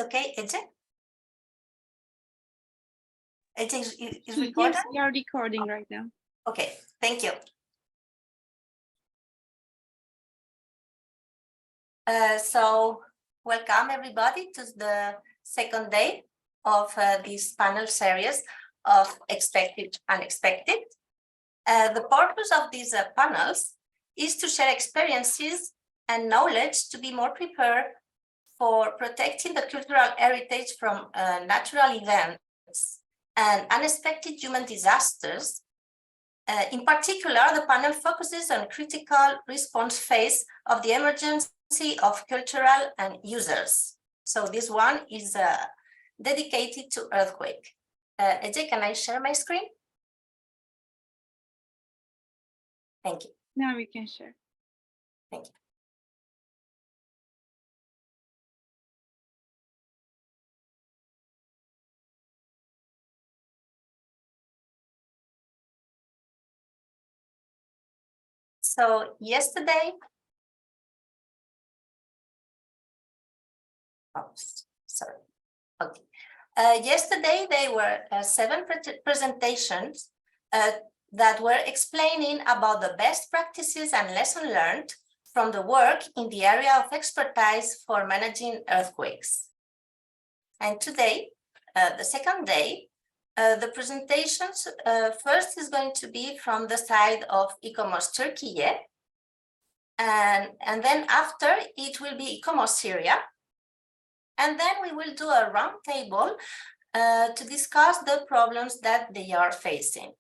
okay, Ece? Ece is recording? Yes, we are recording right now. Okay, thank you. So welcome everybody to the second day of this panel series of Expected Unexpected. The purpose of these panels is to share experiences and knowledge to be more prepared for protecting the cultural heritage from natural events and unexpected human disasters. In particular, the panel focuses on critical response phase of the emergency of cultural and users. So this one is dedicated to earthquake. Ece, can I share my screen? Thank you. Now we can share. Thank you. So yesterday, yesterday there were 7 presentations that were explaining about the best practices and lessons learned from the work in the area of expertise for managing earthquakes. And today, the second day, the presentations first is going to be from the side of ICOMOS Türkiye, and then after it will be ICOMOS Syria, and then we will do a round table to discuss the problems that they are facing.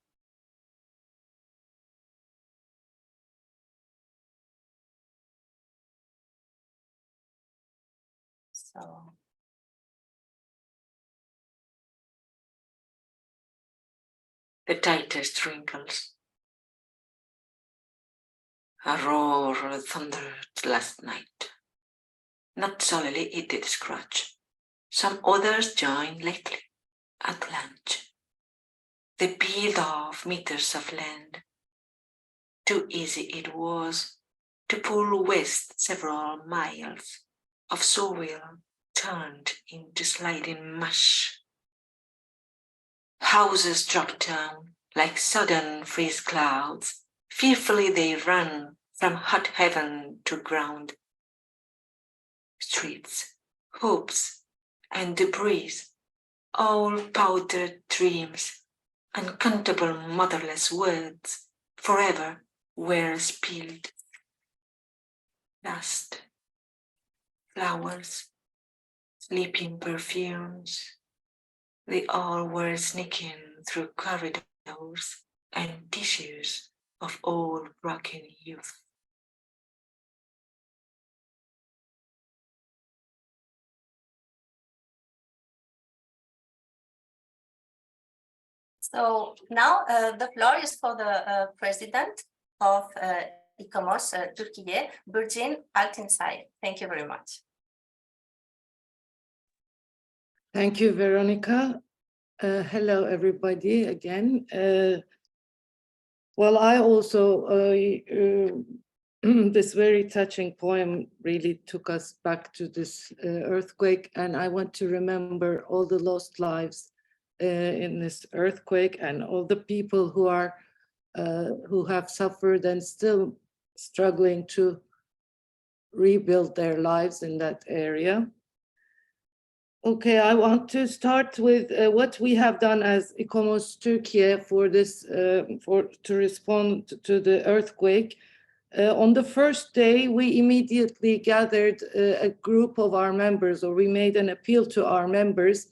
So. The tightest wrinkles. A roar thundered last night. Not solely it did scratch. Some others joined lately at lunch. They peeled off meters of land. Too easy it was to pull west several miles of soil turned into sliding mush. Houses dropped down like sudden freeze clouds. Fearfully they ran from hot heaven to ground. Streets, hopes, and debris, all powdered dreams, uncountable motherless words, forever were spilled. Dust, flowers, sleeping perfumes, they all were sneaking through corridors and tissues of old broken youth. So now the floor is for the president of ICOMOS Türkiye, Burçin Altinsay. Thank you very much. Thank you, Veronica. Hello, everybody, again. Well, I also, this very touching poem really took us back to this earthquake, and I want to remember all the lost lives in this earthquake and all the people who have suffered and still struggling to rebuild their lives in that area. Okay, I want to start with what we have done as ICOMOS Türkiye for this, to respond to the earthquake. On the first day, we immediately gathered a group of our members, or we made an appeal to our members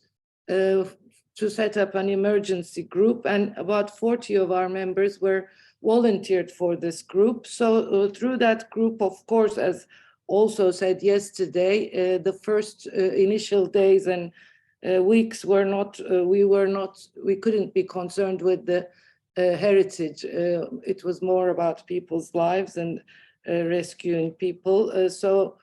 to set up an emergency group, and about 40 of our members were volunteered for this group. So through that group, of course, as also said yesterday, the first initial days and weeks were not, we couldn't be concerned with the heritage. It was more about people's lives and rescuing people. So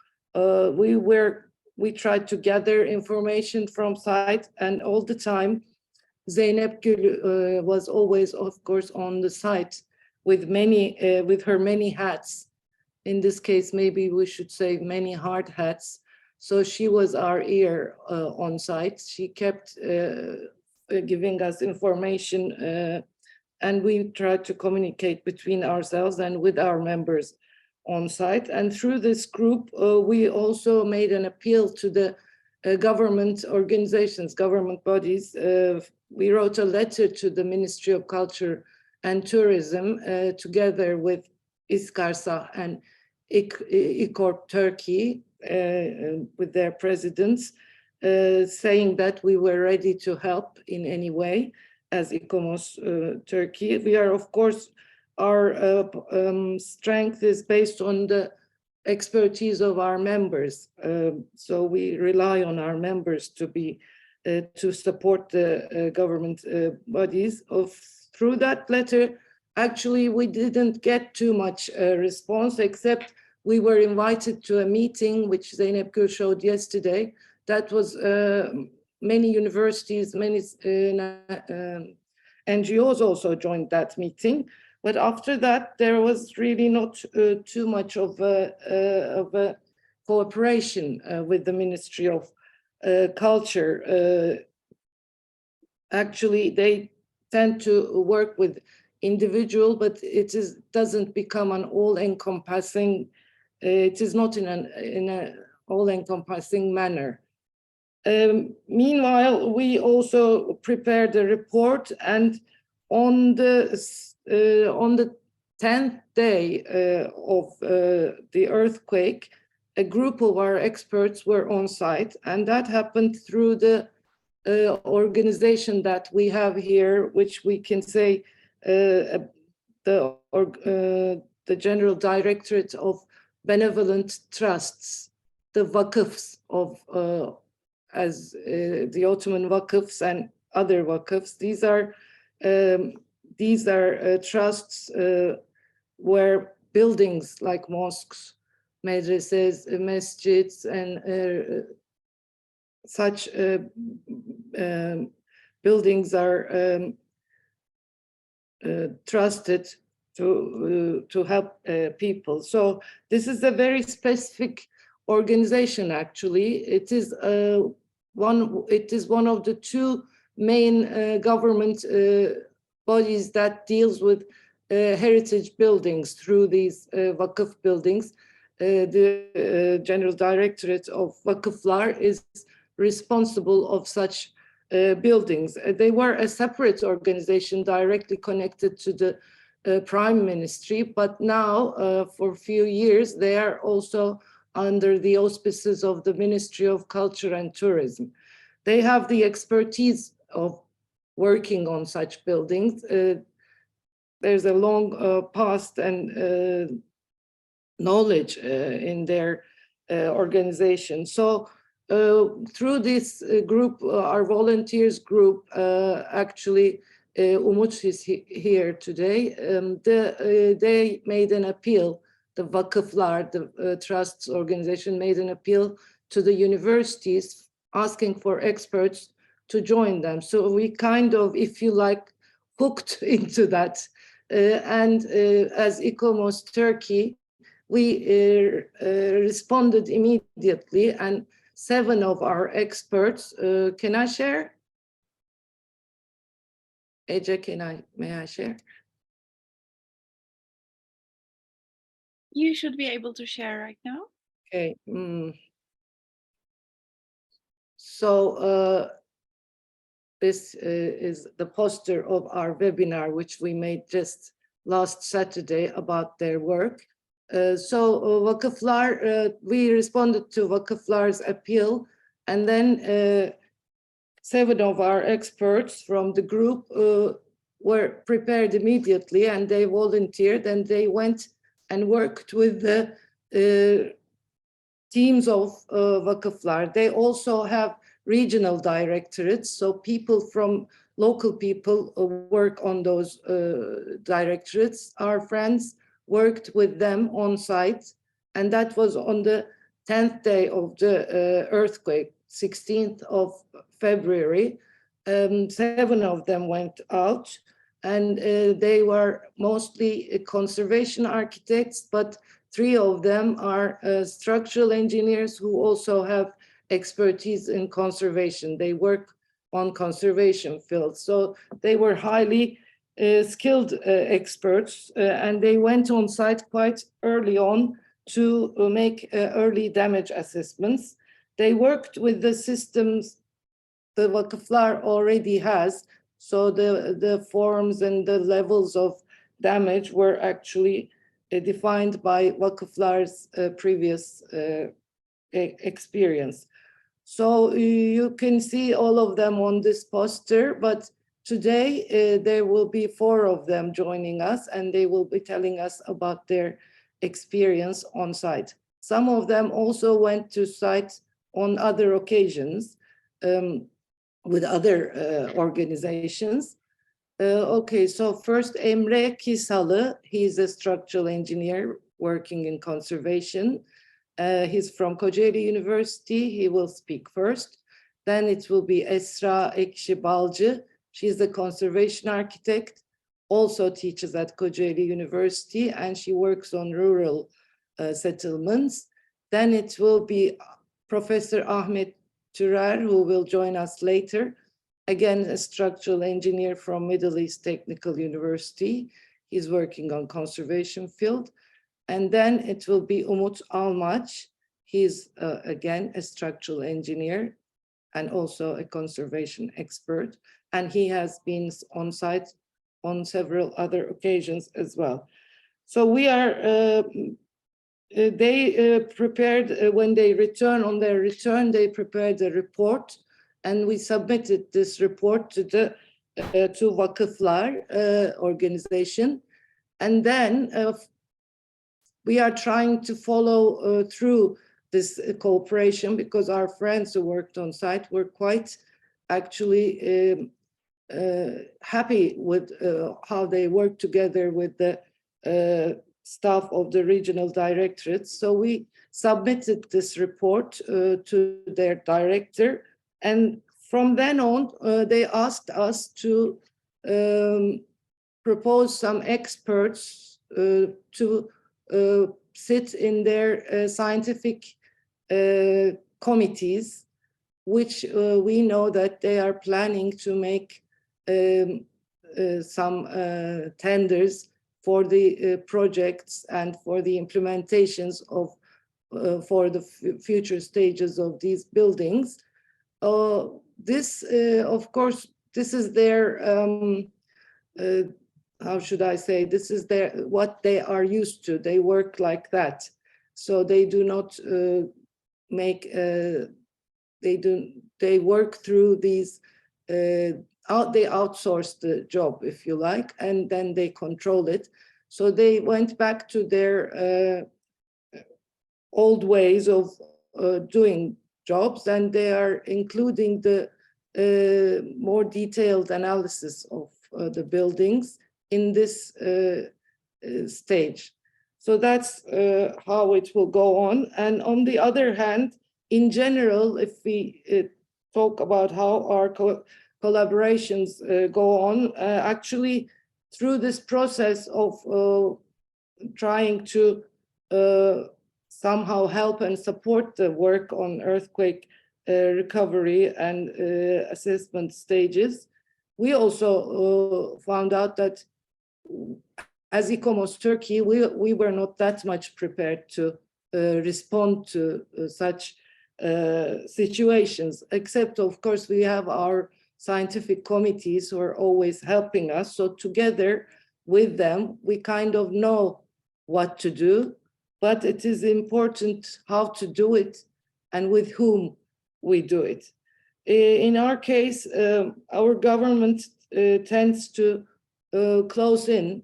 we tried to gather information from site, and all the time, Zeynep Gül was always, of course, on the site with her many hats. In this case, maybe we should say many hard hats. So she was our ear on site. She kept giving us information, and we tried to communicate between ourselves and with our members on site. And through this group, we also made an appeal to the government organizations, government bodies. We wrote a letter to the Ministry of Culture and Tourism together with İSKARSA and ICORP Turkey, with their presidents, saying that we were ready to help in any way as ICOMOS Turkey. We are, of course, our strength is based on the expertise of our members. So we rely on our members to be to support the government bodies. Through that letter, actually, we didn't get too much response, except we were invited to a meeting, which Zeynep Gül showed yesterday. That was many universities, many NGOs also joined that meeting. But after that, there was really not too much of a cooperation with the Ministry of Culture. Actually, they tend to work with individual, but it doesn't become an all-encompassing. It is not in an all-encompassing manner. Meanwhile, we also prepared a report, and on the 10th day of the earthquake, a group of our experts were on site, and that happened through the organization that we have here, which we can say the General Directorate of Benevolent Trusts, the vakıfs of as the Ottoman vakıfs and other vakıfs. These are trusts where buildings like mosques, madrasas, masjids, and such buildings are trusted to help people. So this is a very specific organization. Actually, it is one of the two main government bodies that deals with heritage buildings through these vakıf buildings. The General Directorate of Vakıflar is responsible of such buildings. They were a separate organization directly connected to the Prime Ministry, but now for a few years they are also under the auspices of the Ministry of Culture and Tourism. They have the expertise of working on such buildings. There's a long past and knowledge in their organization. So through this group, our volunteers group, actually, Umut is here today. They made an appeal. The Vakıflar, the trusts organization, made an appeal to the universities, asking for experts to join them. So we kind of, if you like, hooked into that. And as ICOMOS Turkey, we responded immediately, and 7 of our experts, can I share? Ece, may I share? You should be able to share right now. Okay. So this is the poster of our webinar, which we made just last Saturday about their work. So Vakıflar, we responded to Vakıflar's appeal, and then 7 of our experts from the group were prepared immediately, and they volunteered, and they went and worked with the teams of Vakıflar. They also have regional directorates, so people from local people work on those directorates. Our friends worked with them on site, and that was on the 10th day of the earthquake, 16th of February. 7 of them went out, and they were mostly conservation architects, but 3 of them are structural engineers who also have expertise in conservation. They work on conservation fields. So they were highly skilled experts, and they went on site quite early on to make early damage assessments. They worked with the systems the vakıflar already has. So the forms and the levels of damage were actually defined by vakıflar's previous experience. So you can see all of them on this poster, but today there will be 4 of them joining us, and they will be telling us about their experience on site. Some of them also went to site on other occasions with other organizations. Okay, so first Emre Kisalı, he's a structural engineer working in conservation. He's from Kocaeli University. He will speak first. Then it will be Esra Ekşi Balcı. She's a conservation architect, also teaches at Kocaeli University, and she works on rural settlements. Then it will be Professor Ahmet Türer, who will join us later. Again, a structural engineer from Middle East Technical University. He's working on conservation field. And then it will be Umut Almaç. He's again a structural engineer and also a conservation expert. And he has been on site on several other occasions as well. So we are, they prepared, when they return, on their return, they prepared a report, and we submitted this report to the to Vakıflar organization. And then we are trying to follow through this cooperation, because our friends who worked on site were quite actually happy with how they worked together with the staff of the regional directorates. So we submitted this report to their director, and from then on they asked us to propose some experts to sit in their scientific committees, which we know that they are planning to make some tenders for the projects and for the implementations of for the future stages of these buildings. This, of course, this is their how should I say, this is their what they are used to. They work like that, so they do not make they work through these they outsource the job, if you like, and then they control it. So they went back to their old ways of doing jobs, and they are including the more detailed analysis of the buildings in this stage. So that's how it will go on. And on the other hand, in general, if we talk about how our collaborations go on, actually through this process of trying to somehow help and support the work on earthquake recovery and assessment stages, we also found out that as ICOMOS Turkey, we were not that much prepared to respond to such situations, except of course we have our scientific committees who are always helping us. So together with them, we kind of know what to do, but it is important how to do it and with whom we do it. In our case, our government tends to close in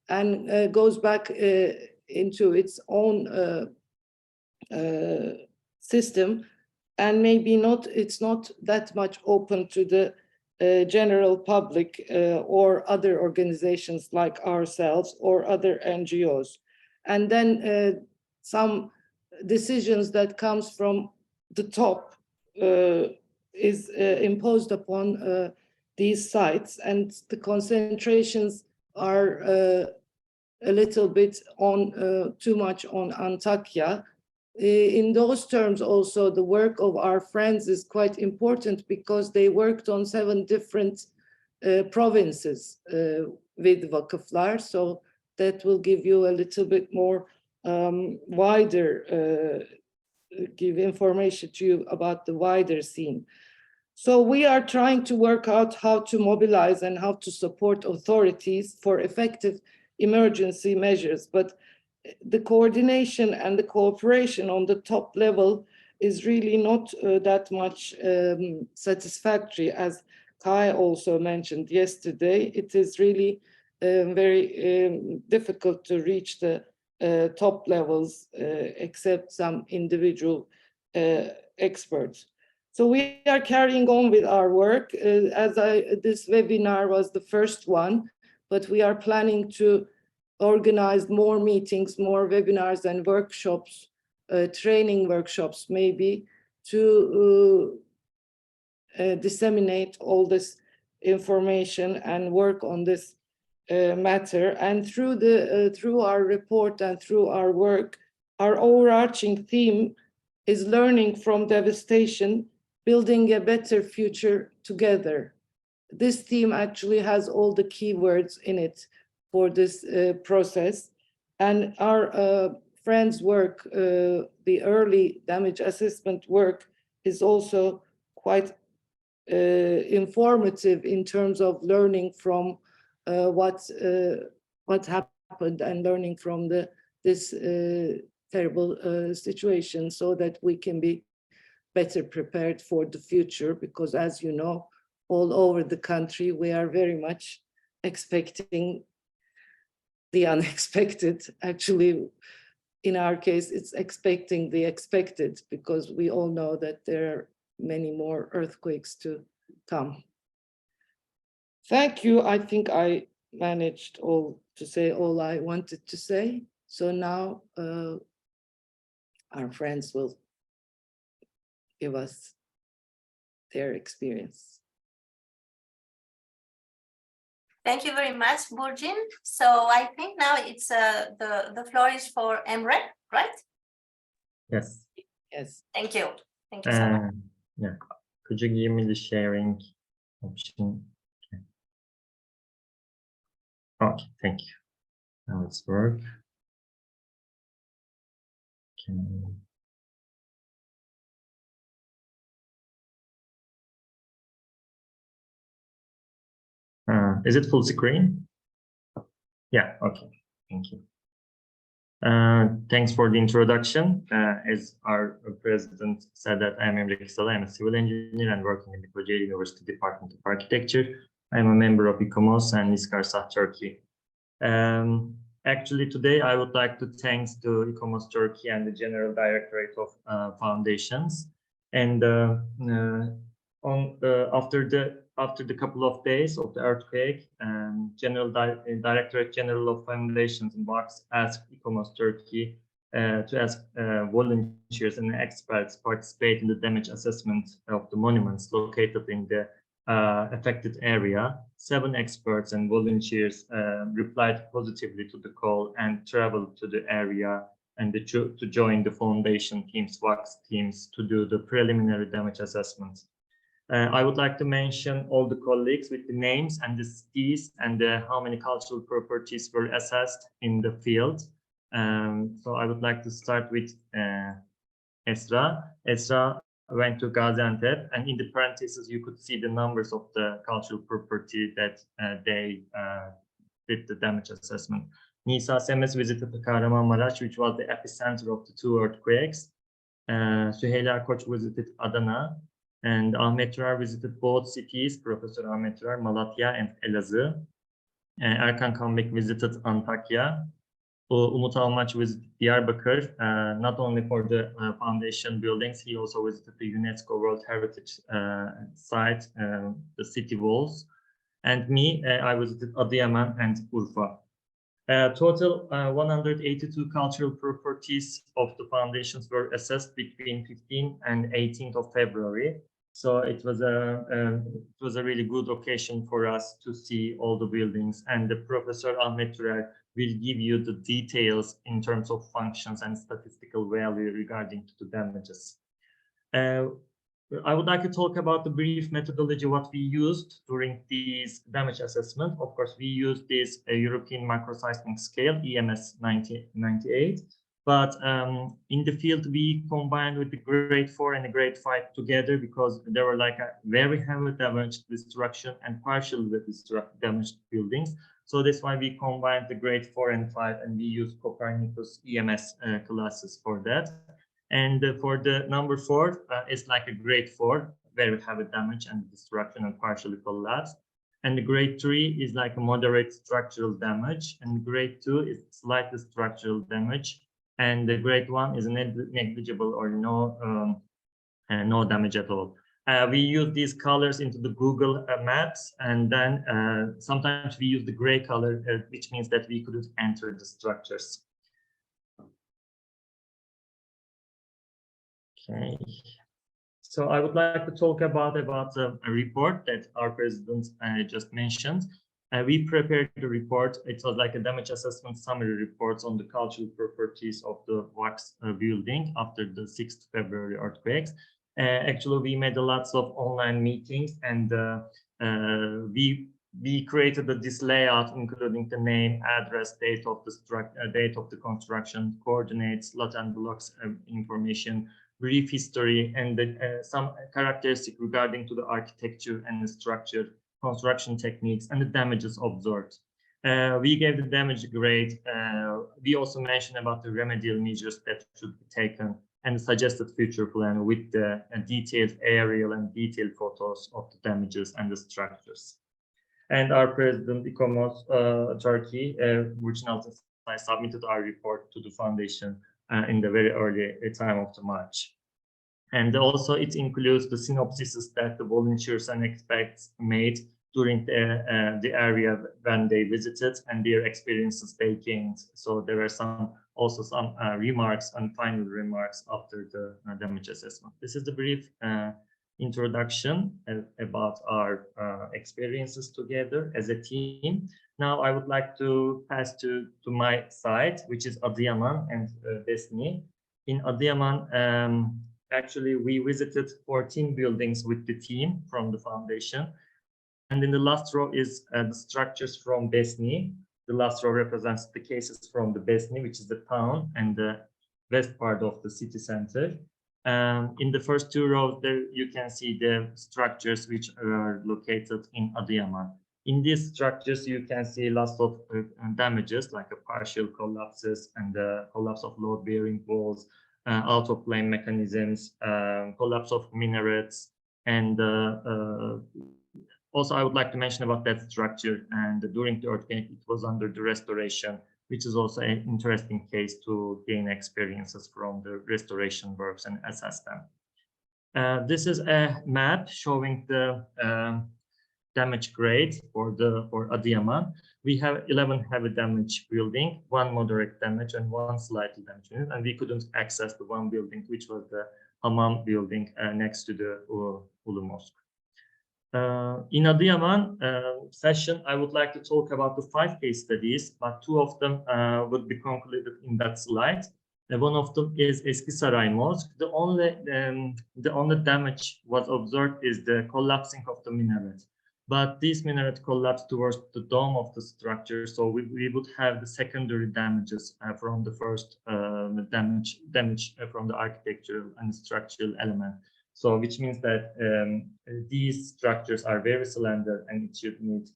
and goes back into its own system, and maybe not, it's not that much open to the general public or other organizations like ourselves or other NGOs. And then some decisions that comes from the top is imposed upon these sites, and the concentrations are a little bit on too much on Antakya. In those terms also, the work of our friends is quite important because they worked on 7 different provinces with vakıflar. So that will give you a little bit more wider, give information to you about the wider scene. So we are trying to work out how to mobilize and how to support authorities for effective emergency measures. But the coordination and the cooperation on the top level is really not that much satisfactory. As Kai also mentioned yesterday, it is really very difficult to reach the top levels except some individual experts. So we are carrying on with our work. This webinar was the first one, but we are planning to organize more meetings, more webinars and workshops, training workshops maybe, to disseminate all this information and work on this matter. And through our report and through our work, our overarching theme is learning from devastation, building a better future together. This theme actually has all the keywords in it for this process. And our friends' work, the early damage assessment work, is also quite informative in terms of learning from what happened and learning from this terrible situation, so that we can be better prepared for the future. Because as you know, all over the country, we are very much expecting the unexpected. Actually, in our case, it's expecting the expected, because we all know that there are many more earthquakes to come. Thank you. I think I managed to say all I wanted to say. So now our friends will give us their experience. Thank you very much, Burçin. So I think now it's the floor is for Emre, right? Yes. Yes. Thank you. Thank you so much. Yeah. Could you give me the sharing option? Okay, thank you. Now let's work. Okay. Is it full screen? Yeah, okay, thank you. Thanks for the introduction. As our president said, that I'm Emre Kısalı. I'm a civil engineer and working in the Kocaeli University Department of Architecture. I'm a member of ICOMOS and ICORP Turkey. Actually, today I would like to thank to ICOMOS Turkey and the General Directorate of Foundations. And after the couple of days of the earthquake, Directorate General of Foundations in Box asked ICOMOS Turkey to ask volunteers and experts participate in the damage assessment of the monuments located in the affected area. 7 experts and volunteers replied positively to the call and traveled to the area and to join the foundation teams, WACS teams, to do the preliminary damage assessment. I would like to mention all the colleagues with the names and the cities and how many cultural properties were assessed in the field. So I would like to start with Esra. Esra went to Gaziantep, and in the parentheses you could see the numbers of the cultural property that they did the damage assessment. Nisa Semes visited the Kahramanmaraş, which was the epicenter of the 2 earthquakes. Süheyla Koç visited Adana, and Ahmet Turar visited both cities, Professor Ahmet Turar, Malatya and Elazığ. Erkan Kambek visited Antakya. Umut Almaç visited Diyarbakır, not only for the foundation buildings, he also visited the UNESCO World Heritage site, the city walls. And me, I visited Adıyaman and Urfa. Total 182 cultural properties of the foundations were assessed between 15th and 18th of February. So it was a really good occasion for us to see all the buildings. And the Professor Ahmet Turar will give you the details in terms of functions and statistical value regarding to the damages. I would like to talk about the brief methodology what we used during these damage assessment. Of course, we used this European microseismic scale, EMS 98. But in the field, we combined with the grade 4 and the grade 5 together because there were like a very heavy damage destruction and partial damaged buildings. So that's why we combined the grade 4 and 5, and we used Copernicus EMS classes for that. And for the number 4, it's like a grade 4, very heavy damage and destruction and partially collapse. And the grade 3 is like a moderate structural damage, and grade 2 is slight structural damage. And the grade 1 is negligible or no damage at all. We use these colors into the Google Maps, and then sometimes we use the gray color, which means that we couldn't enter the structures. Okay. So I would like to talk about a report that our president just mentioned. We prepared the report. It was like a damage assessment summary report on the cultural properties of the wax building after the 6th February earthquakes. Actually, we made lots of online meetings, and we created this layout, including the name, address, date of the construction, coordinates, lot and blocks information, brief history, and some characteristics regarding to the architecture and the structure, construction techniques, and the damages observed. We gave the damage grade. We also mentioned about the remedial measures that should be taken and suggested future plan with the detailed aerial and detailed photos of the damages and the structures. And our president, ICOMOS Turkey, which now I submitted our report to the foundation in the very early time of the March. And also it includes the synopsises that the volunteers and experts made during the area when they visited and their experiences they gained. So there were also some remarks and final remarks after the damage assessment. This is the brief introduction about our experiences together as a team. Now I would like to pass to my side, which is Adıyaman and Besni. In Adıyaman, actually we visited 14 buildings with the team from the foundation. And in the last row is the structures from Besni. The last row represents the cases from the Besni, which is the town and the west part of the city center. In the first 2 rows, there you can see the structures which are located in Adıyaman. In these structures, you can see lots of damages, like a partial collapses and the collapse of load-bearing walls, out-of-plane mechanisms, collapse of minarets, and also I would like to mention about that structure. And during the earthquake, it was under the restoration, which is also an interesting case to gain experiences from the restoration works and assess them. This is a map showing the damage grade for Adıyaman. We have 11 heavy damage building, 1 moderate damage, and 1 slightly damaged unit, and we couldn't access the 1 building, which was the Hammam building next to the Ulu Mosque. In Adıyaman session, I would like to talk about the 5 case studies, but 2 of them would be concluded in that slide. One of them is Eski Saray Mosque. The only damage was observed is the collapsing of the minaret. But this minaret collapsed towards the dome of the structure, so we would have the secondary damages from the first damage from the architectural and structural element. So which means that these structures are very slender and it should need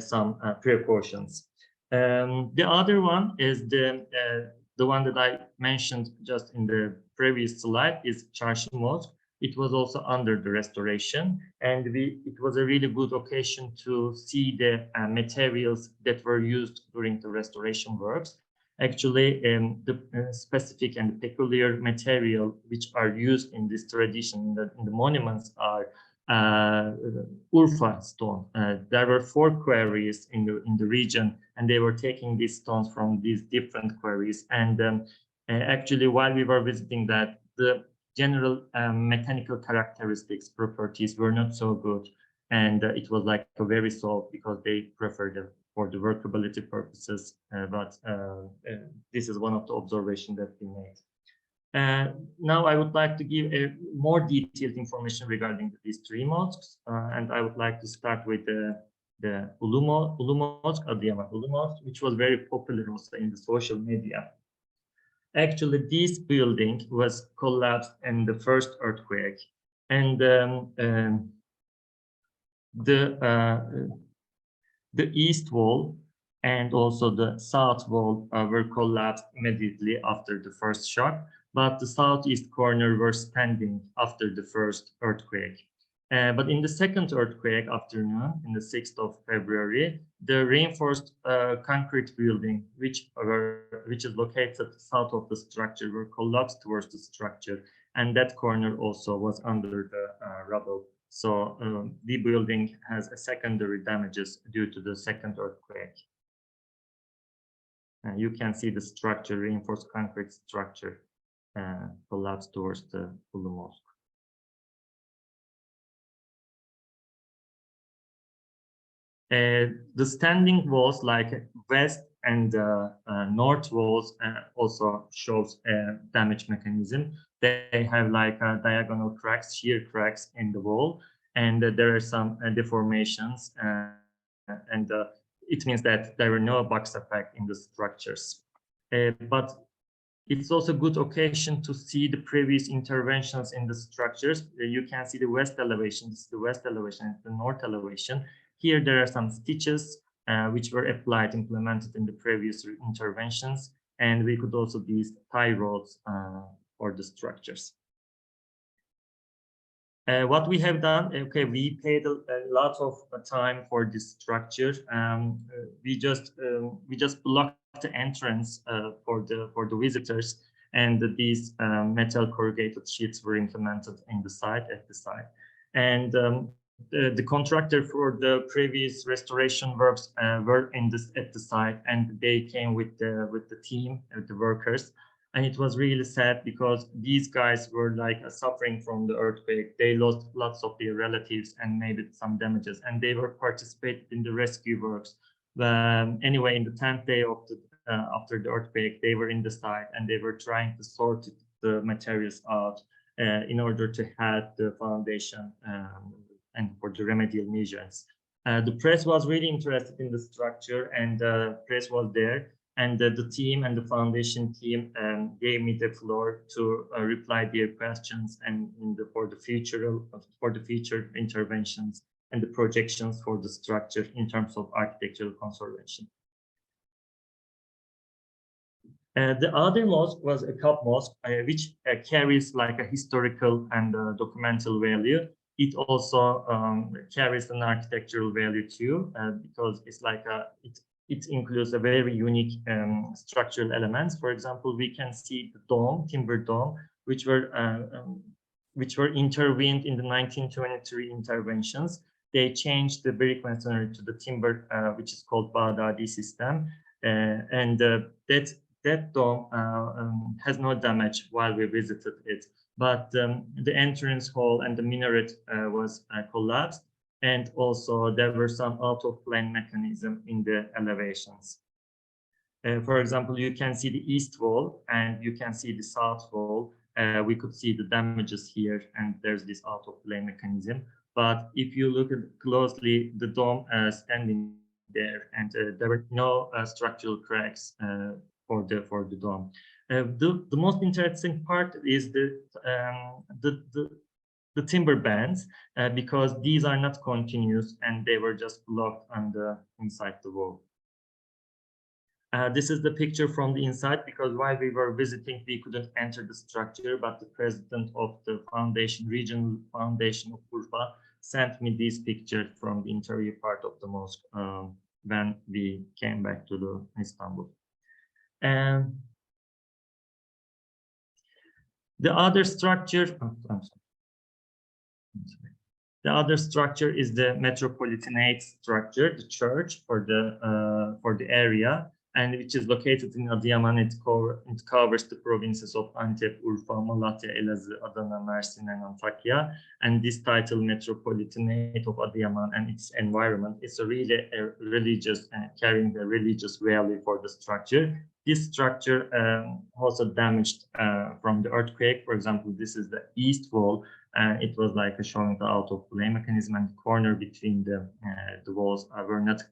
some precautions. The other one is the one that I mentioned just in the previous slide is Çarşı Mosque. It was also under the restoration, and it was a really good occasion to see the materials that were used during the restoration works. Actually, the specific and peculiar material which are used in this tradition in the monuments are Urfa stone. There were 4 quarries in the region, and they were taking these stones from these different quarries. And actually, while we were visiting that, the general mechanical characteristics, properties were not so good, and it was like a very soft because they preferred the for the workability purposes, but this is one of the observations that we made. Now I would like to give a more detailed information regarding these three mosques, and I would like to start with the Ulu Mosque, Adıyaman Ulu Mosque, which was very popular also in the social media. Actually, this building was collapsed in the first earthquake, and the east wall and also the south wall were collapsed immediately after the first shock, but the southeast corner were standing after the first earthquake. But in the second earthquake afternoon, in the 6th of February, the reinforced concrete building, which is located south of the structure, were collapsed towards the structure, and that corner also was under the rubble. So the building has a secondary damages due to the second earthquake. You can see the structure, reinforced concrete structure, collapsed towards the Ulu Mosque. The standing walls, like west and north walls, also shows a damage mechanism. They have like diagonal cracks, shear cracks in the wall, and there are some deformations, and it means that there were no box effect in the structures. But it's also a good occasion to see the previous interventions in the structures. You can see the west elevation, this is the west elevation, and the north elevation. Here there are some stitches which were implemented in the previous interventions, and we could also these tie rods for the structures. What we have done, okay, we paid a lot of time for this structure. We just blocked the entrance for the visitors, and these metal corrugated sheets were implemented in the site at the site. And the contractor for the previous restoration works were at the site, and they came with the team, the workers. And it was really sad because these guys were like suffering from the earthquake. They lost lots of their relatives and maybe some damages, and they were participating in the rescue works. Anyway, in the 10th day of the after the earthquake, they were in the site and they were trying to sort the materials out in order to help the foundation and for the remedial measures. The press was really interested in the structure, and the press was there. And the team and the foundation team gave me the floor to reply their questions and for the future interventions and the projections for the structure in terms of architectural conservation. The other mosque was a Kap mosque, which carries like a historical and documental value. It also carries an architectural value too, because it's like it includes a very unique structural elements. For example, we can see the dome, timber dome, which were intervened in the 1923 interventions. They changed the brick masonry to the timber, which is called Baghdadi system, and that dome has no damage while we visited it. But the entrance hall and the minaret was collapsed. And also there were some out-of-plane mechanism in the elevations. For example, you can see the east wall and you can see the south wall. We could see the damages here, and there's this out-of-plane mechanism. But if you look at it closely, the dome standing there, and there were no structural cracks for the dome. The most interesting part is the timber bands, because these are not continuous and they were just blocked on inside the wall. This is the picture from the inside, because while we were visiting, we couldn't enter the structure, but the president of the foundation, regional foundation of Urfa, sent me this picture from the interior part of the mosque when we came back to Istanbul. The other structure, the other structure is the metropolitanate structure, the church for the area. and which is located in Adıyaman. It covers the provinces of Antep, Urfa, Malatya, Elazığ, Adana, Mersin, and Antakya. And this title, Metropolitanate of Adıyaman and its environment, is a really religious and carrying a religious value for the structure. This structure also damaged from the earthquake. For example, this is the east wall. It was like showing the out-of-play mechanism, and the corner between the walls were not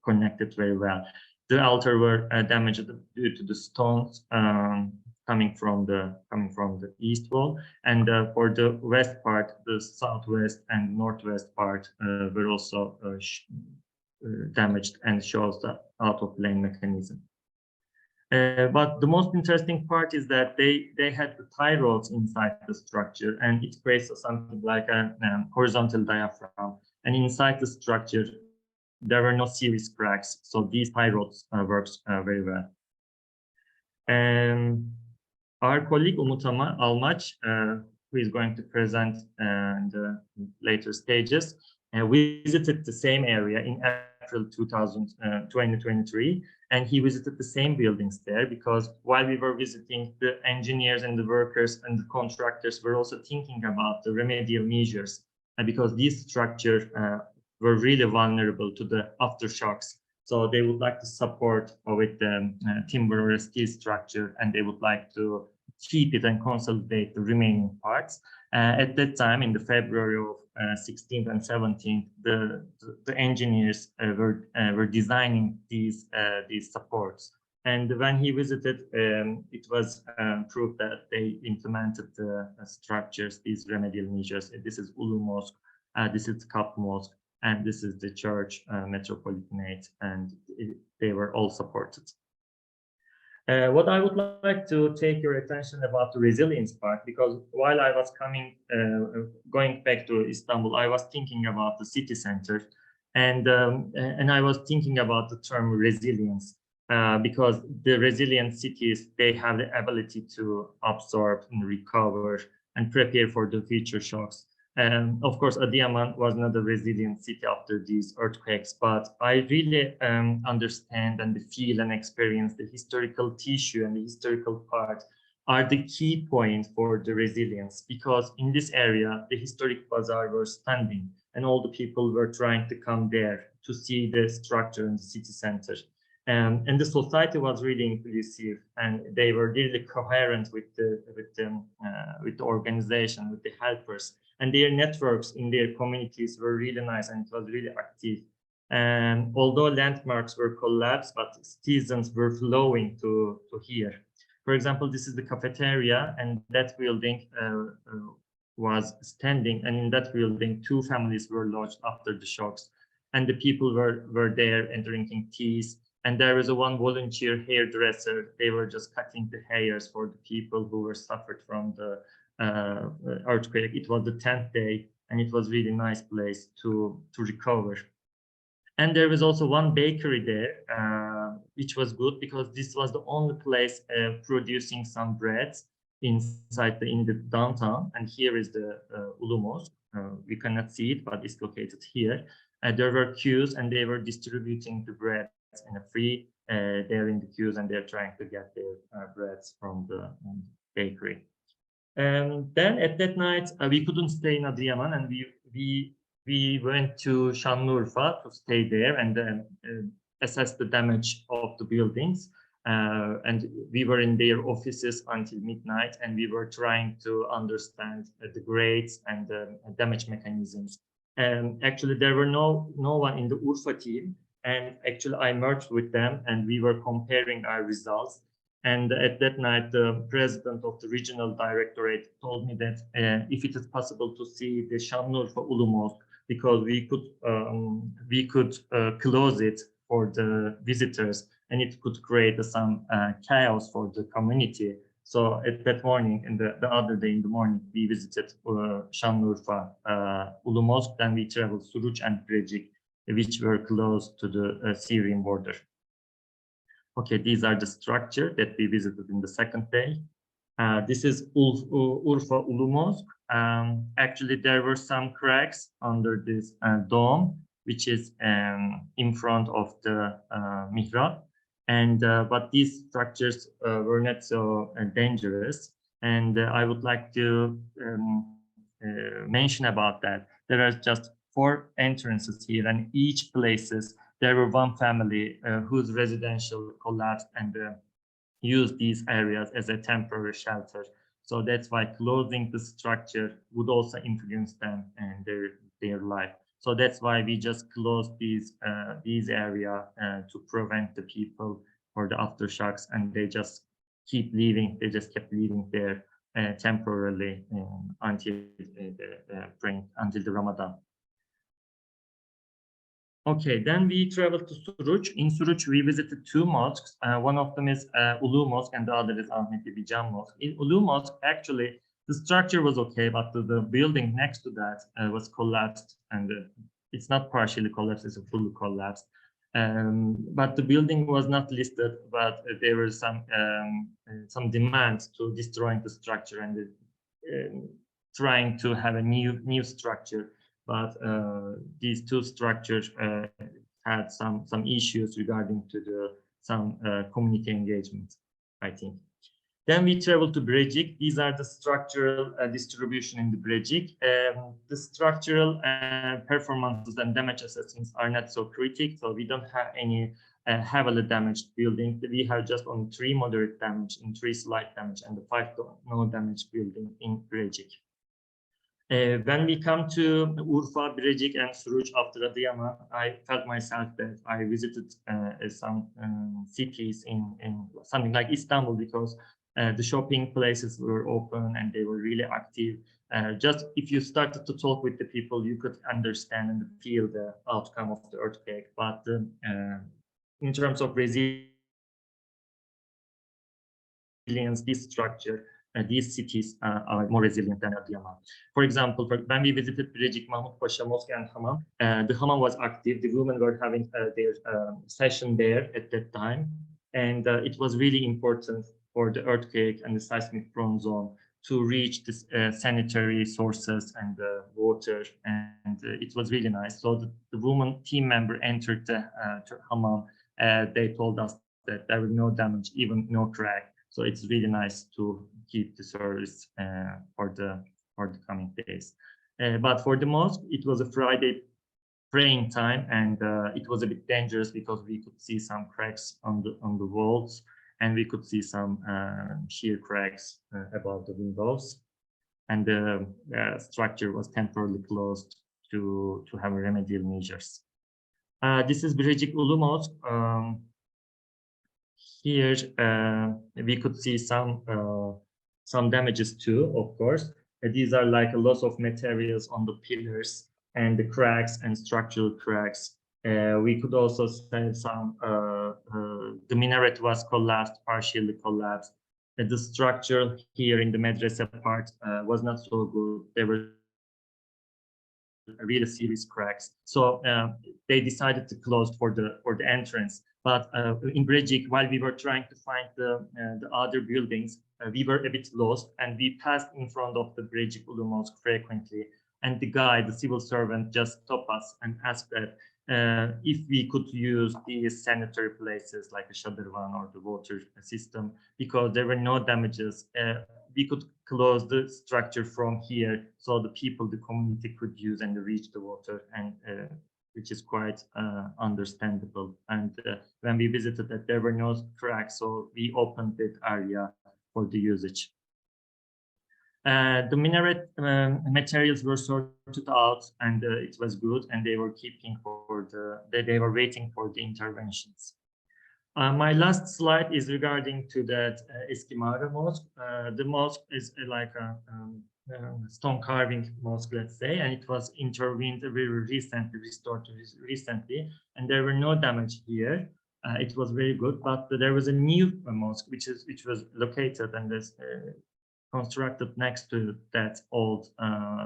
connected very well. The altar were damaged due to the stones coming from the east wall, and for the west part, the southwest and northwest part were also damaged and shows the out-of-plane mechanism. But the most interesting part is that they had the tie rods inside the structure, and it creates something like a horizontal diaphragm. And inside the structure, there were no serious cracks, so these tie rods works very well. Our colleague Umut Almaç, who is going to present in the later stages, visited the same area in April 2023, and he visited the same buildings there, because while we were visiting, the engineers and the workers and the contractors were also thinking about the remedial measures, because these structures were really vulnerable to the aftershocks. So they would like to support with the timber or steel structure, and they would like to keep it and consolidate the remaining parts. At that time, in the February of 16th and 17th, the engineers were designing these supports. And when he visited, it was proved that they implemented the structures, these remedial measures. This is Ulu Mosque, this is Kap Mosque, and this is the church, Metropolitanate, and they were all supported. What I would like to take your attention about the resilience part, because while I was going back to Istanbul, I was thinking about the city center, and I was thinking about the term resilience, because the resilient cities, they have the ability to absorb and recover and prepare for the future shocks. Of course, Adıyaman was not a resilient city after these earthquakes, but I really understand and feel and experience the historical tissue and the historical part are the key point for the resilience, because in this area, the historic bazaar were standing and all the people were trying to come there to see the structure in the city center. And the society was really inclusive, and they were really coherent with the organization, with the helpers. And their networks in their communities were really nice, and it was really active. And although landmarks were collapsed, but citizens were flowing to here. For example, this is the cafeteria, and that building was standing, and in that building, 2 families were lodged after the shocks, and the people were there and drinking teas. And there was one volunteer hairdresser. They were just cutting the hairs for the people who were suffered from the earthquake. It was the 10th day, and it was really nice place to recover. And there was also one bakery there, which was good, because this was the only place producing some breads inside in the downtown. And here is the Ulu Mosque. We cannot see it, but it's located here. There were queues, and they were distributing the bread in a free. They're in the queues, and they're trying to get their breads from the bakery. And then at that night, we couldn't stay in Adıyaman, and we went to Şanlıurfa to stay there and then assess the damage of the buildings. And we were in their offices until midnight, and we were trying to understand the grades and the damage mechanisms. And actually, there were no one in the Urfa team, and actually I merged with them, and we were comparing our results. And at that night, the president of the regional directorate told me that if it is possible to see the Şanlıurfa Ulu Mosque, because we could close it for the visitors, and it could create some chaos for the community. So at that morning, and the other day in the morning, we visited Şanlıurfa Ulu Mosque. Then we traveled Suruç and Birecik, which were close to the Syrian border. Okay, these are the structure that we visited in the second day. This is Urfa Ulu Mosque. Actually, there were some cracks under this dome, which is in front of the mihrab. And but these structures were not so dangerous. And I would like to mention about that. There are just 4 entrances here, and each places there were one family whose residential collapsed and used these areas as a temporary shelter. So that's why closing the structure would also influence them and their life. So that's why we just closed these area to prevent the people or the aftershocks, and they just keep leaving. They just kept living there temporarily until the Ramadan. Okay, then we traveled to Suruç. In Suruç, we visited 2 mosques. One of them is Ulu Mosque, and the other is Ahmet Bican Mosque. In Ulu Mosque, actually, the structure was okay, but the building next to that was collapsed, and it's not partially collapsed; it's fully collapsed. But the building was not listed, but there were some demands to destroying the structure and trying to have a new structure. But these 2 structures had some issues regarding to some community engagement, I think. Then we traveled to Birecik. These are the structural distribution in the Birecik. The structural performances and damage assessments are not so critical, so we don't have any heavily damaged building. We have just only 3 moderate damage and 3 slight damage, and the 5 no damage building in Birecik. When we come to Urfa, Birecik, and Suruç after Adıyaman, I felt myself that I visited some cities in something like Istanbul, because the shopping places were open and they were really active. Just if you started to talk with the people, you could understand and feel the outcome of the earthquake. But in terms of resilience, this structure, these cities are more resilient than Adıyaman. For example, when we visited Birecik, Mahmut Pasha Mosque and Hammam, the Hammam was active. The women were having their session there at that time. And it was really important for the earthquake and the seismic prone zone to reach this sanitary sources and water. And it was really nice. So the woman team member entered the Hammam. They told us that there was no damage, even no crack. So it's really nice to keep the service for the coming days. But for the mosque, it was a Friday praying time, and it was a bit dangerous because we could see some cracks on the walls, and we could see some sheer cracks above the windows, and the structure was temporarily closed to have remedial measures. This is Birecik Ulu Mosque. Here we could see some damages too, of course. These are like a loss of materials on the pillars and the cracks and structural cracks. We could also say some, the minaret was collapsed, partially collapsed. The structure here in the madrasa part was not so good. There were really serious cracks. So they decided to close for the entrance. But in Birecik, while we were trying to find the other buildings, we were a bit lost, and we passed in front of the Birecik Ulu Mosque frequently. And the guy, the civil servant, just stopped us and asked that if we could use these sanitary places like the Shadırvan or the water system, because there were no damages. We could close the structure from here, so the people, the community could use and reach the water, and which is quite understandable. And when we visited that, there were no cracks, so we opened that area for the usage. The minaret materials were sorted out, and it was good, and they were keeping for they were waiting for the interventions. My last slide is regarding to that Eski Mağara Mosque. The mosque is like a stone carving mosque, let's say, and it was intervened very recently, restored recently, and there were no damage here. It was very good, but there was a new mosque which was located and is constructed next to that old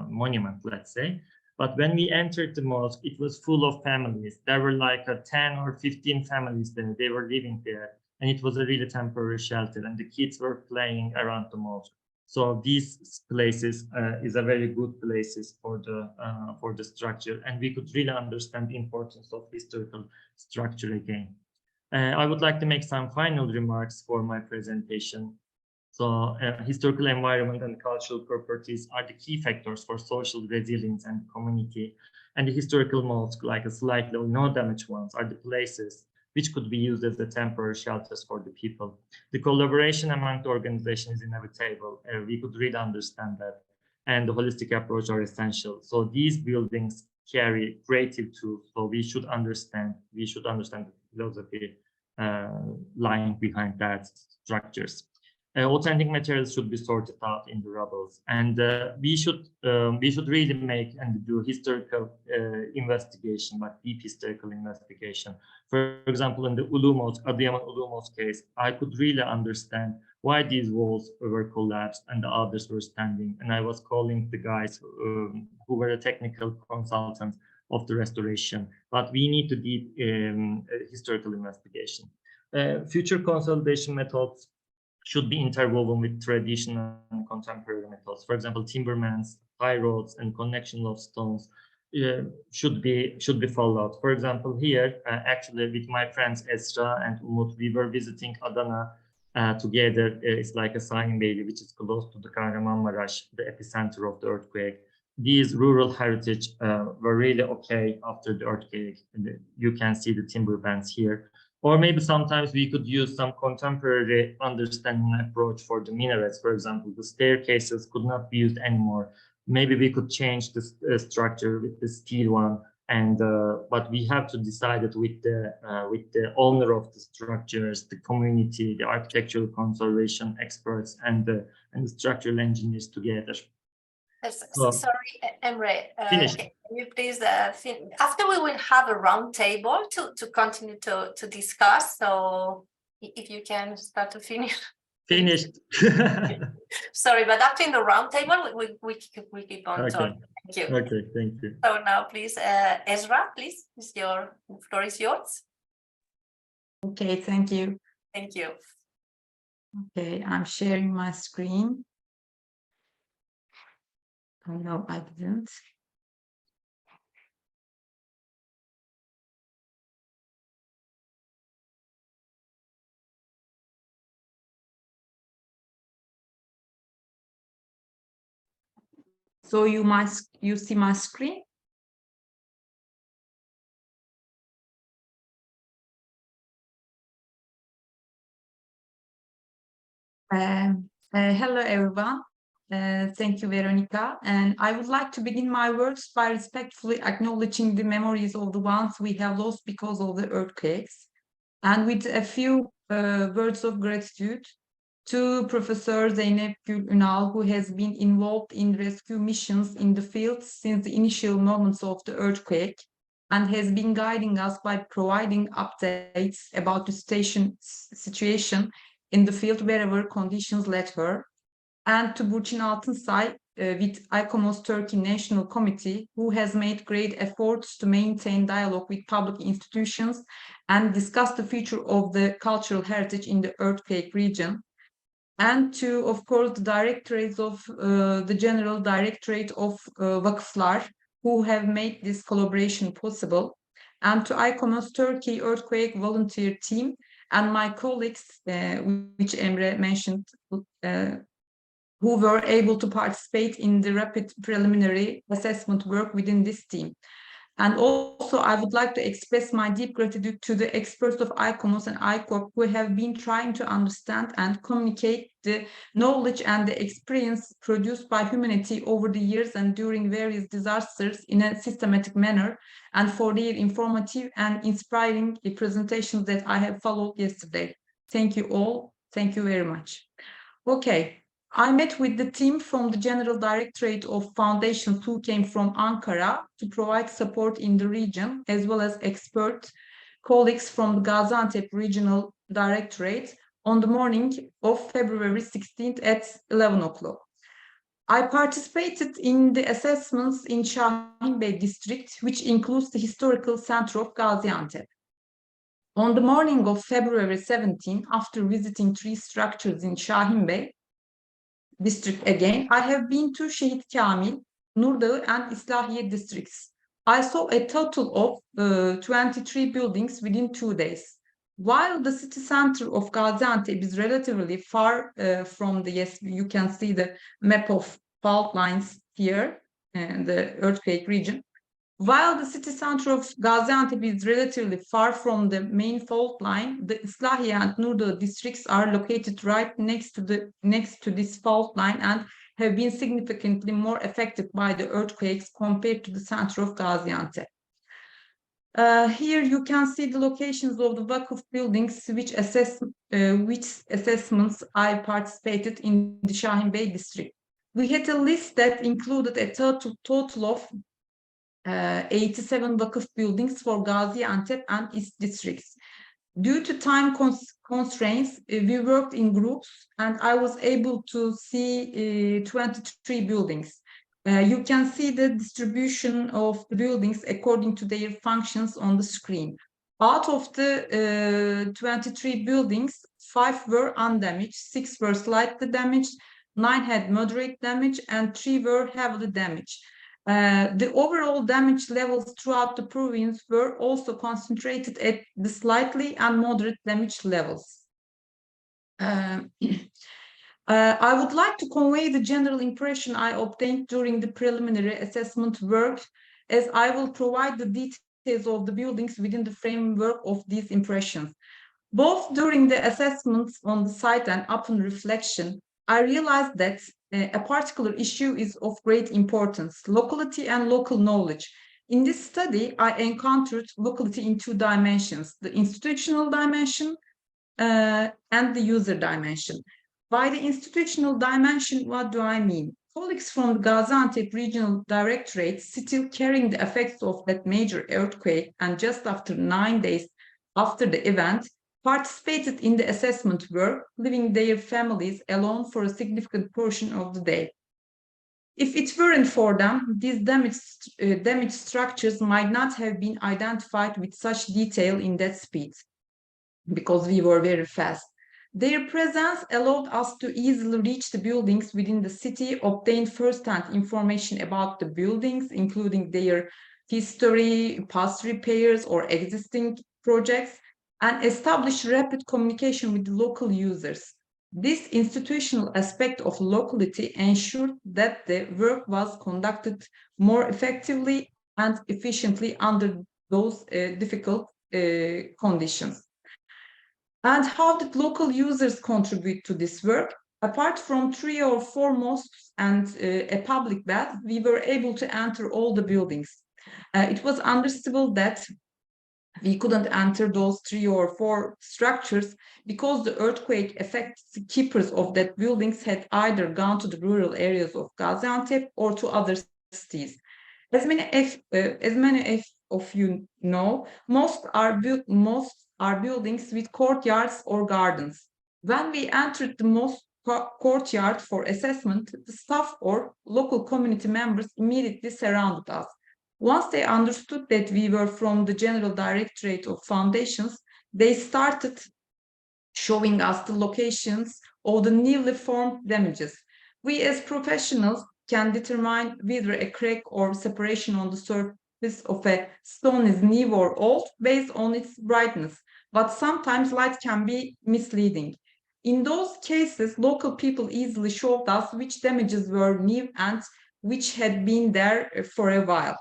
monument, let's say. But when we entered the mosque, it was full of families. There were like 10 or 15 families there. They were living there, and it was a really temporary shelter, and the kids were playing around the mosque. So these places is a very good places for the structure, and we could really understand the importance of historical structure again. I would like to make some final remarks for my presentation. So historical environment and cultural properties are the key factors for social resilience and community. And the historical modes, like a slightly or no damage ones, are the places which could be used as the temporary shelters for the people. The collaboration among the organization is inevitable. We could really understand that. And the holistic approach are essential. So these buildings carry creative tools. So we should understand the philosophy lying behind that structures. Authentic materials should be sorted out in the rubbles, and we should really make and do historical investigation, like deep historical investigation. For example, in the Adıyaman Ulumos case, I could really understand why these walls were collapsed and the others were standing, and I was calling the guys who were a technical consultant of the restoration. But we need to deep historical investigation. Future consolidation methods should be interwoven with traditional and contemporary methods. For example, timbermans, high roads, and connection of stones should be followed. For example, here, actually, with my friends Esra and Umut, we were visiting Adana together. It's like a sign baby, which is close to the Kahramanmaraş, the epicenter of the earthquake. These rural heritage were really okay after the earthquake. You can see the timber bands here. Or maybe sometimes we could use some contemporary understanding approach for the minarets. For example, the staircases could not be used anymore. Maybe we could change the structure with the steel one, and but we have to decide it with the owner of the structures, the community, the architectural conservation experts, and the structural engineers together. Sorry, Emre. Finish. Can you please after we will have a round table to continue to discuss. So if you can start to finish. Finished. Sorry, but after in the round table, we keep on Okay. talking. Thank you. Okay, thank you. So now, please, Ezra, please, the floor is yours. Okay, thank you. Thank you. Okay, I'm sharing my screen. Oh, no, I didn't. So you see my screen? Hello, everyone. Thank you, Veronica. And I would like to begin my words by respectfully acknowledging the memories of the ones we have lost because of the earthquakes, and with a few words of gratitude to Professor Zeynep Gül Ünal, who has been involved in rescue missions in the field since the initial moments of the earthquake, and has been guiding us by providing updates about the situation in the field wherever conditions led her. And to Burçin Altınsay with ICOMOS Turkey National Committee, who has made great efforts to maintain dialogue with public institutions and discuss the future of the cultural heritage in the earthquake region. And to, of course, the directorates of the General Directorate of Vakıflar, who have made this collaboration possible. And to ICOMOS Turkey Earthquake Volunteer Team and my colleagues, which Emre mentioned, who were able to participate in the rapid preliminary assessment work within this team. And also, I would like to express my deep gratitude to the experts of ICOMOS and ICORP who have been trying to understand and communicate the knowledge and the experience produced by humanity over the years and during various disasters in a systematic manner, and for their informative and inspiring presentations that I have followed yesterday. Thank you all. Thank you very much. Okay. I met with the team from the General Directorate of Foundations who came from Ankara to provide support in the region, as well as expert colleagues from the Gaziantep Regional Directorate on the morning of February 16th at 11 o'clock. I participated in the assessments in Şahin Bey district, which includes the historical center of Gaziantep. On the morning of February 17th, after visiting 3 structures in Şahin Bey district again, I have been to Şehit Kamil, Nurdağı, and İslahiye districts. I saw a total of 23 buildings within 2 days. While the city center of Gaziantep is relatively far from the, yes, you can see the map of fault lines here and the earthquake region. While the city center of Gaziantep is relatively far from the main fault line, the Islahiye and Nurda districts are located right next to this fault line and have been significantly more affected by the earthquakes compared to the center of Gaziantep. Here you can see the locations of the Vakıf buildings, which assessments I participated in the Şahin Bey district. We had a list that included a total of 87 Vakıf buildings for Gaziantep and its districts. Due to time constraints, we worked in groups and I was able to see 23 buildings. You can see the distribution of the buildings according to their functions on the screen. Out of the 23 buildings, 5 were undamaged, 6 were slightly damaged, 9 had moderate damage, and 3 were heavily damaged. The overall damage levels throughout the province were also concentrated at the slightly and moderate damage levels. I would like to convey the general impression I obtained during the preliminary assessment work, as I will provide the details of the buildings within the framework of these impressions. Both during the assessments on the site and upon reflection, I realized that a particular issue is of great importance: locality and local knowledge. In this study, I encountered locality in 2 dimensions: the institutional dimension and the user dimension. By the institutional dimension, what do I mean? Colleagues from the Gaziantep Regional Directorate, still carrying the effects of that major earthquake and just after 9 days after the event, participated in the assessment work, leaving their families alone for a significant portion of the day. If it weren't for them, these damaged structures might not have been identified with such detail in that speed, because we were very fast. Their presence allowed us to easily reach the buildings within the city, obtain first-hand information about the buildings, including their history, past repairs, or existing projects, and establish rapid communication with the local users. This institutional aspect of locality ensured that the work was conducted more effectively and efficiently under those difficult conditions. And how did local users contribute to this work? Apart from 3 or 4 mosques and a public bath, we were able to enter all the buildings. It was understandable that we couldn't enter those 3 or 4 structures because the earthquake affected keepers of that buildings had either gone to the rural areas of Gaziantep or to other cities. As many of you know, most are buildings with courtyards or gardens. When we entered the mosque courtyard for assessment, the staff or local community members immediately surrounded us. Once they understood that we were from the General Directorate of Foundations, they started showing us the locations of the newly formed damages. We as professionals can determine whether a crack or separation on the surface of a stone is new or old based on its brightness, but sometimes light can be misleading. In those cases, local people easily showed us which damages were new and which had been there for a while.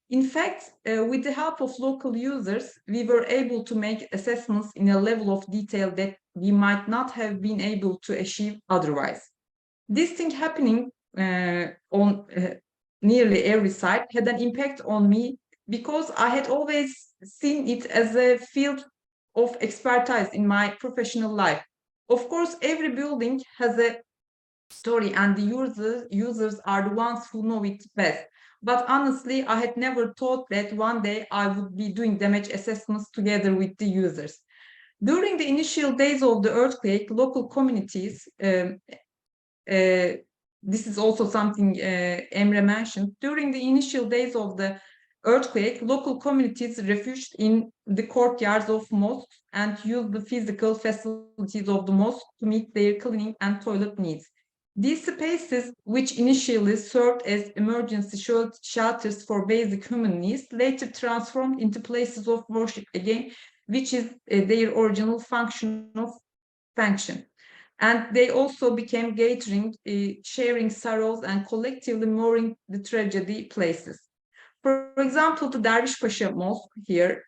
In fact, with the help of local users, we were able to make assessments in a level of detail that we might not have been able to achieve otherwise. This thing happening on nearly every site had an impact on me because I had always seen it as a field of expertise in my professional life. Of course, every building has a story and the users are the ones who know it best. But honestly, I had never thought that one day I would be doing damage assessments together with the users. During the initial days of the earthquake, local communities, this is also something Emre mentioned, during the initial days of the earthquake, local communities refuged in the courtyards of mosques and used the physical facilities of the mosque to meet their cleaning and toilet needs. These spaces, which initially served as emergency shelters for basic human needs, later transformed into places of worship, again which is their original function. And they also became gathering, sharing sorrows, and collectively mourning the tragedy places. For example, the Dervish Pasha Mosque here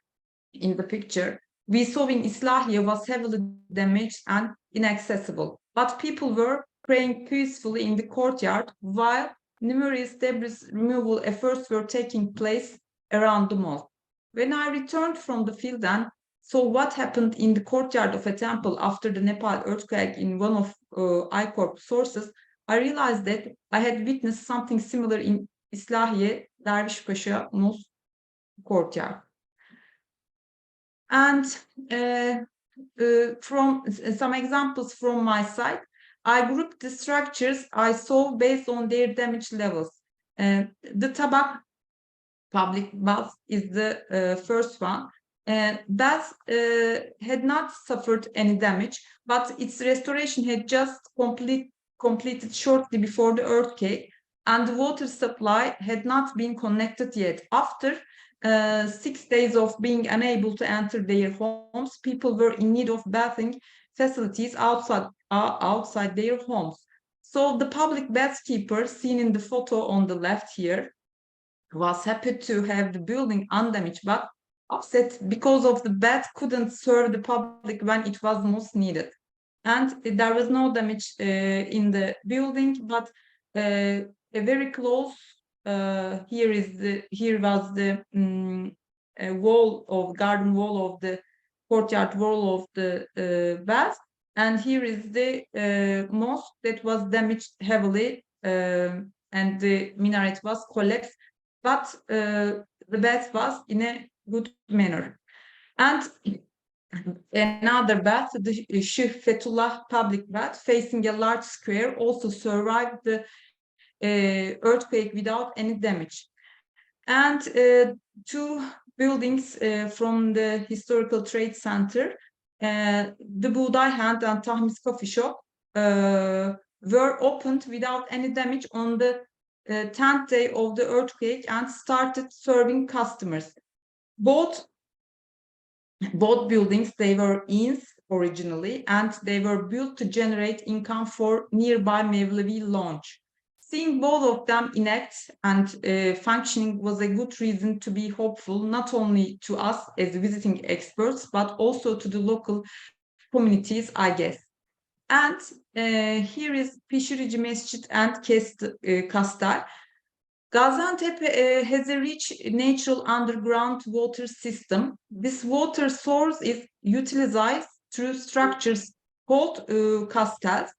in the picture we saw in Islahiye was heavily damaged and inaccessible, but people were praying peacefully in the courtyard while numerous debris removal efforts were taking place around the mosque. When I returned from the field and saw what happened in the courtyard of a temple after the Nepal earthquake in one of ICORP sources, I realized that I had witnessed something similar in Islahiye Dervish Pasha Mosque courtyard. And from some examples from my side, I grouped the structures I saw based on their damage levels. The Tabak public bath is the first one. Bath had not suffered any damage, but its restoration had just completed shortly before the earthquake, and the water supply had not been connected yet. After 6 days of being unable to enter their homes, people were in need of bathing facilities outside their homes. So the public bath keeper, seen in the photo on the left here, was happy to have the building undamaged, but upset because of the bath couldn't serve the public when it was most needed. And there was no damage in the building, but a very close here was the garden wall of the courtyard wall of the bath, and here is the mosque that was damaged heavily, and the minaret was collapsed, but the bath was in a good manner. And another bath, the Sheikh Fethullah public bath, facing a large square, also survived the earthquake without any damage. And two buildings from the Historical Trade Center, the Buğday Hand and Tahmis Coffee Shop, were opened without any damage on the 10th day of the earthquake and started serving customers. Both buildings, they were inns originally, and they were built to generate income for nearby Mevlevi Lounge. Seeing both of them intact and functioning was a good reason to be hopeful, not only to us as visiting experts, but also to the local communities, I guess. And here is Pişirici Mescid and Kastel. Gaziantep has a rich natural underground water system. This water source is utilized through structures called castels,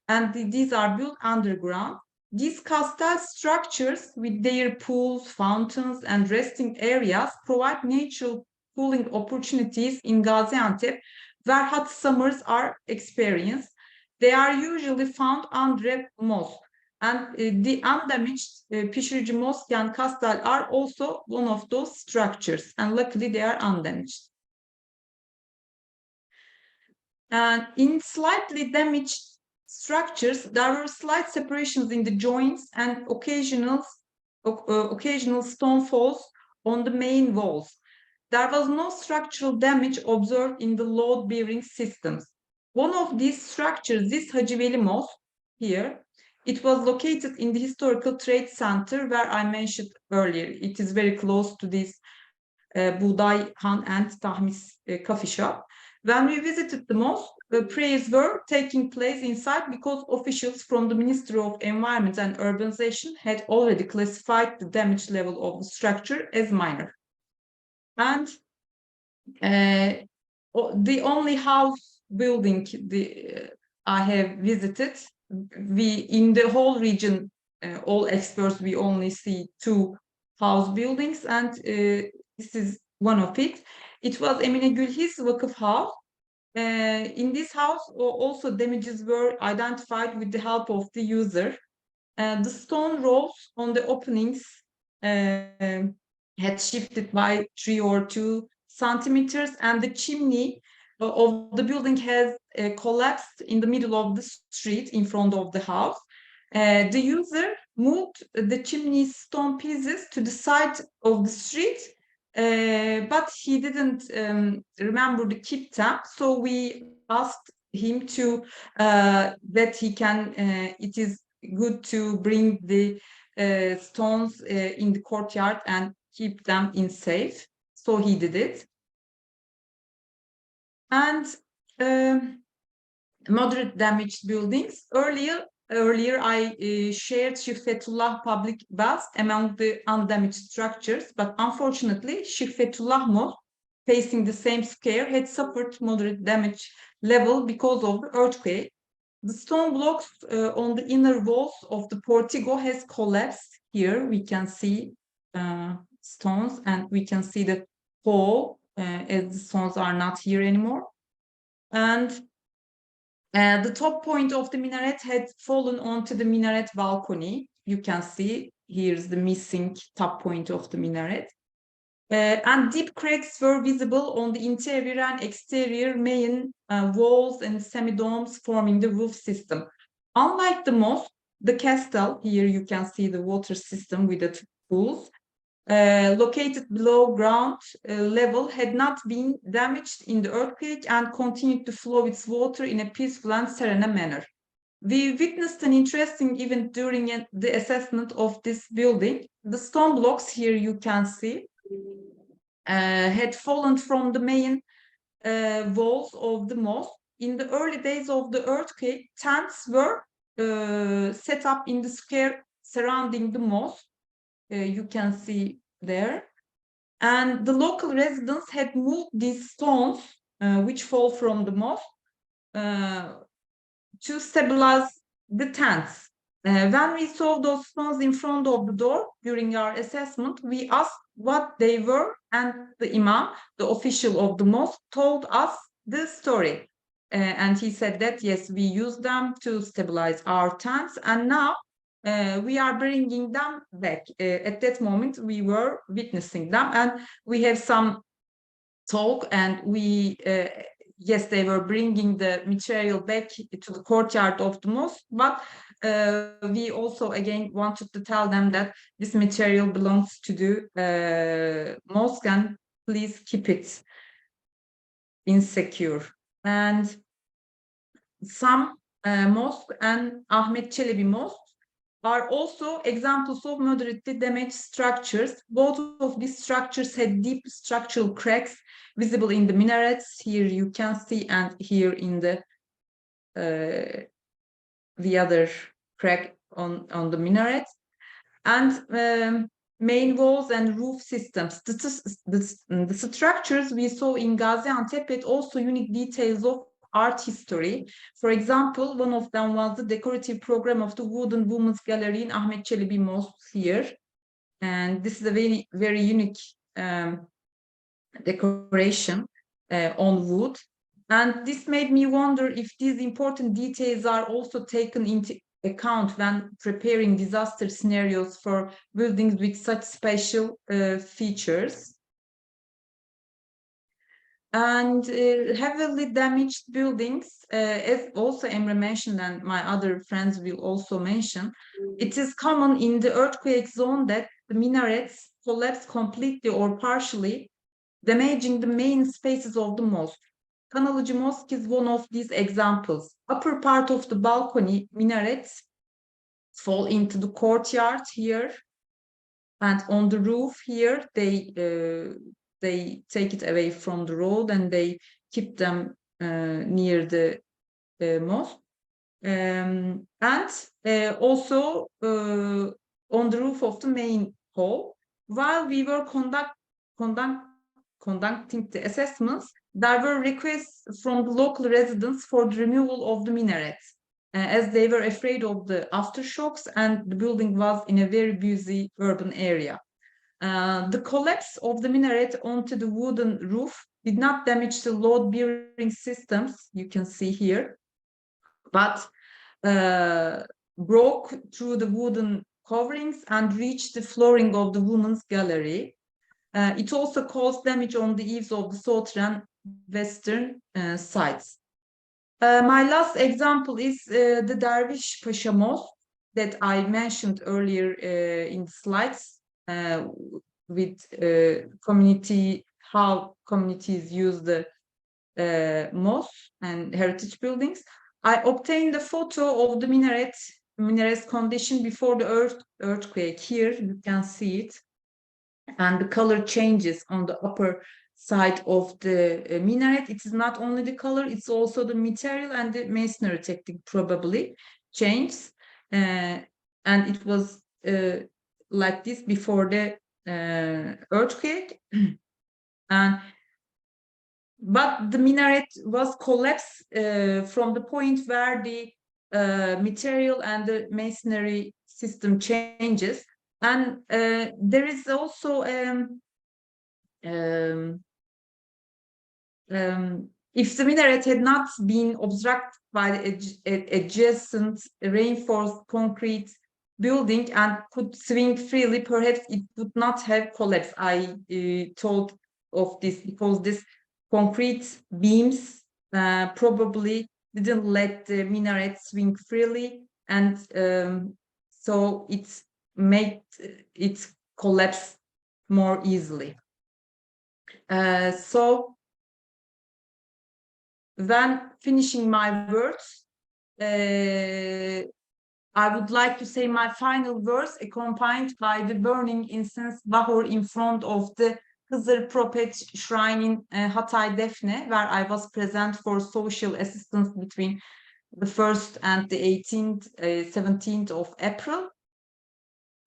and these are built underground. These castel structures, with their pools, fountains, and resting areas, provide natural cooling opportunities in Gaziantep, where hot summers are experienced. They are usually found under a mosque. And the undamaged Pişirici Mosque and Kastel are also one of those structures, and luckily they are undamaged. And in slightly damaged structures, there were slight separations in the joints and occasional stone falls on the main walls. There was no structural damage observed in the load-bearing systems. One of these structures, this Hacı Veli Mosque here, it was located in the Historical Trade Center where I mentioned earlier. It is very close to this Buğday Han and Tahmis coffee shop. When we visited the mosque, prayers were taking place inside because officials from the Ministry of Environment and Urbanization had already classified the damage level of the structure as minor. And the only house building I have visited, in the whole region, all experts, we only see 2 house buildings, and this is one of it. It was Emine Gülhiz Vakıf House. In this house, also damages were identified with the help of the user. The stone rolls on the openings had shifted by 3 or 2 centimeters, and the chimney of the building has collapsed in the middle of the street in front of the house. The user moved the chimney stone pieces to the side of the street but he didn't remember to keep them. So we asked him to that he can. It is good to bring the stones in the courtyard and keep them in safe. So he did it. And moderate damaged buildings. Earlier, I shared Sheikh Fethullah public baths among the undamaged structures, but unfortunately, Sheikh Fethullah Mosque, facing the same square, had suffered moderate damage level because of the earthquake. The stone blocks on the inner walls of the portico has collapsed. Here we can see stones, and we can see the hole as the stones are not here anymore. And the top point of the minaret had fallen onto the minaret balcony. You can see here's the missing top point of the minaret. And deep cracks were visible on the interior and exterior main walls and semi-domes forming the roof system. Unlike the mosque, the castle, here you can see the water system with the pools, located below ground level, had not been damaged in the earthquake and continued to flow its water in a peaceful and serene manner. We witnessed an interesting event during the assessment of this building. The stone blocks, here you can see, had fallen from the main walls of the mosque. In the early days of the earthquake, tents were set up in the square surrounding the mosque. You can see there. And the local residents had moved these stones, which fall from the mosque, to stabilize the tents. When we saw those stones in front of the door during our assessment, we asked what they were, and the imam, the official of the mosque, told us the story. And he said that, yes, we used them to stabilize our tents, and now we are bringing them back. At that moment, we were witnessing them, and we have some talk, and we, yes, they were bringing the material back to the courtyard of the mosque, but we also again wanted to tell them that this material belongs to the mosque, and please keep it insecure. And some mosque and Ahmet Çelebi Mosque are also examples of moderately damaged structures. Both of these structures had deep structural cracks visible in the minarets. Here you can see, and here in the other crack on the minaret. And main walls and roof systems. The structures we saw in Gaziantep had also unique details of art history. For example, one of them was the decorative program of the wooden women's gallery in Ahmet Çelebi Mosque here. And this is a very, very unique decoration on wood. And this made me wonder if these important details are also taken into account when preparing disaster scenarios for buildings with such special features. And heavily damaged buildings, as also Emre mentioned, and my other friends will also mention, it is common in the earthquake zone that the minarets collapse completely or partially, damaging the main spaces of the mosque. Kanalıcı Mosque is one of these examples. Upper part of the balcony minarets fall into the courtyard here, and on the roof here they take it away from the road and they keep them near the mosque. And also on the roof of the main hall. While we were conducting the assessments, there were requests from the local residents for the removal of the minarets, as they were afraid of the aftershocks, and the building was in a very busy urban area. The collapse of the minaret onto the wooden roof did not damage the load-bearing systems, you can see here, but broke through the wooden coverings and reached the flooring of the women's gallery. It also caused damage on the eaves of the southern western sides. My last example is the Dervish Pasha Mosque that I mentioned earlier in the slides. with community, how communities use the mosques and heritage buildings. I obtained a photo of the minaret's condition before the earthquake. Here you can see it, and the color changes on the upper side of the minaret. It is not only the color, it's also the material and the masonry technique probably changed. And it was like this before the earthquake. But the minaret was collapsed from the point where the material and the masonry system changes. And there is also if the minaret had not been obstructed by the adjacent reinforced concrete building and could swing freely, perhaps it would not have collapsed. I thought of this because this concrete beams probably didn't let the minaret swing freely, and so it made it collapse more easily. So when finishing my words, I would like to say my final verse accompanied by the burning incense bahur in front of the Hızır Prophet shrine in Hatay Defne, where I was present for social assistance between the 1st and the 17th of April.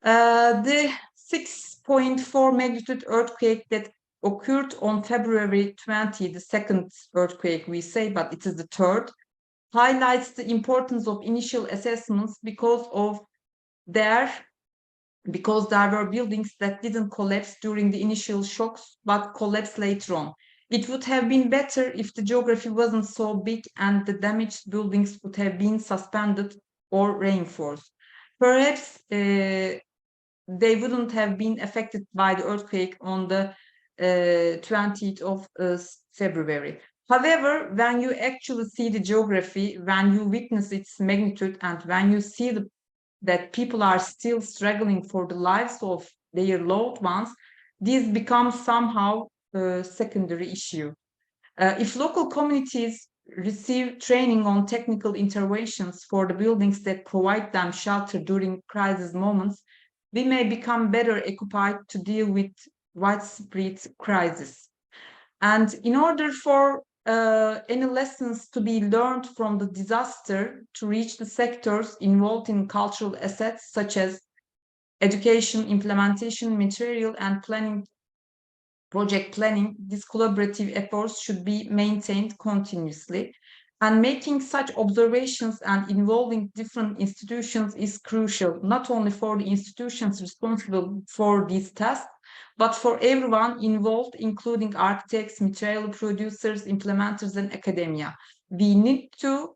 The 6.4 magnitude earthquake that occurred on February 20, the second earthquake we say, but it is the third, highlights the importance of initial assessments because there were buildings that didn't collapse during the initial shocks, but collapsed later on. It would have been better if the geography wasn't so big and the damaged buildings would have been suspended or reinforced. Perhaps they wouldn't have been affected by the earthquake on the 20th of February. However, when you actually see the geography, when you witness its magnitude, and when you see that people are still struggling for the lives of their loved ones, these become somehow a secondary issue. If local communities receive training on technical interventions for the buildings that provide them shelter during crisis moments, we may become better equipped to deal with widespread crisis. And in order for any lessons to be learned from the disaster to reach the sectors involved in cultural assets such as education, implementation, material and planning, project planning, these collaborative efforts should be maintained continuously. And making such observations and involving different institutions is crucial, not only for the institutions responsible for these tasks, but for everyone involved, including architects, material producers, implementers, and academia. We need to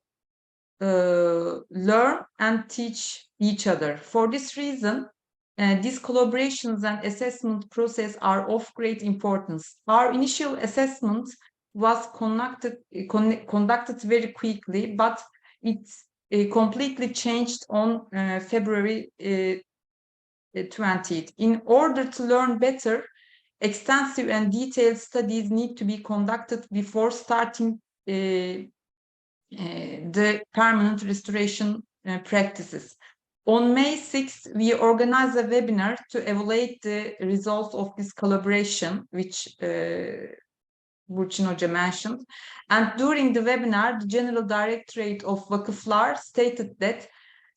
learn and teach each other. For this reason, these collaborations and assessment process are of great importance. Our initial assessment was conducted very quickly, but it's completely changed on February 20th. In order to learn better, extensive and detailed studies need to be conducted before starting the permanent restoration practices. On May 6th, we organized a webinar to evaluate the results of this collaboration, which Burçin Hoca mentioned. And during the webinar, the General Directorate of Vakıflar stated that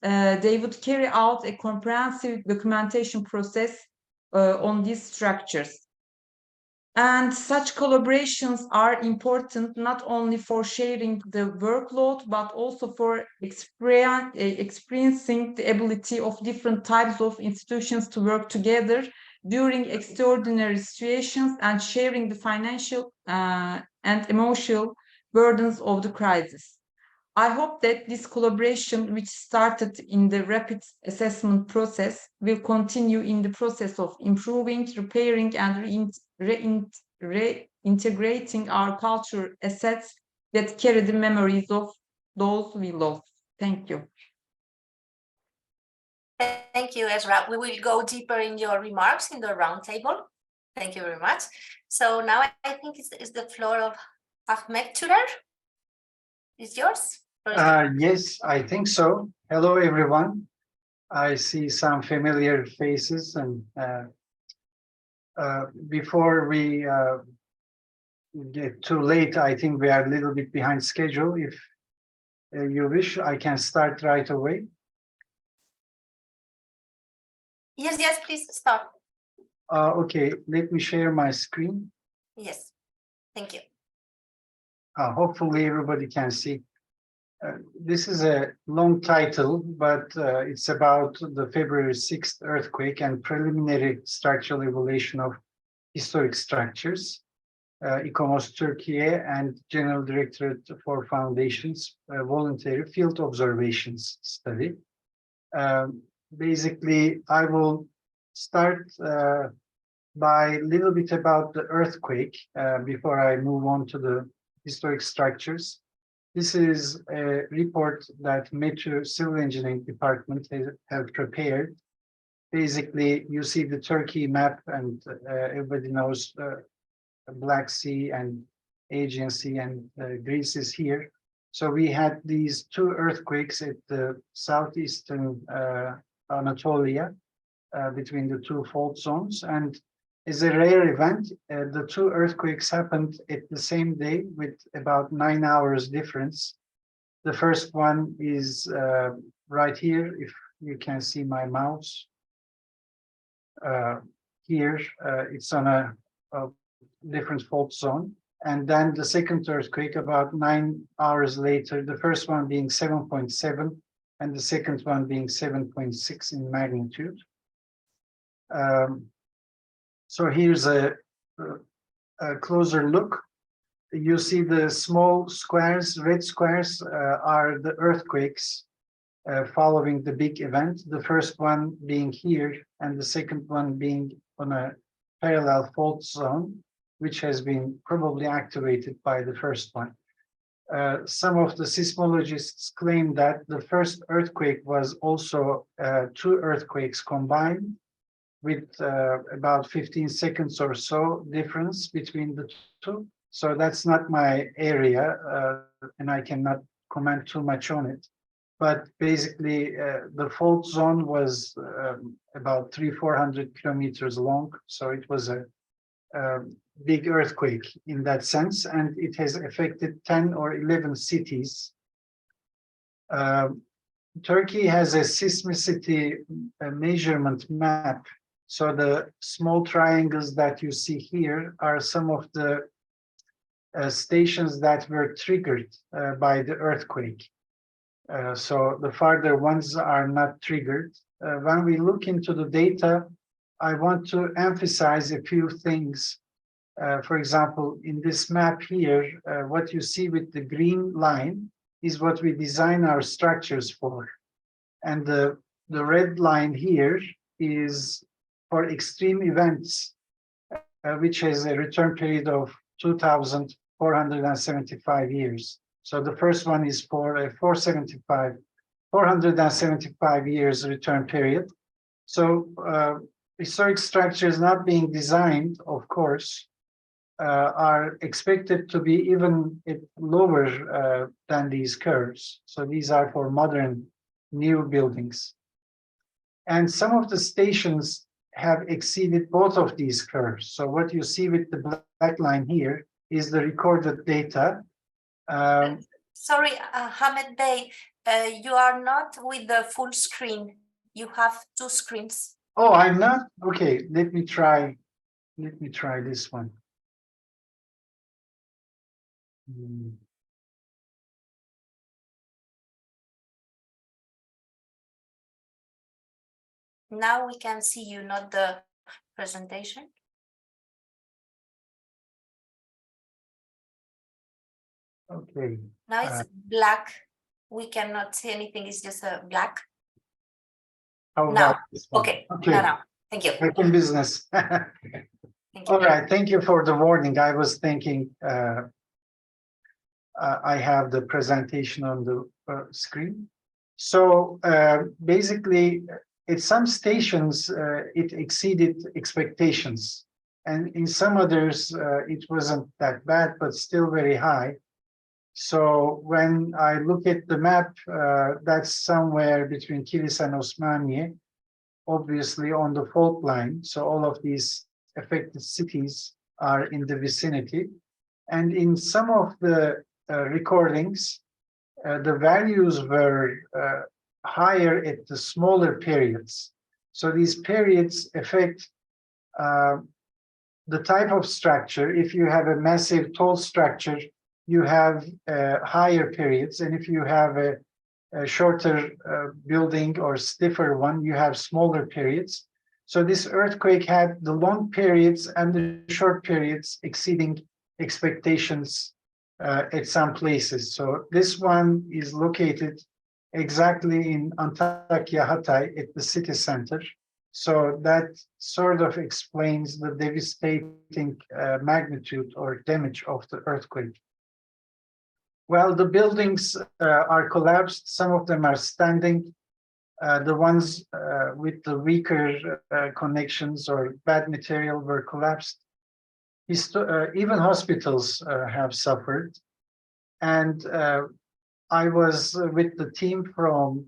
they would carry out a comprehensive documentation process on these structures. And such collaborations are important not only for sharing the workload, but also for experiencing the ability of different types of institutions to work together during extraordinary situations and sharing the financial and emotional burdens of the crisis. I hope that this collaboration, which started in the rapid assessment process, will continue in the process of improving, repairing, and reintegrating our cultural assets that carry the memories of those we lost. Thank you. Thank you, Ezra. We will go deeper in your remarks in the roundtable. Thank you very much. So now I think it's the floor of Ahmet Türer. Is yours? Yes, I think so. Hello, everyone. I see some familiar faces, and before we get too late, I think we are a little bit behind schedule. If you wish, I can start right away. Yes, please start. Okay, let me share my screen. Yes, thank you. Hopefully, everybody can see. This is a long title, but it's about the February 6th earthquake and preliminary structural evaluation of historic structures. ICOMOS Türkiye and General Directorate for Foundations voluntary field observations study. Basically, I will start by a little bit about the earthquake before I move on to the historic structures. This is a report that Metro Civil Engineering Department have prepared. Basically, you see the Turkey map, and everybody knows Black Sea and Aegean Sea, and Greece is here. So we had these two earthquakes at the southeastern Anatolia between the two fault zones, and as a rare event, the two earthquakes happened at the same day with about 9 hours difference. The first one is right here, if you can see my mouse. Here, it's on a different fault zone. And then the second earthquake about 9 hours later, the first one being 7.7 and the second one being 7.6 in magnitude. So here's a closer look. You see the small squares, red squares are the earthquakes following the big event. The first one being here and the second one being on a parallel fault zone, which has been probably activated by the first one. Some of the seismologists claim that the first earthquake was also two earthquakes combined, with about 15 seconds or so difference between the two. So that's not my area, and I cannot comment too much on it. But basically, the fault zone was about 300-400 kilometers long. So it was a big earthquake in that sense, and it has affected 10 or 11 cities. Turkey has a seismicity measurement map. So the small triangles that you see here are some of the stations that were triggered by the earthquake. So the farther ones are not triggered. When we look into the data, I want to emphasize a few things. For example, in this map here, what you see with the green line is what we design our structures for. And the red line here is for extreme events, which has a return period of 2,475 years. So the first one is for a 475 years return period. So historic structures not being designed, of course, are expected to be even lower than these curves. So these are for modern new buildings. And some of the stations have exceeded both of these curves. So what you see with the black line here is the recorded data. Sorry, Hamed Bey, you are not with the full screen. You have two screens. Oh, I'm not? Okay, let me try this one. Now we can see you, not the presentation. Okay. Now it's black. We cannot see anything. It's just a black. How Now, about this one? okay. Okay. No. Thank you. Back in business. Thank you. All right. Thank you for the warning. I was thinking I have the presentation on the screen. So basically, at some stations, it exceeded expectations. and in some others it wasn't that bad, but still very high. So when I look at the map, that's somewhere between Kilis and Osmaniye, obviously on the fault line. So all of these affected cities are in the vicinity. And in some of the recordings, the values were higher at the smaller periods. So these periods affect the type of structure. If you have a massive tall structure, you have higher periods. And if you have a shorter building or stiffer one, you have smaller periods. So this earthquake had the long periods and the short periods exceeding expectations at some places. So this one is located exactly in Antakya, Hatay, at the city center. So that sort of explains the devastating magnitude or damage of the earthquake. Well, the buildings are collapsed. Some of them are standing. The ones with the weaker connections or bad material were collapsed. Even hospitals have suffered. And I was with the team from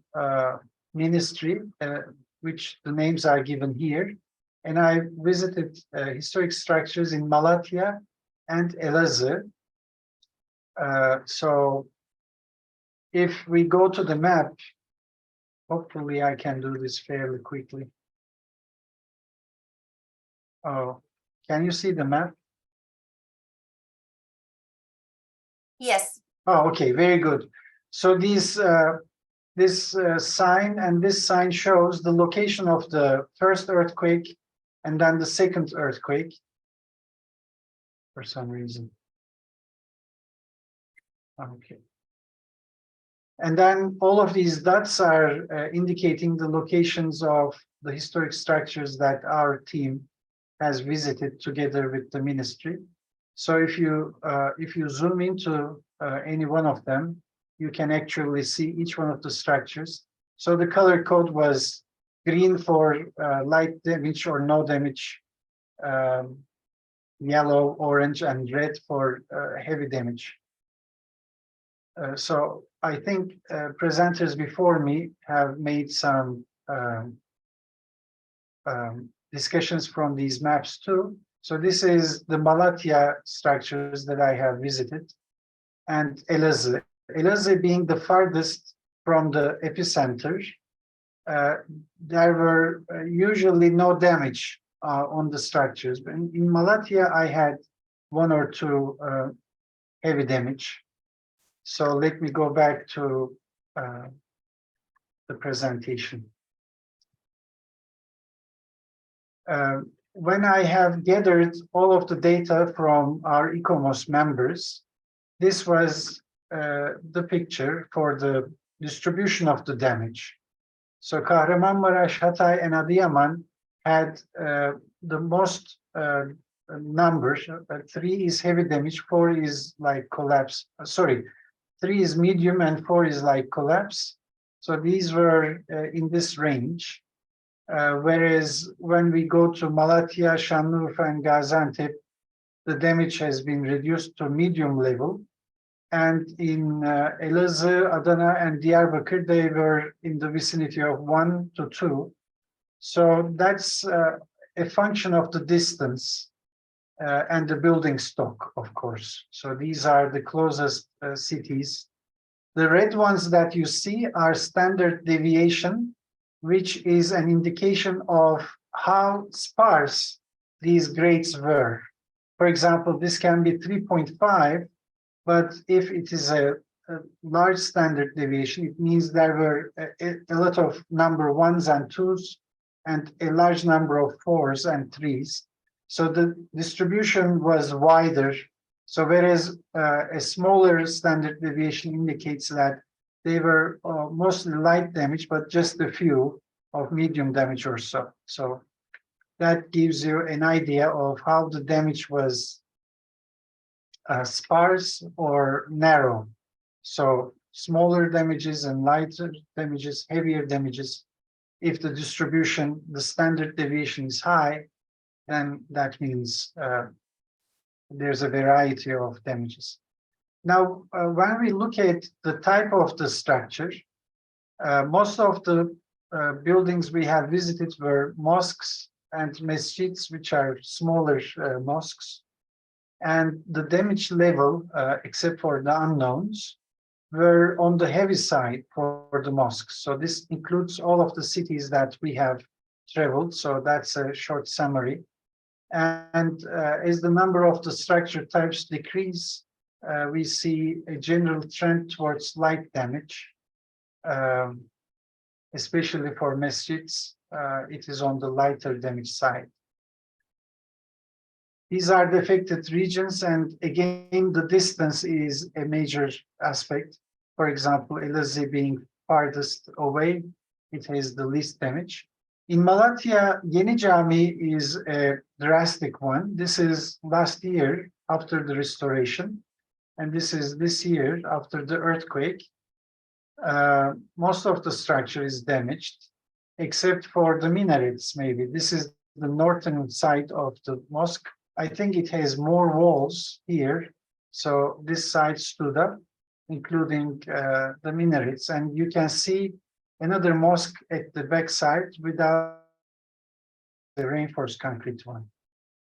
ministry, which the names are given here. And I visited historic structures in Malatya and Elazığ. So if we go to the map, hopefully I can do this fairly quickly. Oh, can you see the map? Yes. Oh, okay, very good. So these this sign and this sign shows the location of the first earthquake and then the second earthquake for some reason. Okay. And then all of these dots are indicating the locations of the historic structures that our team has visited together with the ministry. So if you zoom into any one of them, you can actually see each one of the structures. So the color code was green for light damage or no damage, yellow, orange, and red for heavy damage. So I think presenters before me have made some discussions from these maps too. So this is the Malatya structures that I have visited, and Elazığ. Elazığ being the farthest from the epicenter, there were usually no damage on the structures. But in Malatya, I had one or two heavy damage. So let me go back to the presentation. When I have gathered all of the data from our ICOMOS members, this was the picture for the distribution of the damage. So Kahramanmaraş, Hatay, and Adıyaman had the most numbers. 3 is heavy damage, 4 is like collapse. Sorry, 3 is medium and 4 is like collapse. So these were in this range. Whereas when we go to Malatya, Şanlıurfa, and Gaziantep, the damage has been reduced to medium level. And in Elazığ, Adana, and Diyarbakır, they were in the vicinity of 1 to 2. So that's a function of the distance and the building stock, of course. So these are the closest cities. The red ones that you see are standard deviation, which is an indication of how sparse these grades were. For example, this can be 3.5, but if it is a large standard deviation, it means there were a lot of number 1s and 2s and a large number of 4s and 3s. So the distribution was wider. So whereas a smaller standard deviation indicates that they were mostly light damage, but just a few of medium damage or so. So that gives you an idea of how the damage was sparse or narrow. So smaller damages and lighter damages, heavier damages. If the distribution, the standard deviation is high, then that means there's a variety of damages. Now, when we look at the type of the structure, most of the buildings we have visited were mosques and masjids, which are smaller mosques. And the damage level, except for the unknowns, were on the heavy side for the mosques. So this includes all of the cities that we have traveled. So that's a short summary. And as the number of the structure types decrease, we see a general trend towards light damage, especially for masjids. It is on the lighter damage side. These are the affected regions, and again, the distance is a major aspect. For example, Elazığ being farthest away, it has the least damage. In Malatya, Yeni Cami is a drastic one. This is last year after the restoration, and this is this year after the earthquake. Most of the structure is damaged, except for the minarets, maybe. This is the northern side of the mosque. I think it has more walls here. So this side stood up, including the minarets. And you can see another mosque at the back side without the reinforced concrete one,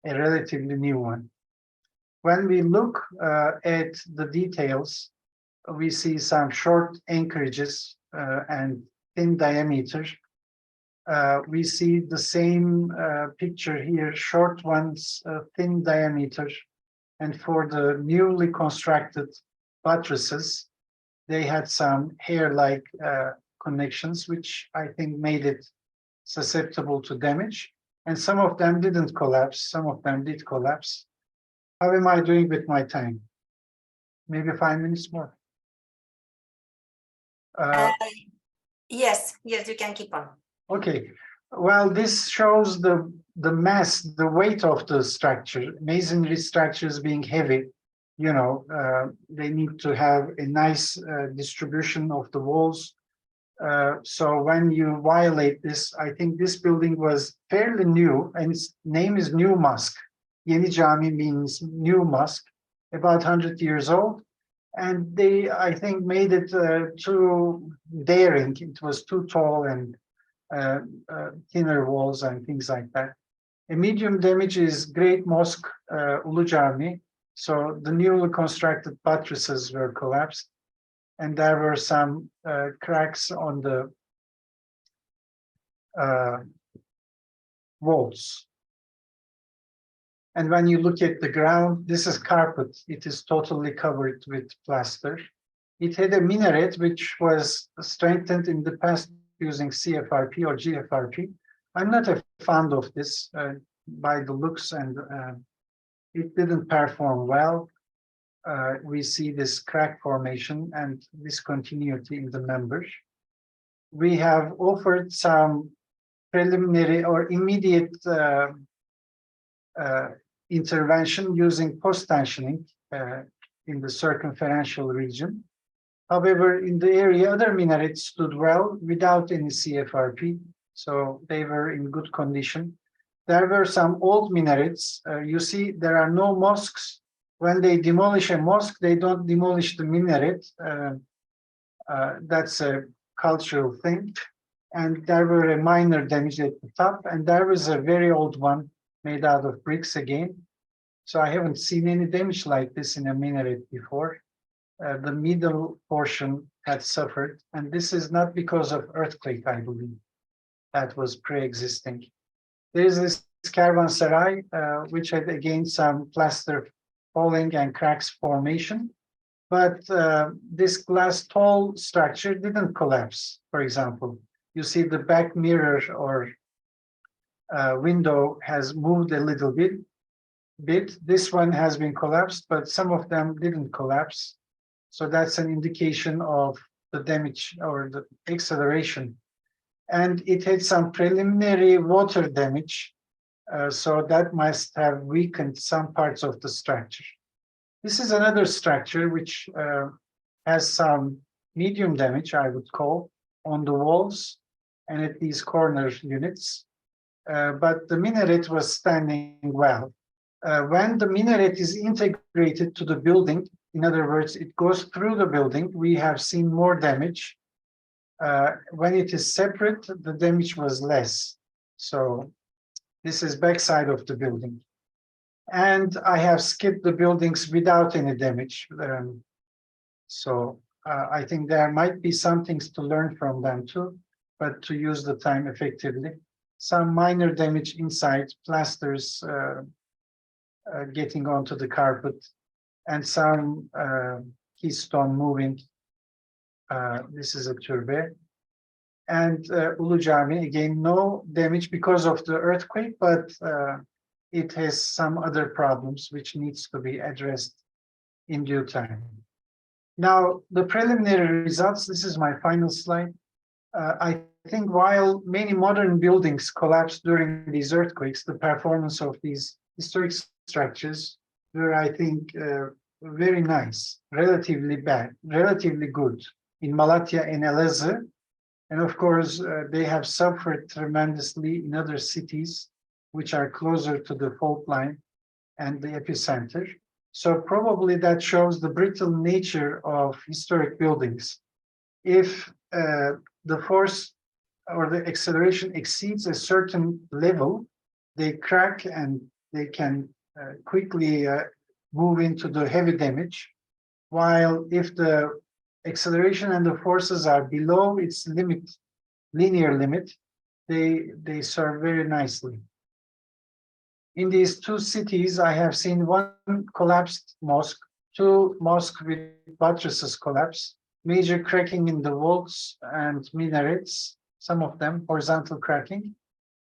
a relatively new one. When we look at the details, we see some short anchorages and thin diameter. We see the same picture here, short ones, thin diameter. And for the newly constructed buttresses, they had some hair-like connections, which I think made it susceptible to damage. And some of them didn't collapse, some of them did collapse. How am I doing with my time? Maybe 5 minutes more. Yes, you can keep on. Okay, well, this shows the mass, the weight of the structure. Masonry structures being heavy, they need to have a nice distribution of the walls. So when you violate this, I think this building was fairly new, and its name is New Mosque. Yeni Cami means new mosque, about 100 years old. And they, I think, made it too daring. It was too tall and thinner walls and things like that. A medium damage is Great Mosque, Ulu Cami. So the newly constructed buttresses were collapsed, and there were some cracks on the walls. And when you look at the ground, this is carpet. It is totally covered with plaster. It had a minaret which was strengthened in the past using CFRP or GFRP. I'm not a fan of this by the looks, and it didn't perform well. We see this crack formation and discontinuity in the members. We have offered some preliminary or immediate intervention using post-tensioning in the circumferential region. However, in the area, other minarets stood well without any CFRP, so they were in good condition. There were some old minarets. You see, there are no mosques. When they demolish a mosque, they don't demolish the minaret. That's a cultural thing. And there were a minor damage at the top, and there was a very old one made out of bricks again. So I haven't seen any damage like this in a minaret before. The middle portion had suffered, and this is not because of earthquake, I believe. That was pre-existing. There is this caravanserai, which had again some plaster falling and cracks formation, but this glass tall structure didn't collapse, for example. You see the back mirror or window has moved a little bit. This one has been collapsed, but some of them didn't collapse. So that's an indication of the damage or the acceleration. And it had some preliminary water damage. So that must have weakened some parts of the structure. This is another structure which has some medium damage, I would call, on the walls and at these corner units. but the minaret was standing well. When the minaret is integrated to the building, in other words, it goes through the building, we have seen more damage. When it is separate, the damage was less. So this is backside of the building. And I have skipped the buildings without any damage. I think there might be some things to learn from them too, but to use the time effectively. Some minor damage inside, plasters getting onto the carpet, and some keystone moving. This is a türbe. And Ulu Cami, again, no damage because of the earthquake, but it has some other problems which needs to be addressed in due time. Now, the preliminary results, this is my final slide. I think while many modern buildings collapsed during these earthquakes, the performance of these historic structures were, I think, very nice, relatively good in Malatya and Elazığ. And of course, they have suffered tremendously in other cities which are closer to the fault line and the epicenter. So probably that shows the brittle nature of historic buildings. If the force or the acceleration exceeds a certain level, they crack and they can quickly move into the heavy damage. While if the acceleration and the forces are below its limit, linear limit, they serve very nicely. In these two cities, I have seen one collapsed mosque, two mosques with buttresses collapse, major cracking in the walls and minarets, some of them horizontal cracking.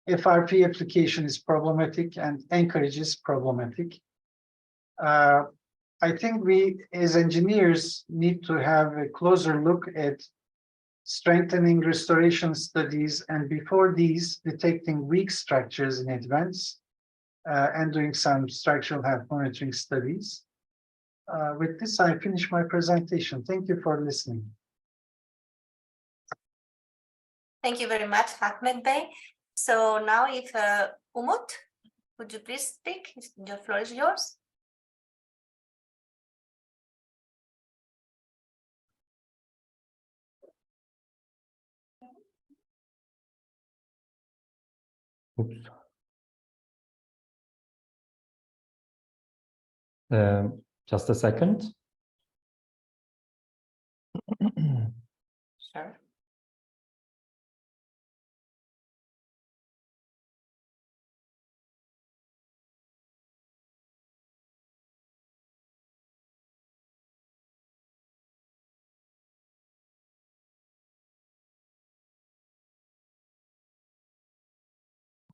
FRP application is problematic and anchorage is problematic. I think we as engineers need to have a closer look at strengthening restoration studies, and before these, detecting weak structures in advance and doing some structural health monitoring studies. With this, I finish my presentation. Thank you for listening. Thank you very much, Ahmed Bey. So now if Umut, would you please speak? The floor is yours. Oops. Just a second. Sure.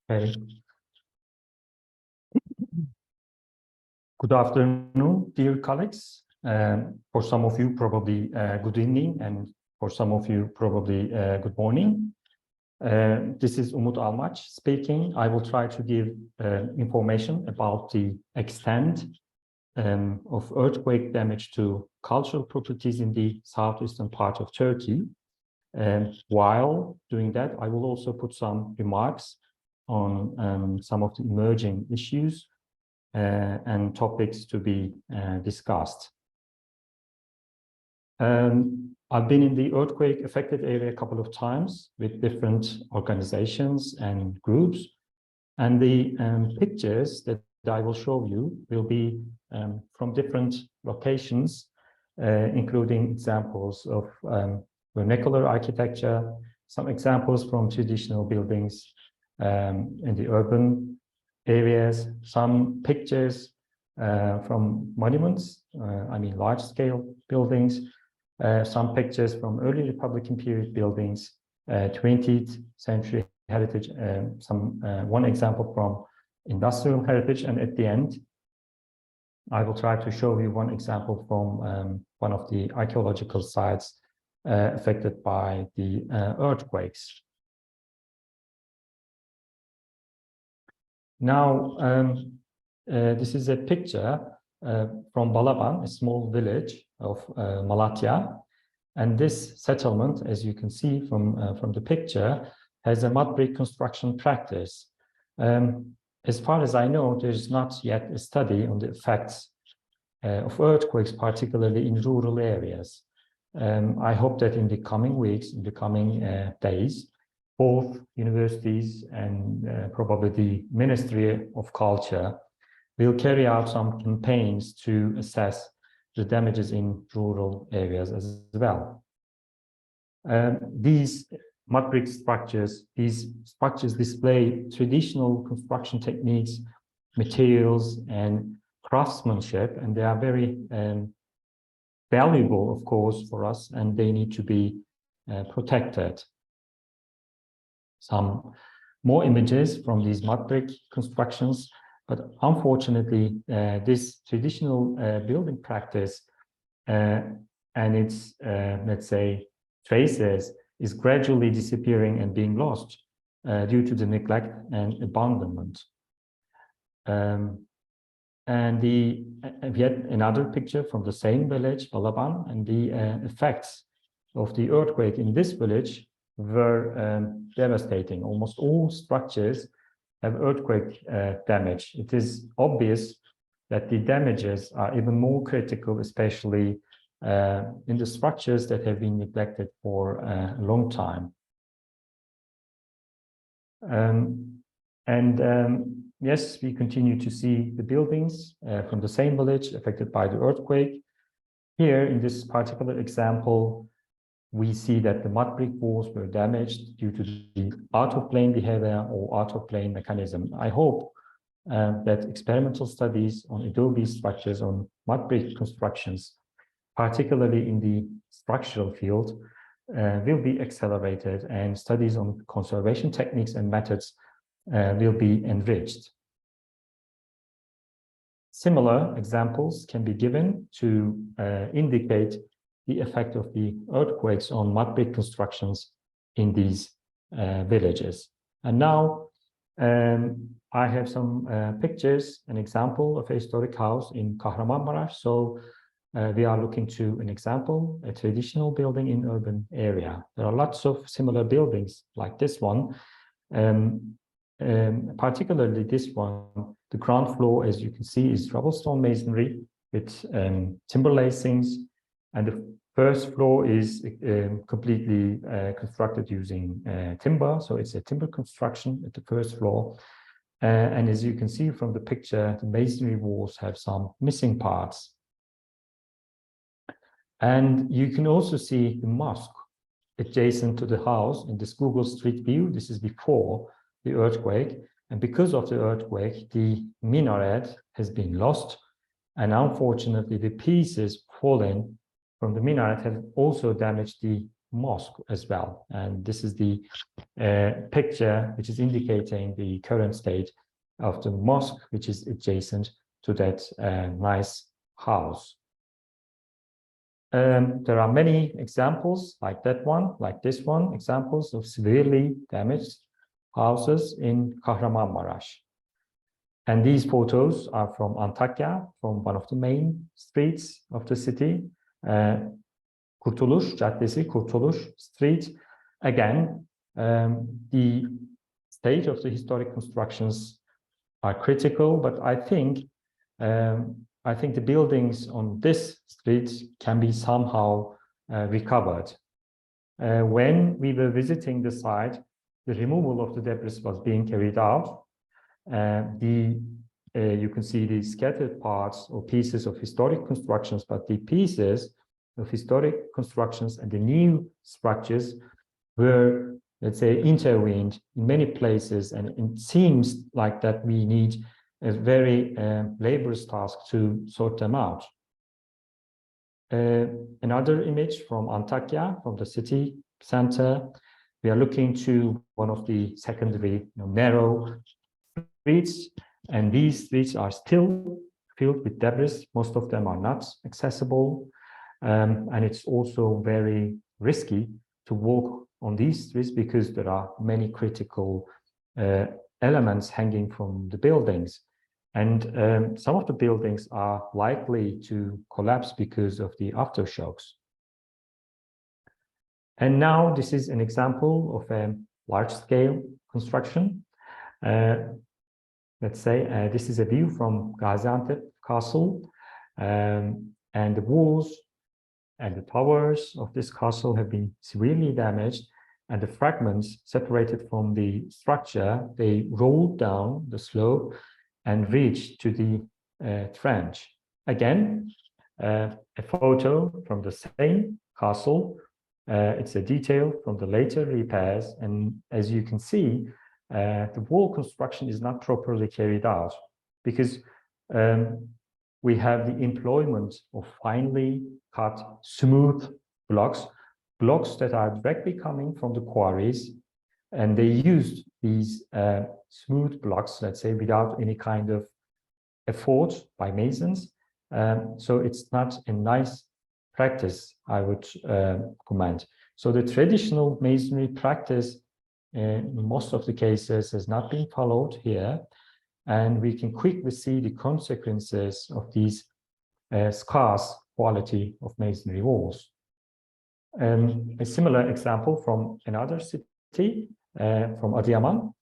Okay. Good afternoon, dear colleagues. For some of you, probably good evening, and for some of you, probably good morning. This is Umut Almaç speaking. I will try to give information about the extent of earthquake damage to cultural properties in the southeastern part of Turkey. While doing that, I will also put some remarks on some of the emerging issues and topics to be discussed. I've been in the earthquake affected area a couple of times with different organizations and groups, and the pictures that I will show you will be from different locations, including examples of vernacular architecture, some examples from traditional buildings in the urban areas, some pictures from monuments, I mean large-scale buildings, some pictures from early Republican period buildings, 20th century heritage, one example from industrial heritage, and at the end, I will try to show you one example from one of the archaeological sites affected by the earthquakes. Now, this is a picture from Balaban, a small village of Malatya. And this settlement, as you can see from the picture, has a mud brick construction practice. As far as I know, there's not yet a study on the effects of earthquakes, particularly in rural areas. I hope that in the coming weeks, in the coming days, both universities and probably the Ministry of Culture will carry out some campaigns to assess the damages in rural areas as well. These mud brick structures, these structures display traditional construction techniques, materials, and craftsmanship, and they are very valuable, of course, for us, and they need to be protected. Some more images from these mud brick constructions, but unfortunately, this traditional building practice and its, let's say, traces is gradually disappearing and being lost due to the neglect and abandonment. And yet another picture from the same village, Balaban, and the effects of the earthquake in this village were devastating. Almost all structures have earthquake damage. It is obvious that the damages are even more critical, especially in the structures that have been neglected for a long time. Yes, we continue to see the buildings from the same village affected by the earthquake. Here, in this particular example, we see that the mud brick walls were damaged due to the out-of-plane behavior or out-of-plane mechanism. I hope that experimental studies on adobe structures on mud brick constructions, particularly in the structural field, will be accelerated, and studies on conservation techniques and methods will be enriched. Similar examples can be given to indicate the effect of the earthquakes on mud brick constructions in these villages. And now I have some pictures, an example of a historic house in Kahramanmaraş. So we are looking to an example, a traditional building in urban area. There are lots of similar buildings like this one. Particularly this one, the ground floor, as you can see, is rubble stone masonry with timber lacings, and the first floor is completely constructed using timber, so it's a timber construction at the first floor. And as you can see from the picture, the masonry walls have some missing parts. And you can also see the mosque adjacent to the house in this Google Street View. This is before the earthquake, and because of the earthquake, the minaret has been lost, and unfortunately the pieces falling from the minaret have also damaged the mosque as well. And this is the picture which is indicating the current state of the mosque, which is adjacent to that nice house. There are many examples like that one, like this one, examples of severely damaged houses in Kahramanmaraş. And these photos are from Antakya, from one of the main streets of the city, Kurtuluş Caddesi, Kurtuluş Street. Again, the state of the historic constructions are critical, but I think the buildings on this street can be somehow recovered. When we were visiting the site, the removal of the debris was being carried out. You can see the scattered parts or pieces of historic constructions, but the pieces of historic constructions and the new structures were, let's say, intervened in many places, and it seems like that we need a very laborious task to sort them out. Another image from Antakya, from the city center. We are looking to one of the secondary narrow streets, and these streets are still filled with debris. Most of them are not accessible, and it's also very risky to walk on these streets because there are many critical elements hanging from the buildings. And some of the buildings are likely to collapse because of the aftershocks. And now this is an example of a large-scale construction. let's say. This is a view from Gaziantep Castle, and the walls and the towers of this castle have been severely damaged, and the fragments separated from the structure, they rolled down the slope and reached to the trench. Again, a photo from the same castle. It's a detail from the later repairs, and as you can see, the wall construction is not properly carried out because we have the employment of finely cut smooth blocks that are directly coming from the quarries, and they used these smooth blocks, let's say, without any kind of effort by masons. So it's not a nice practice, I would comment. So the traditional masonry practice in most of the cases has not been followed here, and we can quickly see the consequences of these scarce quality of masonry walls. A similar example from another city, from Adıyaman,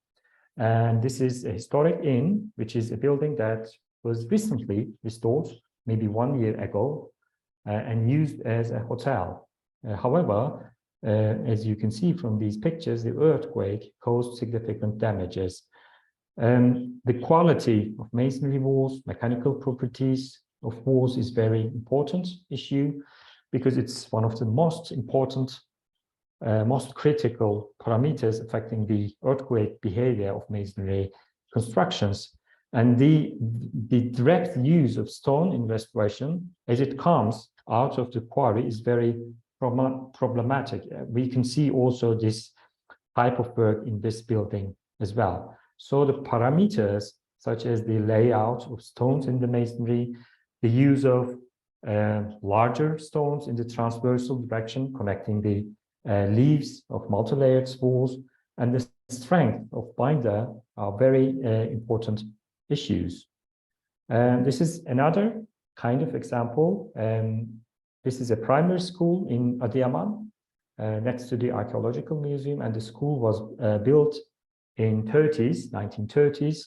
and this is a historic inn, which is a building that was recently restored, maybe 1 year ago, and used as a hotel. However, as you can see from these pictures, the earthquake caused significant damages. The quality of masonry walls, mechanical properties of walls is very important issue because it's one of the most important, most critical parameters affecting the earthquake behavior of masonry constructions. And the direct use of stone in restoration as it comes out of the quarry is very problematic. We can see also this type of work in this building as well. So the parameters such as the layout of stones in the masonry, the use of larger stones in the transversal direction connecting the leaves of multi-layered walls, and the strength of binder are very important issues. This is another kind of example. This is a primary school in Adıyaman, next to the archaeological museum, and the school was built in 1930s,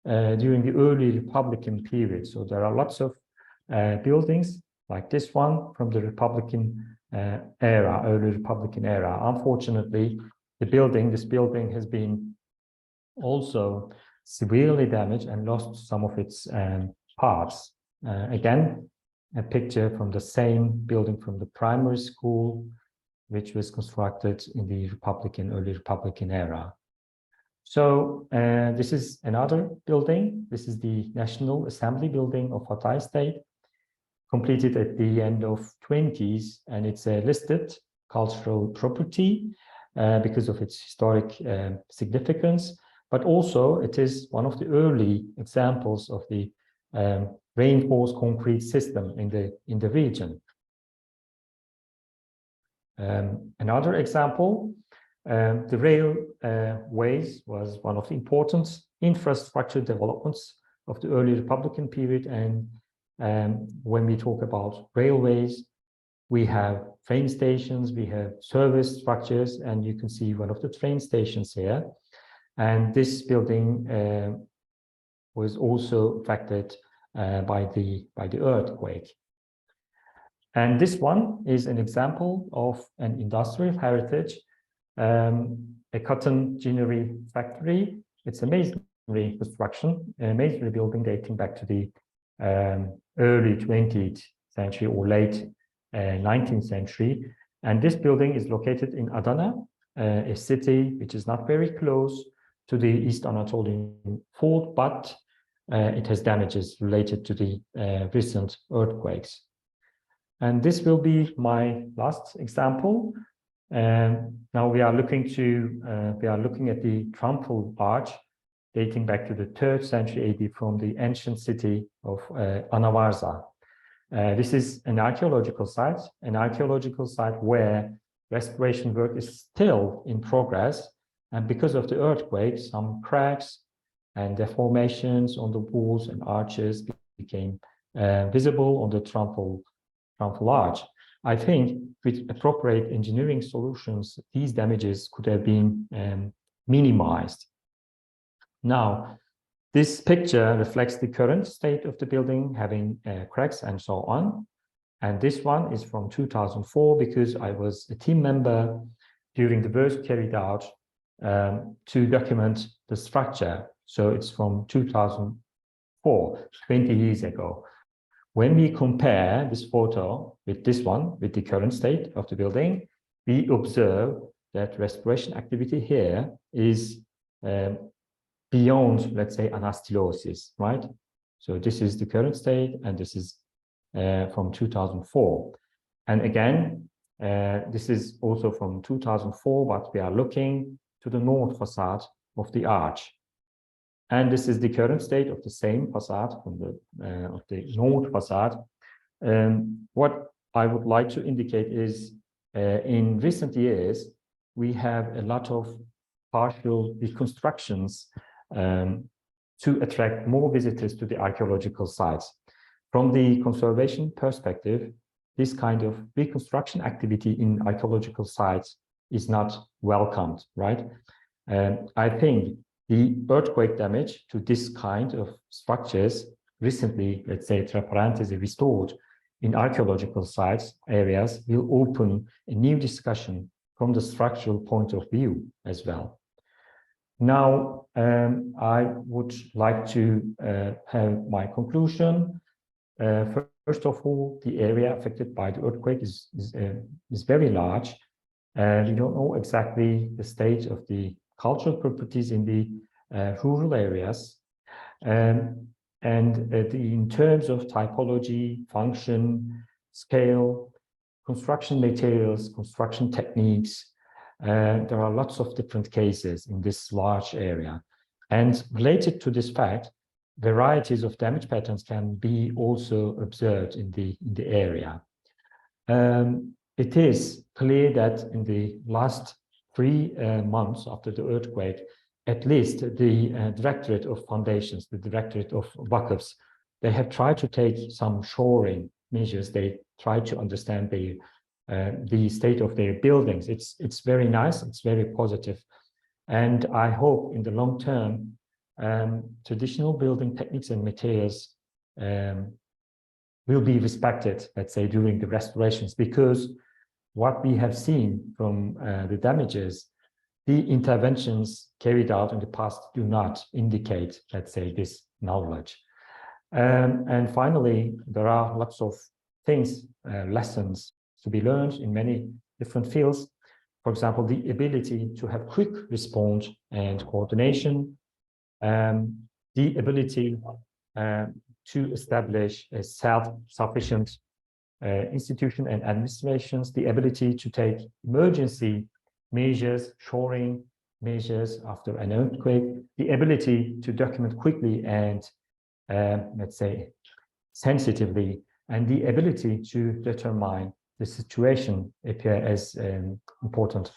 during the early Republican period. So there are lots of buildings like this one from the Republican era, early Republican era. Unfortunately, this building has been also severely damaged and lost some of its parts. Again, a picture from the same building from the primary school, which was constructed in the early Republican era. So this is another building. This is the National Assembly building of Hatay State, completed at the end of 20s, and it's a listed cultural property because of its historic significance, but also it is one of the early examples of the reinforced concrete system in the region. Another example, the railways was one of the important infrastructure developments of the early Republican period, and when we talk about railways, we have train stations, we have service structures, and you can see one of the train stations here. And this building was also affected by the earthquake. And this one is an example of an industrial heritage, a cotton ginnery factory. It's a masonry construction, a masonry building dating back to the early 20th century or late 19th century. And this building is located in Adana, a city which is not very close to the East Anatolian fault, but it has damages related to the recent earthquakes. And this will be my last example. Now we are looking at the Triumphal Arch dating back to the 3rd century AD from the ancient city of Anavarza. This is an archaeological site where restoration work is still in progress. And because of the earthquake, some cracks and deformations on the walls and arches became visible on the Triumphal Arch. I think with appropriate engineering solutions, these damages could have been minimized. Now, This picture reflects the current state of the building, having cracks and so on. And this one is from 2004 because I was a team member during the work carried out to document the structure. So it's from 2004, 20 years ago. When we compare this photo with this one, with the current state of the building, we observe that restoration activity here is beyond, let's say, anastylosis, right? So this is the current state, and this is from 2004. And again, this is also from 2004, but we are looking to the north facade of the arch. And this is the current state of the same facade from of the north facade. What I would like to indicate is in recent years, we have a lot of partial reconstructions to attract more visitors to the archaeological sites. From the conservation perspective, this kind of reconstruction activity in archaeological sites is not welcomed, right? I think the earthquake damage to this kind of structures recently, let's say, tra parentesi, restored in archaeological sites areas will open a new discussion from the structural point of view as well. Now, I would like to have my conclusion. First of all, the area affected by the earthquake is very large. We don't know exactly the state of the cultural properties in the rural areas. In terms of typology, function, scale, construction materials, construction techniques, there are lots of different cases in this large area. And related to this fact, varieties of damage patterns can be also observed in the area. It is clear that in the last 3 months after the earthquake, at least the Directorate of Foundations, the Directorate of Vakıfs, they have tried to take some shoring measures. They try to understand the state of their buildings. It's very nice, it's very positive. And I hope in the long term, traditional building techniques and materials will be respected, let's say, during the restorations, because what we have seen from the damages, the interventions carried out in the past do not indicate, let's say, this knowledge. And finally, there are lots of things, lessons to be learned in many different fields. For example, the ability to have quick response and coordination, the ability to establish a self-sufficient institution and administrations, the ability to take emergency measures, shoring measures after an earthquake, the ability to document quickly and, let's say, sensitively, and the ability to determine the situation appear as important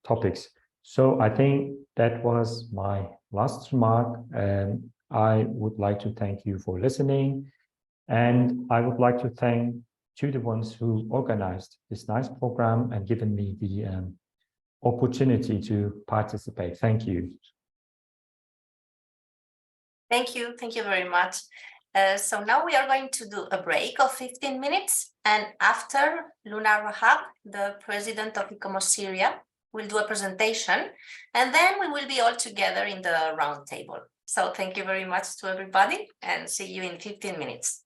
topics. So I think that was my last remark. I would like to thank you for listening, and I would like to thank to the ones who organized this nice program and given me the opportunity to participate. Thank you. Thank you very much. So now we are going to do a break of 15 minutes, and after Luna Rahab, the president of ICOMOS Syria, will do a presentation, and then we will be all together in the round table. So thank you very much to everybody, and see you in 15 minutes.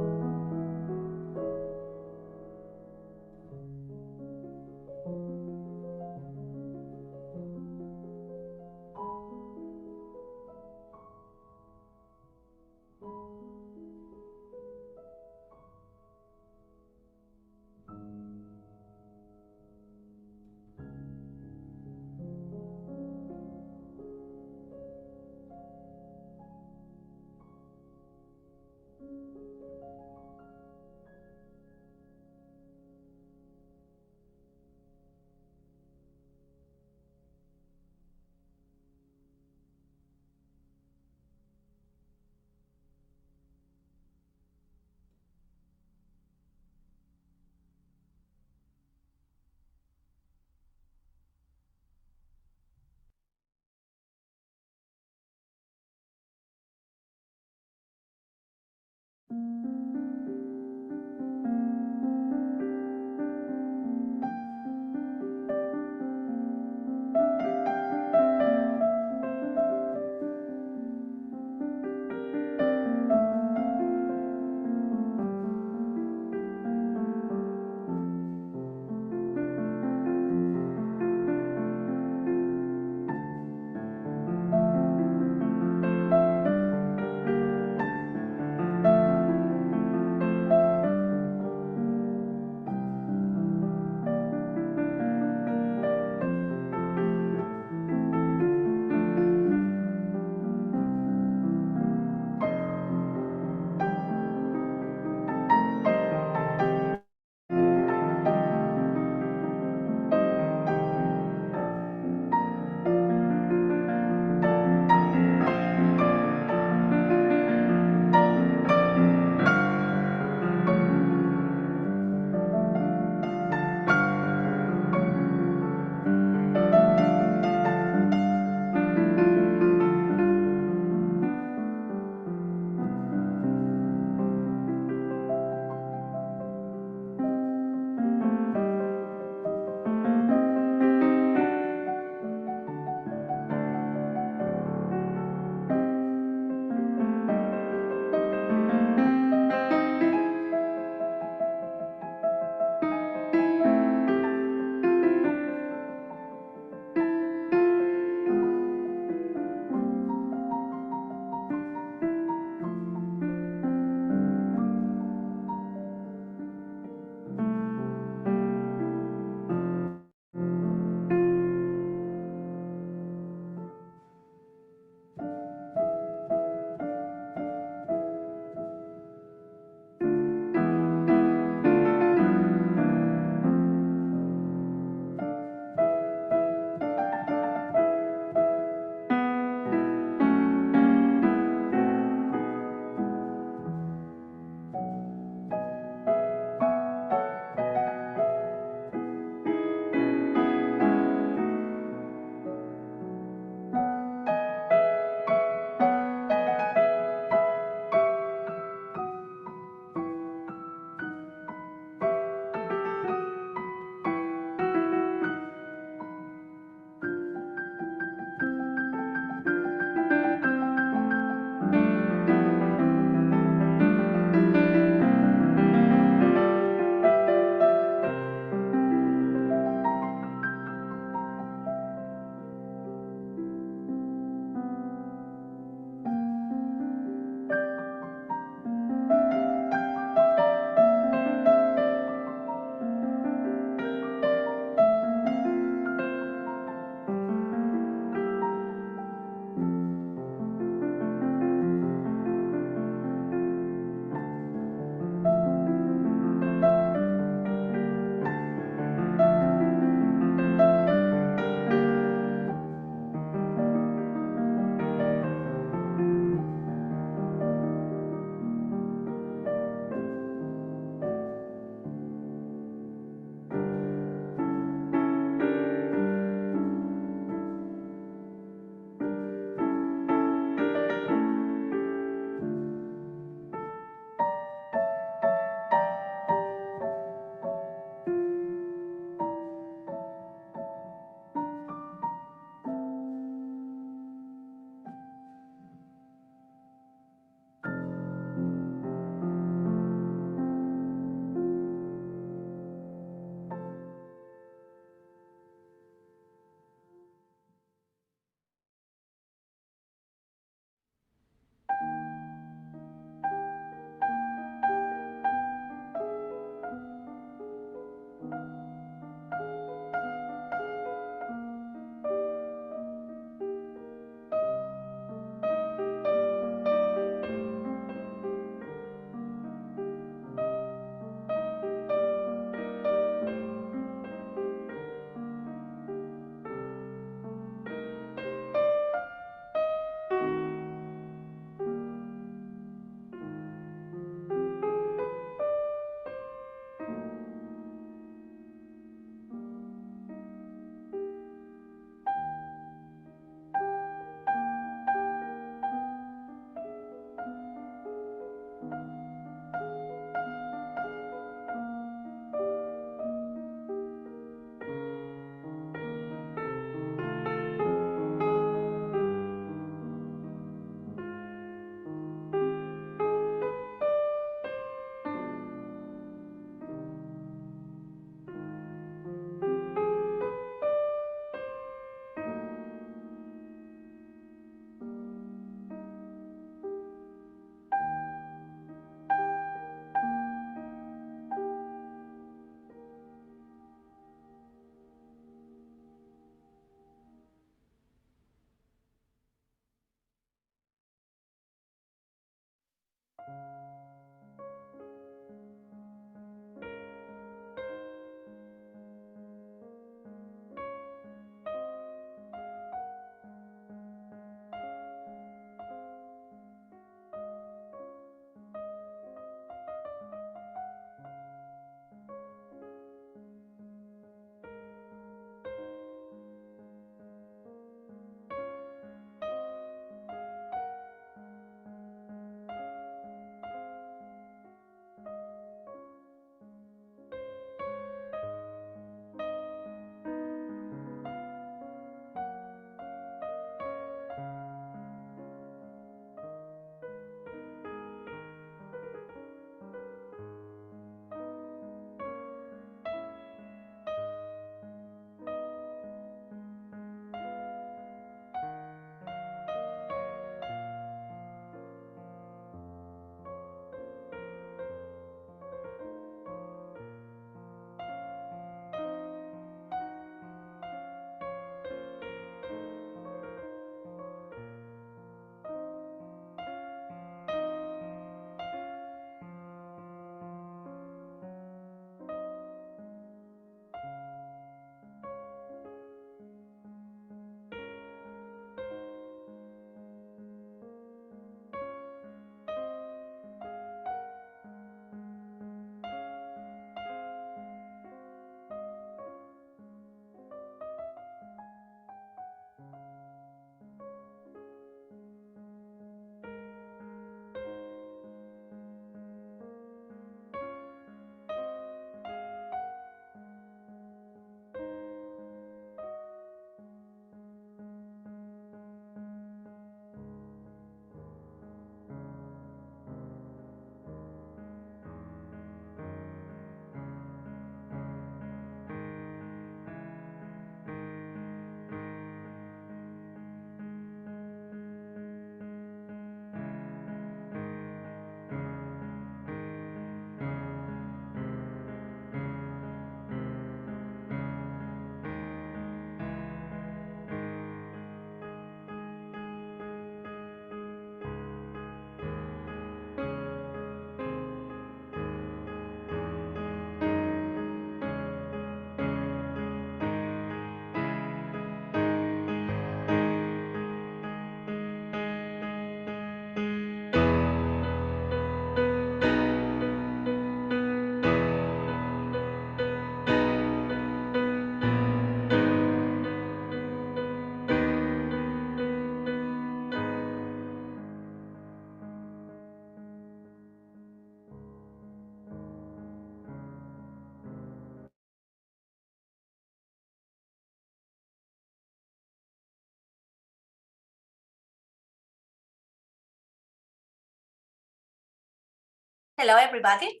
Hello, everybody.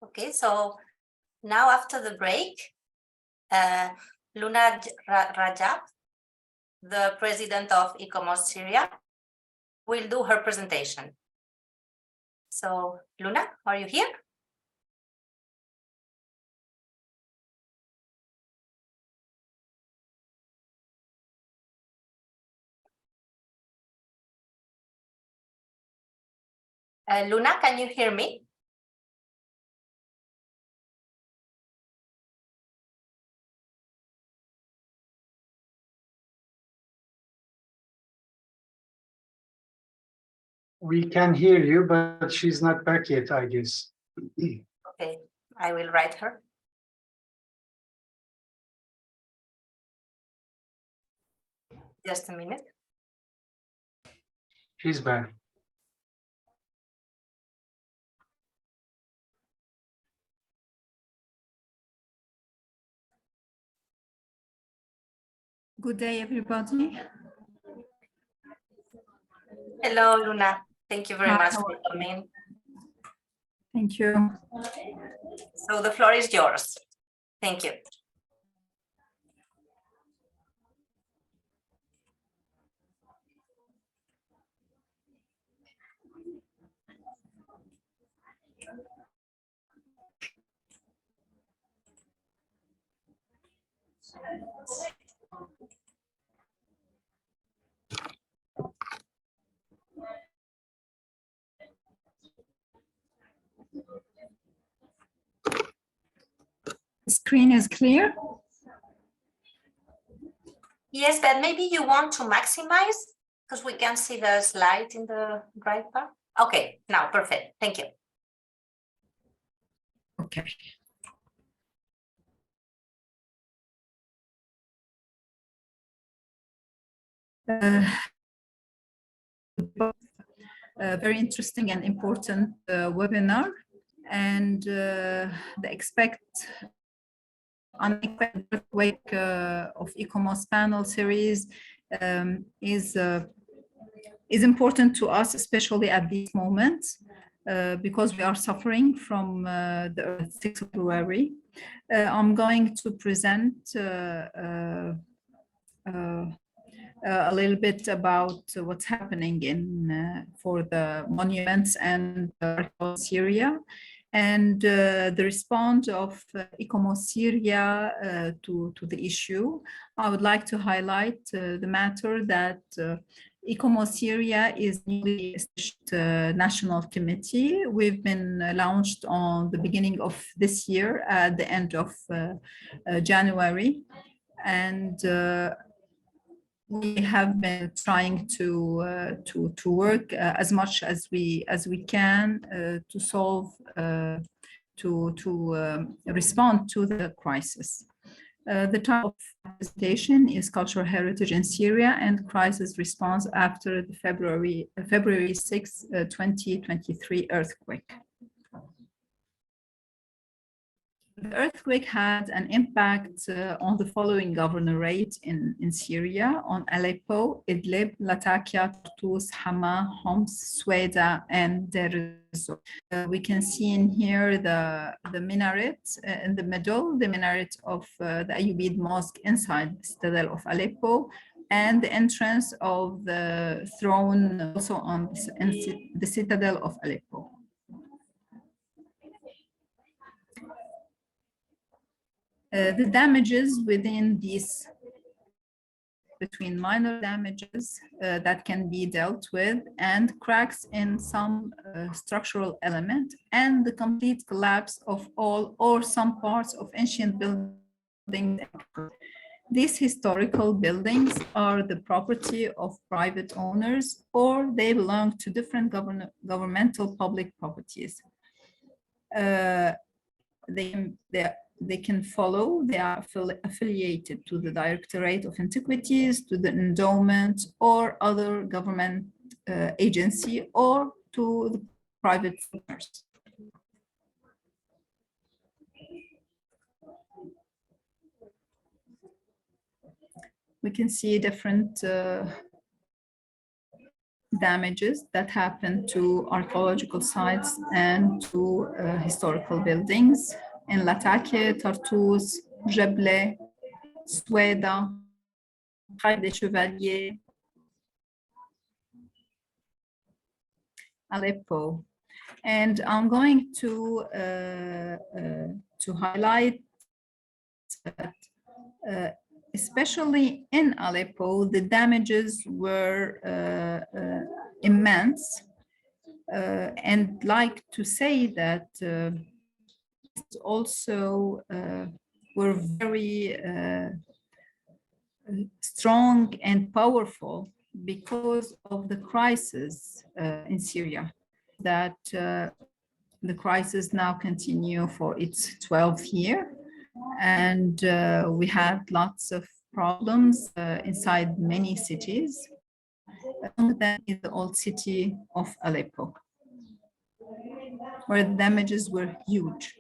Okay, so now after the break, Luna Rajab, the president of ICOMOS Syria, will do her presentation. So, Luna, are you here? Luna, can you hear me? We can hear you, but she's not back yet, I guess. Okay, I will write her. Just a minute. She's back. Good day, everybody. Hello, Luna. Thank you very Hi, much how for coming. Thank you. So the floor is yours. Thank you. The screen is clear. Yes, but maybe you want to maximize because we can see the slide in the right part. Okay, now perfect. Thank you. Okay. Very interesting and important webinar, and the unexpected earthquake of ICOMOS Panel Series is important to us, especially at this moment, because we are suffering from the earthquake of February. I'm going to present a little bit about what's happening in for the monuments and Syria, and the response of ICOMOS Syria to the issue. I would like to highlight the matter that ICOMOS Syria is newly established national committee. We've been launched on the beginning of this year, at the end of January, and we have been trying to work as much as we can to solve to respond to the crisis. The topic of presentation is cultural heritage in Syria and crisis response after the February 6, 2023 earthquake. The earthquake had an impact on the following governorate in Syria: on Aleppo, Idlib, Latakia, Tartus, Hama, Homs, Sweda, and Deir ez-Zor. We can see in here the minaret in the middle, the minaret of the Ayyubid Mosque inside the citadel of Aleppo, and the entrance of the throne also on the citadel of Aleppo. The damages within these, between minor damages that can be dealt with and cracks in some structural element, and the complete collapse of all or some parts of ancient buildings. These historical buildings are the property of private owners, or they belong to different governmental public properties. They can follow, they are affiliated to the Directorate of Antiquities, to the endowment or other government agency, or to the private owners. we can see different damages that happen to archaeological sites and to historical buildings in Latakia, Tartus, Jeble, Sueda, Trailles des Chevaliers, Aleppo. And I'm going to highlight that especially in Aleppo, the damages were immense. And like to say that also were very strong and powerful because of the crisis in Syria, that the crisis now continue for its 12th year. And we had lots of problems inside many cities. Among them is the old city of Aleppo, where the damages were huge.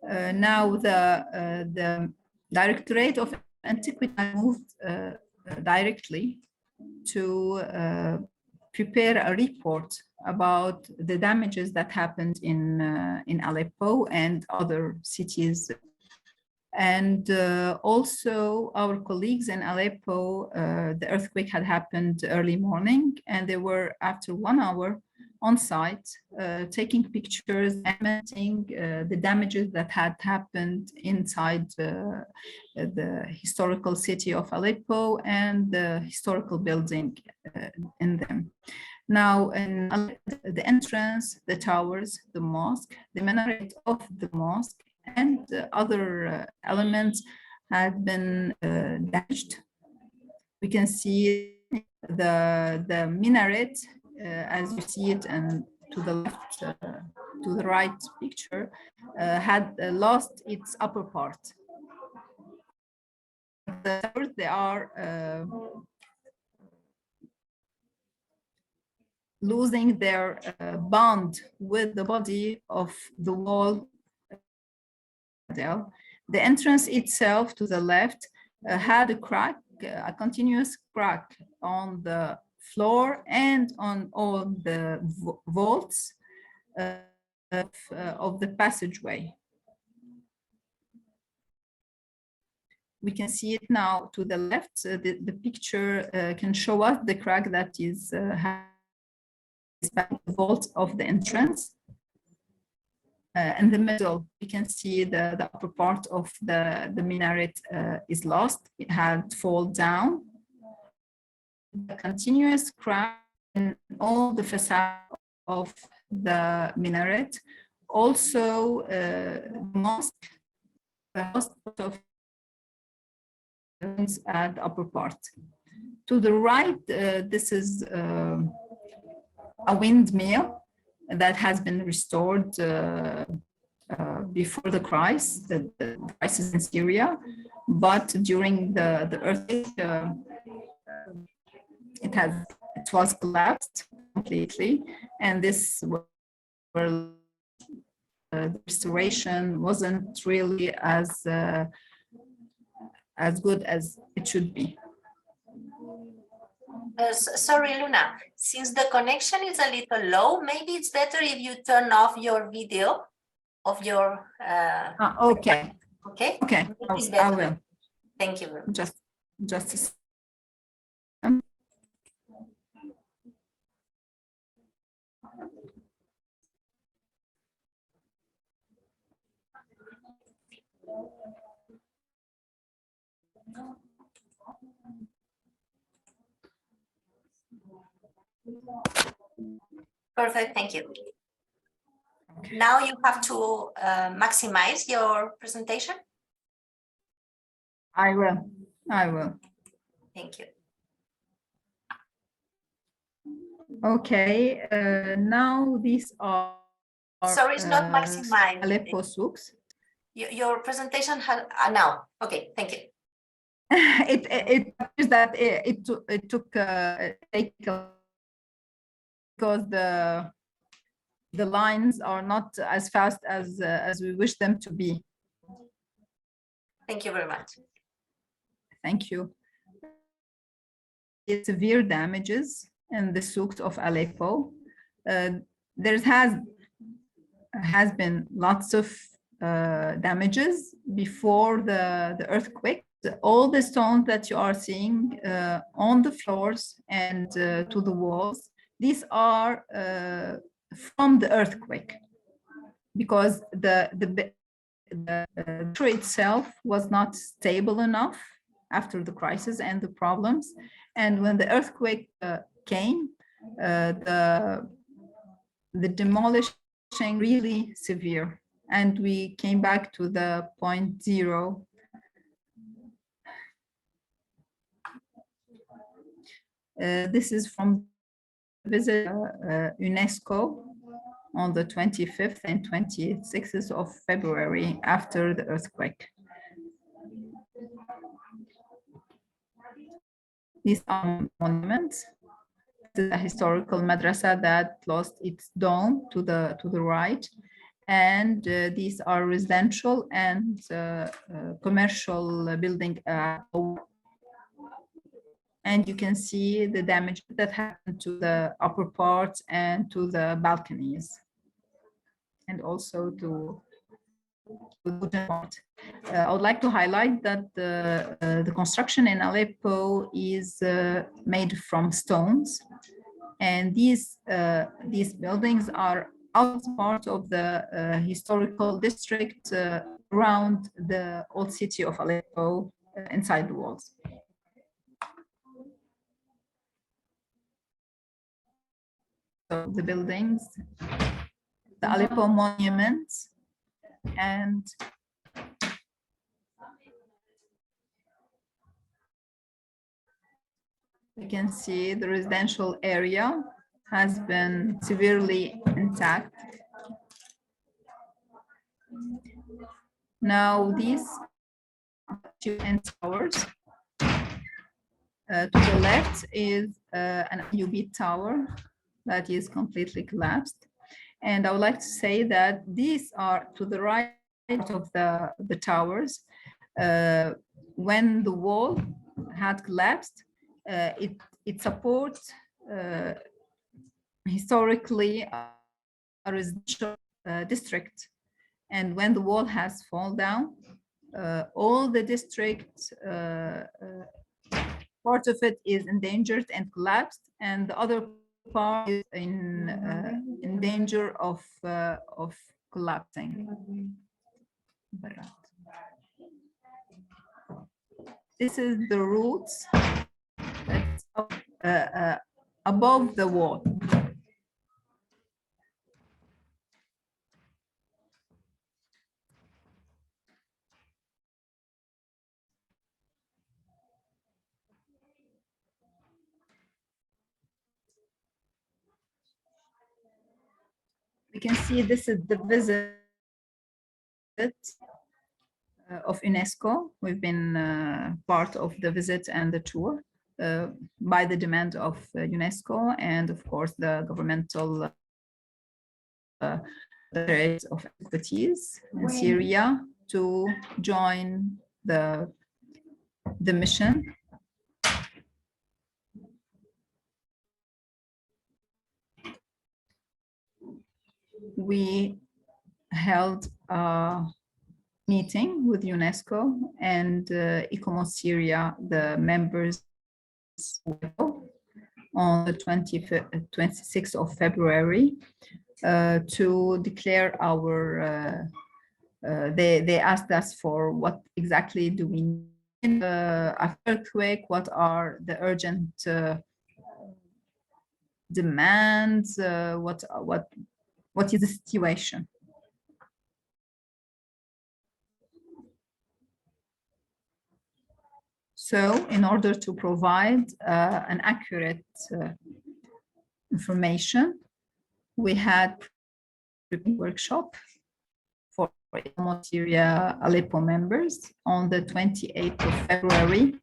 Now the Directorate of Antiquity moved directly to prepare a report about the damages that happened in Aleppo and other cities. And also our colleagues in Aleppo, the earthquake had happened early morning, and they were after 1 hour on site, taking pictures, documenting the damages that had happened inside the historical city of Aleppo and the historical building in them. Now, in the entrance, the towers, the mosque, the minaret of the mosque, and other elements had been damaged. We can see the minaret, as you see it, and to the left, to the right picture, had lost its upper part. The towers, they are losing their bond with the body of the wall. The entrance itself to the left had a crack, a continuous crack on the floor and on all the vaults of the passageway. We can see it now to the left. The picture can show us the crack that is the vault of the entrance. In the middle, you can see the upper part of the minaret is lost. It had fallen down. The continuous crack in all the facade of the minaret. Also, the mosque, the hospital at the upper part. To the right, this is a windmill that has been restored before the crisis in Syria, but during the earthquake, it was collapsed completely, and this restoration wasn't really as good as it should be. Sorry, Luna, since the connection is a little low, maybe it's better if you turn off your video of your... Okay. Okay? Okay, I will. Thank you very much. Just a second. Perfect, thank you. Now you have to maximize your presentation. I will. Thank you. Okay, now these are... Sorry, it's not maximized. Aleppo souks. Your presentation has now. Okay, thank you. It appears that it took because the lines are not as fast as we wish them to be. Thank you very much. Thank you. Severe damages in the souks of Aleppo. There has been lots of damages before the earthquake. All the stones that you are seeing on the floors and to the walls, these are from the earthquake, because the tree itself was not stable enough after the crisis and the problems. And when the earthquake came, the demolition really severe, and we came back to the point zero. This is from visit UNESCO on the 25th and 26th of February after the earthquake. These are monuments. This is a historical madrasa that lost its dome to the right, and these are residential and commercial building. And you can see the damage that happened to the upper parts and to the balconies, and also to the wooden part. I would like to highlight that the construction in Aleppo is made from stones, and these buildings are out part of the historical district around the old city of Aleppo, inside the walls. So the buildings, the Aleppo monuments, and you can see the residential area has been severely intact. Now these two end towers. To the left is an UB tower that is completely collapsed. And I would like to say that these are to the right of the towers. When the wall had collapsed, it supports historically a residential district. And when the wall has fallen down, all the district, part of it is endangered and collapsed, and the other part is in danger of collapsing. This is the roots that's above the wall. We can see this is the visit of UNESCO. We've been part of the visit and the tour by the demand of UNESCO and, of course, the governmental areas of expertise in Syria to join the mission. We held a meeting with UNESCO and ICOMOS Syria, the members, on the 26th of February to declare our, they asked us for what exactly do we need after earthquake, what are the urgent demands, what is the situation? So in order to provide an accurate information, we had a workshop for ICOMOS Syria Aleppo members on the 28th of February.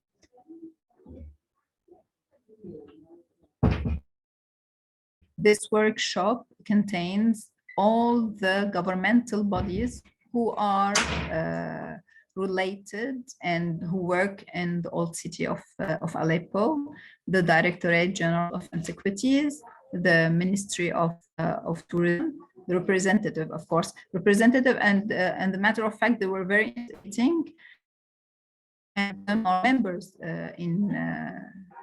This workshop contains all the governmental bodies who are related and who work in the old city of Aleppo, the Directorate General of Antiquities, the Ministry of Tourism, the representative, of course, and the matter of fact, they were very interesting. And our members in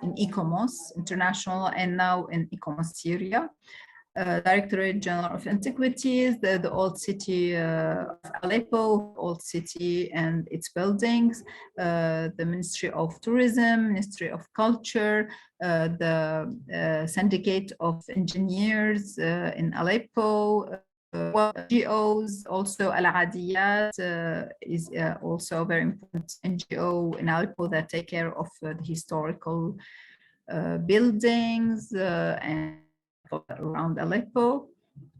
ICOMOS International and now in ICOMOS Syria. Directorate General of Antiquities, the old city of Aleppo, old city and its buildings, the Ministry of Tourism, Ministry of Culture, the Syndicate of Engineers in Aleppo, NGOs, also Al-Adiyat is also a very important NGO in Aleppo that take care of the historical buildings and around Aleppo,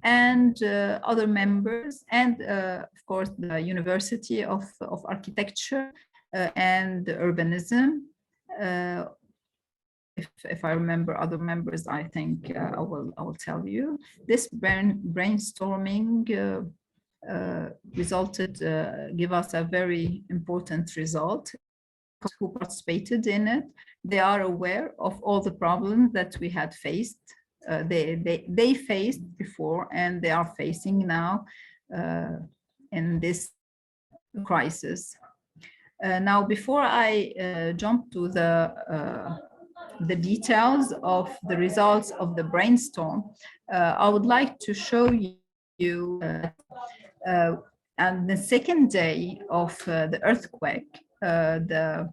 and other members, and of course the University of Architecture and Urbanism. If I remember other members, I think I will tell you. This brainstorming give us a very important result. Who participated in it, they are aware of all the problems that we had faced. They faced before and they are facing now in this crisis. Now, before I jump to the details of the results of the brainstorm, I would like to show you on the second day of the earthquake, the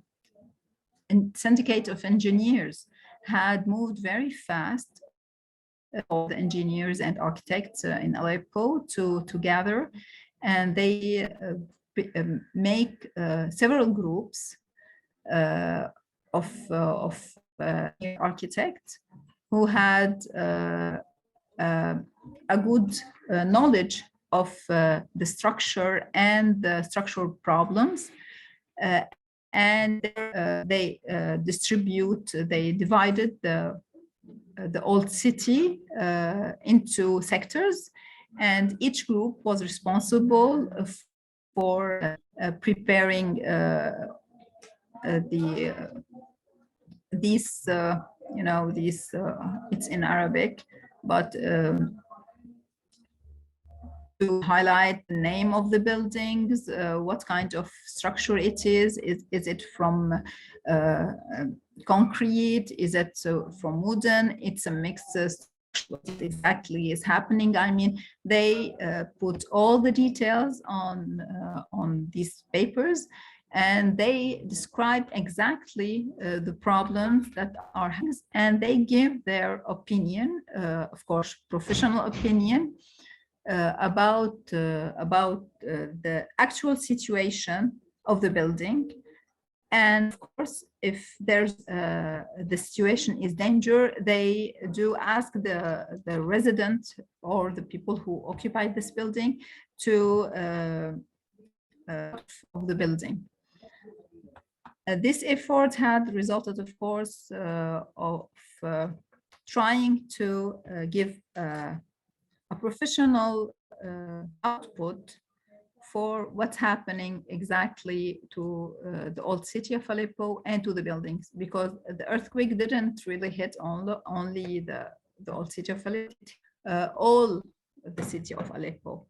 Syndicate of Engineers had moved very fast, all the engineers and architects in Aleppo to gather, and they make several groups of architects who had a good knowledge of the structure and the structural problems, and they divided the old city into sectors, and each group was responsible for preparing these it's in Arabic, but to highlight the name of the buildings, what kind of structure it is it from concrete, is it from wooden, it's a mixed what exactly is happening. I mean, they put all the details on these papers, and they describe exactly the problems that are happening, and they give their opinion, of course, professional opinion, about the actual situation of the building. And of course, if there's the situation is danger, they do ask the resident or the people who occupy this building to of the building. This effort had resulted, of course, of trying to give a professional output for what's happening exactly to the old city of Aleppo and to the buildings, because the earthquake didn't really hit only the old city of Aleppo, all the city of Aleppo.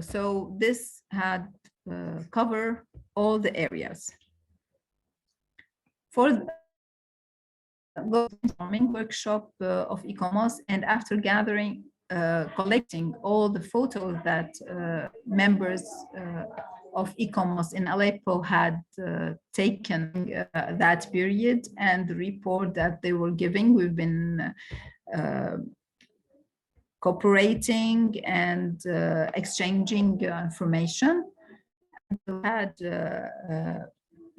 So this had cover all the areas. For the brainstorming workshop of ICOMOS, and after gathering collecting all the photos that members of ICOMOS in Aleppo had taken that period, and the report that they were giving, we've been cooperating and exchanging information. We had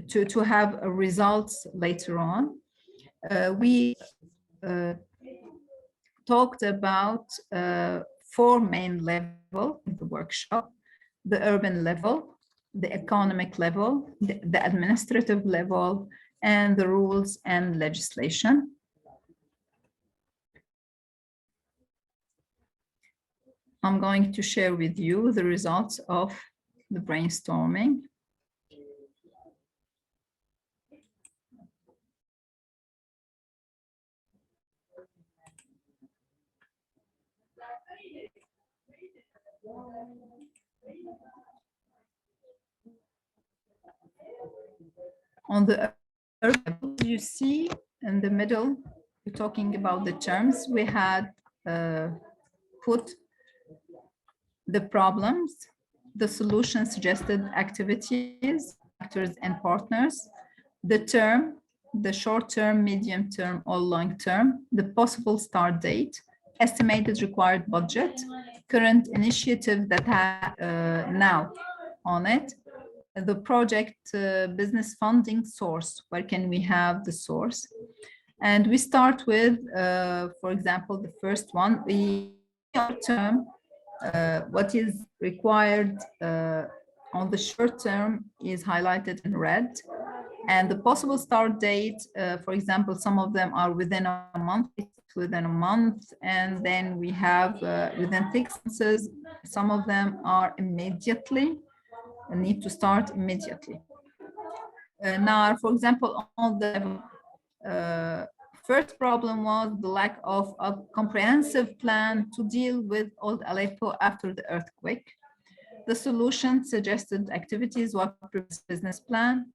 to have results later on. We talked about 4 main levels in the workshop: the urban level, the economic level, the administrative level, and the rules and legislation. I'm going to share with you the results of the brainstorming. On the earth, you see in the middle, we're talking about the terms. We had put the problems, the solution suggested activities, actors and partners, the term, the short term, medium term, or long term, the possible start date, estimated required budget, current initiative that have now on it, the project business funding source, where can we have the source? And we start with, for example, the first one, the short term, what is required on the short term is highlighted in red. And the possible start date, for example, some of them are within a month, and then we have within 6 months, some of them are immediately, need to start immediately. Now, for example, on the first problem was the lack of a comprehensive plan to deal with old Aleppo after the earthquake. The solution suggested activities, what business plan,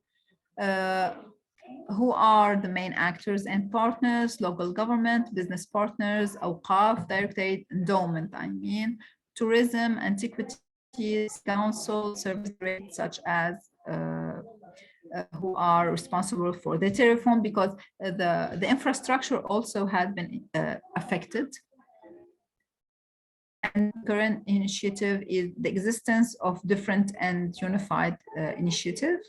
who are the main actors and partners, local government, business partners, Awqaf, Directorate, Endowment, tourism, antiquities, council, service rates such as who are responsible for the telephone, because the infrastructure also had been affected. And current initiative is the existence of different and unified initiative.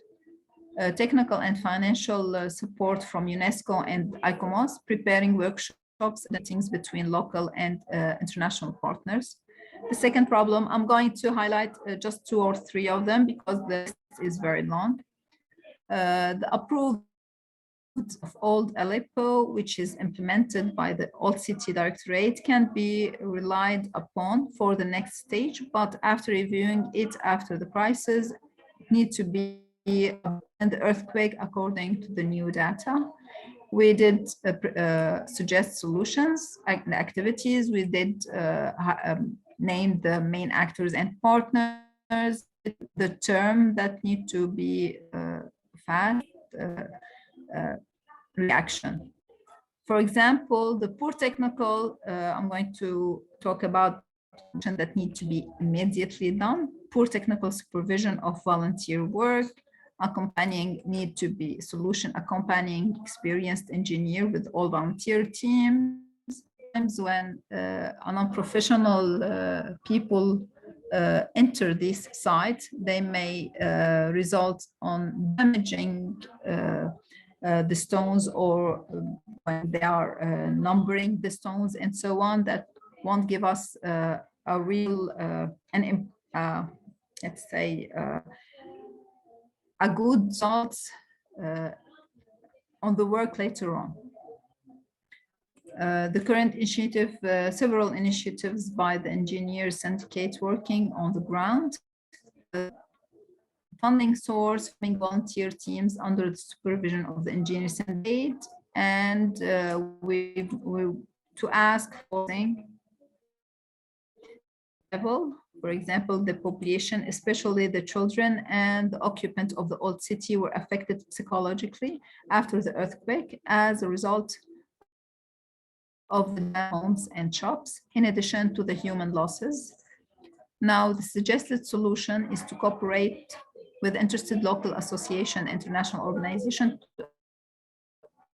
Technical and financial support from UNESCO and ICOMOS, preparing workshops, meetings between local and international partners. The second problem, I'm going to highlight just 2 or 3 of them because the list is very long. The approved of Old Aleppo, which is implemented by the Old City Directorate, can be relied upon for the next stage, but after reviewing it after the crisis, need to be and the earthquake according to the new data. We did suggest solutions and activities. We did name the main actors and partners, the term that need to be fast reaction. For example, the poor technical, I'm going to talk about that need to be immediately done. Poor technical supervision of volunteer work, accompanying need to be solution accompanying experienced engineer with all volunteer teams. Times when non-professional people enter this site, they may result on damaging the stones, or when they are numbering the stones and so on, that won't give us a real let's say a good results on the work later on. The current initiative, several initiatives by the engineers syndicate working on the ground. Funding source, funding volunteer teams under the supervision of the engineers syndicate, and we to ask for level. For example, the population, especially the children and the occupant of the old city, were affected psychologically after the earthquake as a result of the homes and shops, in addition to the human losses. Now, the suggested solution is to cooperate with interested local association, international organization to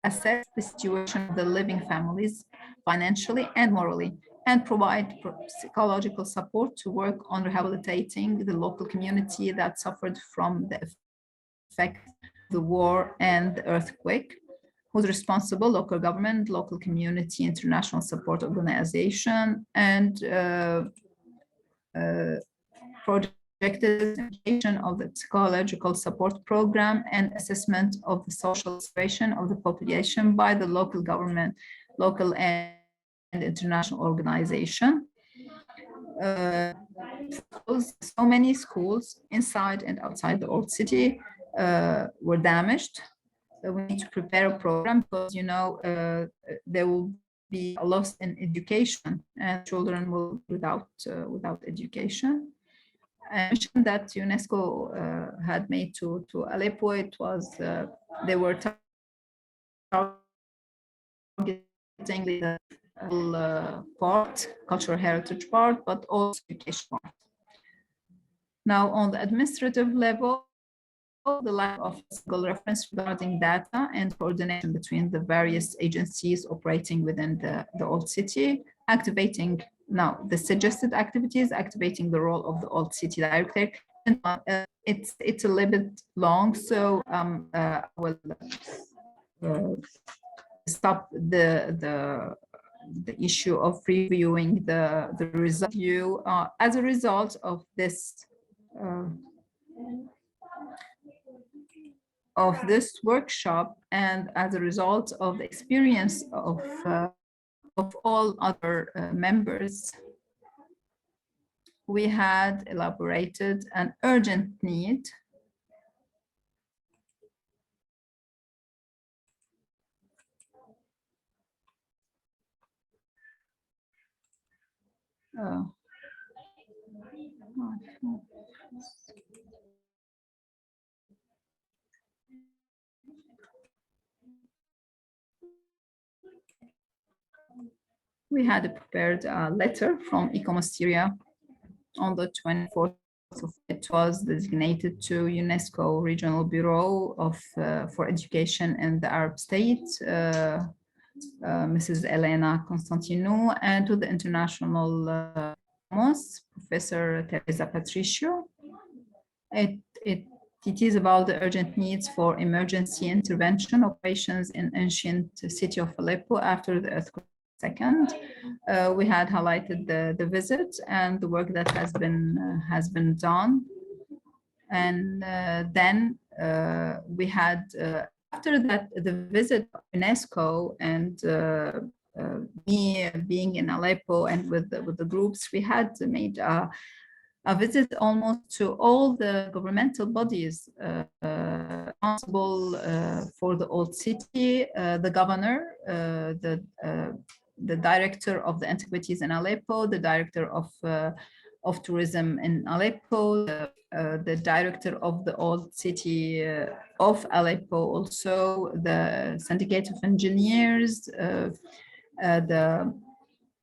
assess the situation of the living families financially and morally, and provide psychological support to work on rehabilitating the local community that suffered from the effect of the war and the earthquake. Who's responsible? Local government, local community, international support organization, and projected implementation of the psychological support program and assessment of the social situation of the population by the local government, local and international organization. So many schools inside and outside the old city were damaged. So we need to prepare a program because, you know, there will be a loss in education, and children will be without education. I mentioned that UNESCO had made to Aleppo. It was they were targeting the part, cultural heritage part, but also education part. Now, on the administrative level, the lack of single reference regarding data and coordination between the various agencies operating within the old city, activating now the suggested activities, activating the role of the old city director. And it's a little bit long, so I will stop the issue of reviewing the result. As a result of this workshop, and as a result of the experience of all other members, we had elaborated an urgent need we had prepared a letter from ICOMOS Syria on the 24th. It was designated to UNESCO Regional Bureau for Education in the Arab States, Mrs. Elena Constantinou, and to the international ICOMOS, Professor Teresa Patricio. It is about the urgent needs for emergency intervention operations in ancient city of Aleppo after the earthquake. Second, we had highlighted the visit and the work that has been done, and then we had after that the visit of UNESCO and me being in Aleppo and with the groups, we had made a visit almost to all the governmental bodies responsible for the old city, the governor, the director of the antiquities in Aleppo, the director of tourism in Aleppo, the director of the old city of Aleppo, also the syndicate of engineers, the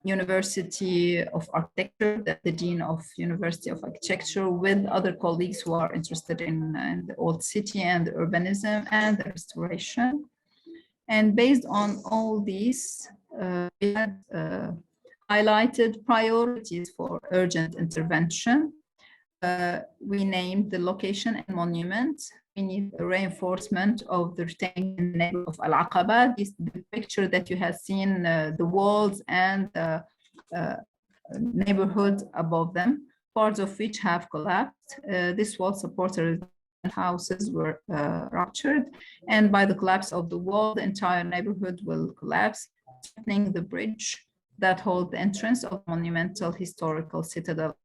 University of Architecture, the Dean of University of Architecture, with other colleagues who are interested in the old city and the urbanism and the restoration. And based on all these, we had highlighted priorities for urgent intervention. We named the location and monument. We need a reinforcement of the retaining neighborhood of Al-Aqaba. This is the picture that you have seen, the walls and the neighborhood above them, parts of which have collapsed. This wall supported houses were ruptured, and by the collapse of the wall, the entire neighborhood will collapse, threatening the bridge that holds the entrance of monumental historical citadel.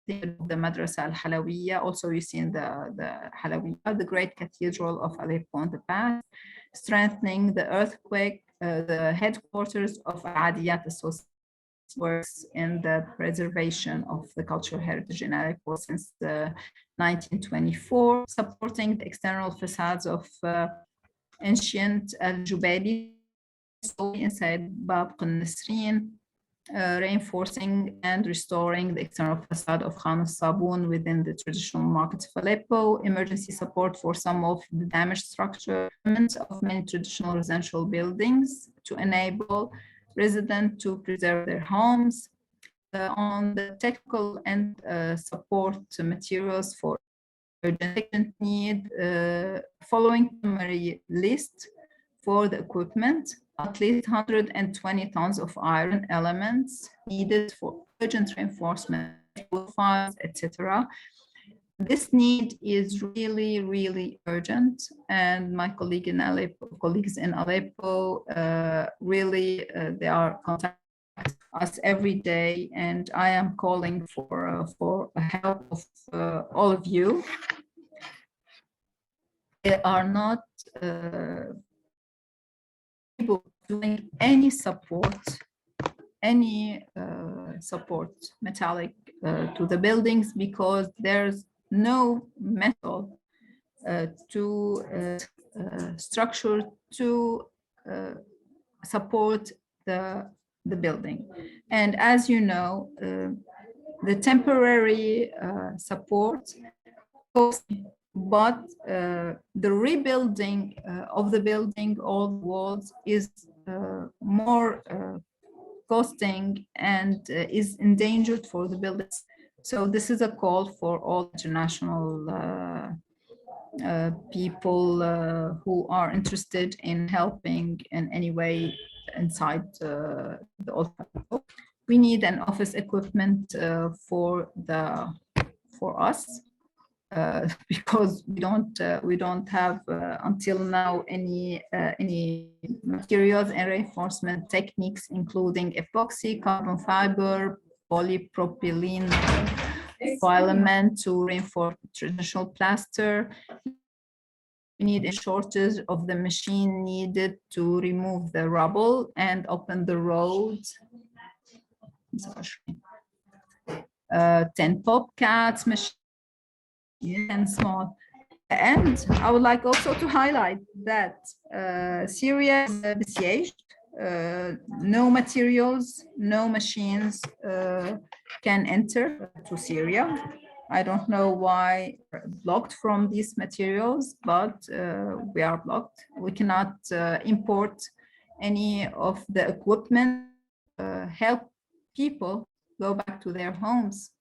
The Madrasa al-Halawiyya, also you see in the Halawiyya, the great cathedral of Aleppo in the past, strengthening the earthquake, the headquarters of Adiyat Association works in the preservation of the cultural heritage in Aleppo since 1924, supporting the external facades of ancient Al-Jubaili inside Bab al-Nasrin, reinforcing and restoring the external facade of Khan al-Sabun within the traditional markets of Aleppo, emergency support for some of the damaged structures of many traditional residential buildings to enable residents to preserve their homes, on the technical and support materials for urgent need, following summary list for the equipment, at least 120 tons of iron elements needed for urgent reinforcement, files, etc. This need is really, really urgent, and my colleagues in Aleppo, really, they are contacting us every day, and I am calling for help of all of you. They are not able doing any support, support metallic to the buildings, because there's no metal to structure to support the building. And as you know, the temporary support costs, but the rebuilding of the building, all the walls, is more costing and is endangered for the buildings. So this is a call for all international people who are interested in helping in any way inside the old. We need an office equipment for us because we don't have until now any materials and reinforcement techniques, including epoxy, carbon fiber, polypropylene filament to reinforce traditional plaster. We need a shortage of the machine needed to remove the rubble and open the roads. 10 Bobcats machine and small. And I would like also to highlight that Syria is besieged. No materials, no machines can enter to Syria. I don't know why we're blocked from these materials, but we are blocked. We cannot import any of the equipment, help people go back to their homes.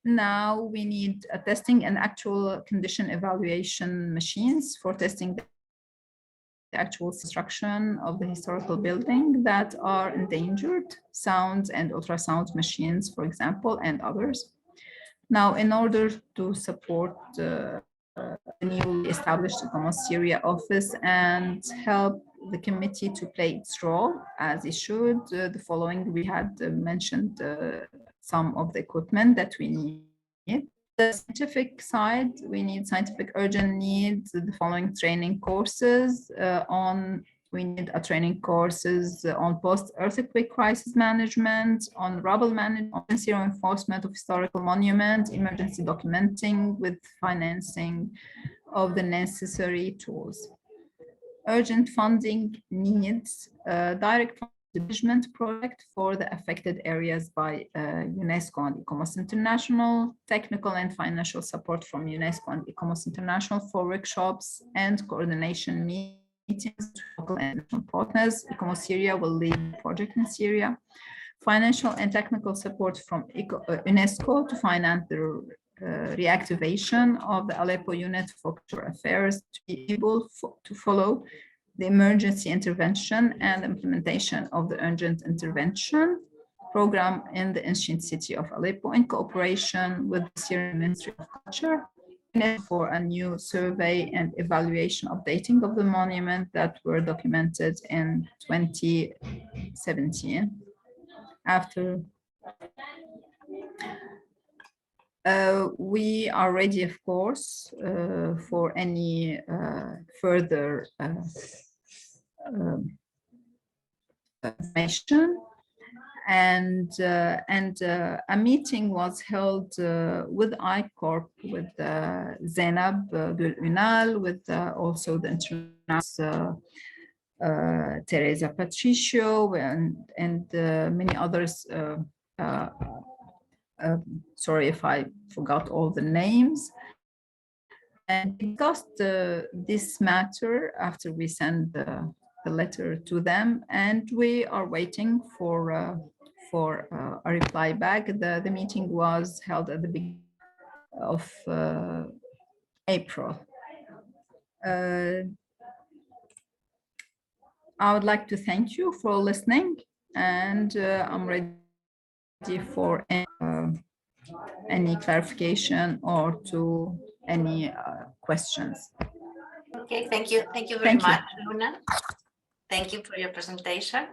Now we need a testing and actual condition evaluation machines for testing the actual construction of the historical building that are endangered, sound and ultrasound machines, for example, and others. Now, in order to support the newly established ICOMOS Syria office and help the committee to play its role as it should, the following we had mentioned some of the equipment that we need. The scientific side, we need scientific urgent needs, the following training courses we need a training courses on post-earthquake crisis management, on rubble management, on zero enforcement of historical monuments, emergency documenting with financing of the necessary tools. Urgent funding needs direct management project for the affected areas by UNESCO and ICOMOS International, technical and financial support from UNESCO and ICOMOS International for workshops and coordination meetings to local and national partners. ICOMOS Syria will lead the project in Syria. Financial and technical support from UNESCO to finance the reactivation of the Aleppo unit for cultural affairs to be able to follow the emergency intervention and implementation of the urgent intervention program in the ancient city of Aleppo in cooperation with the Syrian Ministry of Culture for a new survey and evaluation updating of the monument that were documented in 2017. After we are ready, of course, for any further information. And a meeting was held with ICORP, with Zainab Gül Ünal, with also the international Teresa Patricio and many others. Sorry if I forgot all the names. And discussed this matter after we sent the letter to them, and we are waiting for a reply back. The meeting was held at the beginning of April. I would like to thank you for listening, and I'm ready for any clarification or to any questions. Okay, thank you very much, Luna. Thank you for your presentation.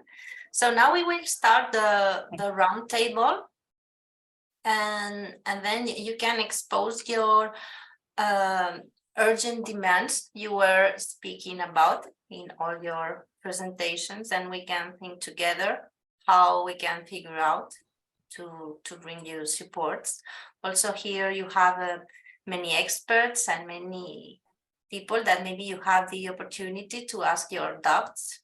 So now we will start the round table, and then you can expose your urgent demands you were speaking about. in all your presentations, and we can think together how we can figure out to bring you supports. Also here you have many experts and many people that maybe you have the opportunity to ask your doubts.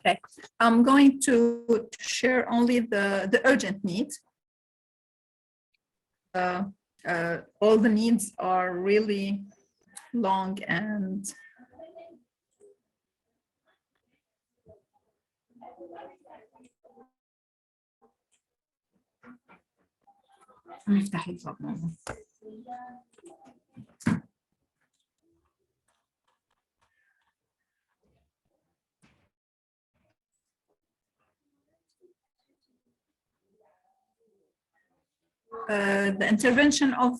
Okay, I'm going to share only the urgent needs. All the needs are really long and the intervention of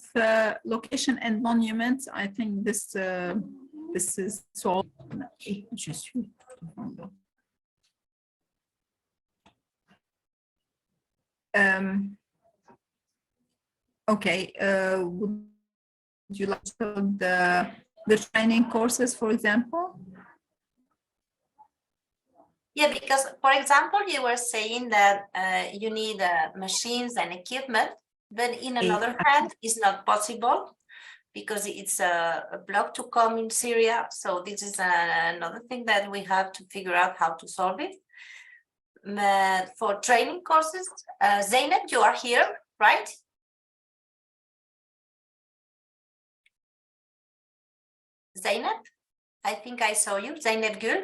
location and monuments. I think this is solved. Okay, would you like to the training courses, for example? Yeah, because for example, you were saying that you need machines and equipment, but in another hand, it's not possible because it's a block to come in Syria. So this is another thing that we have to figure out how to solve it. But for training courses, Zeynep, you are here, right? Zeynep, I think I saw you, Zeynep Gül.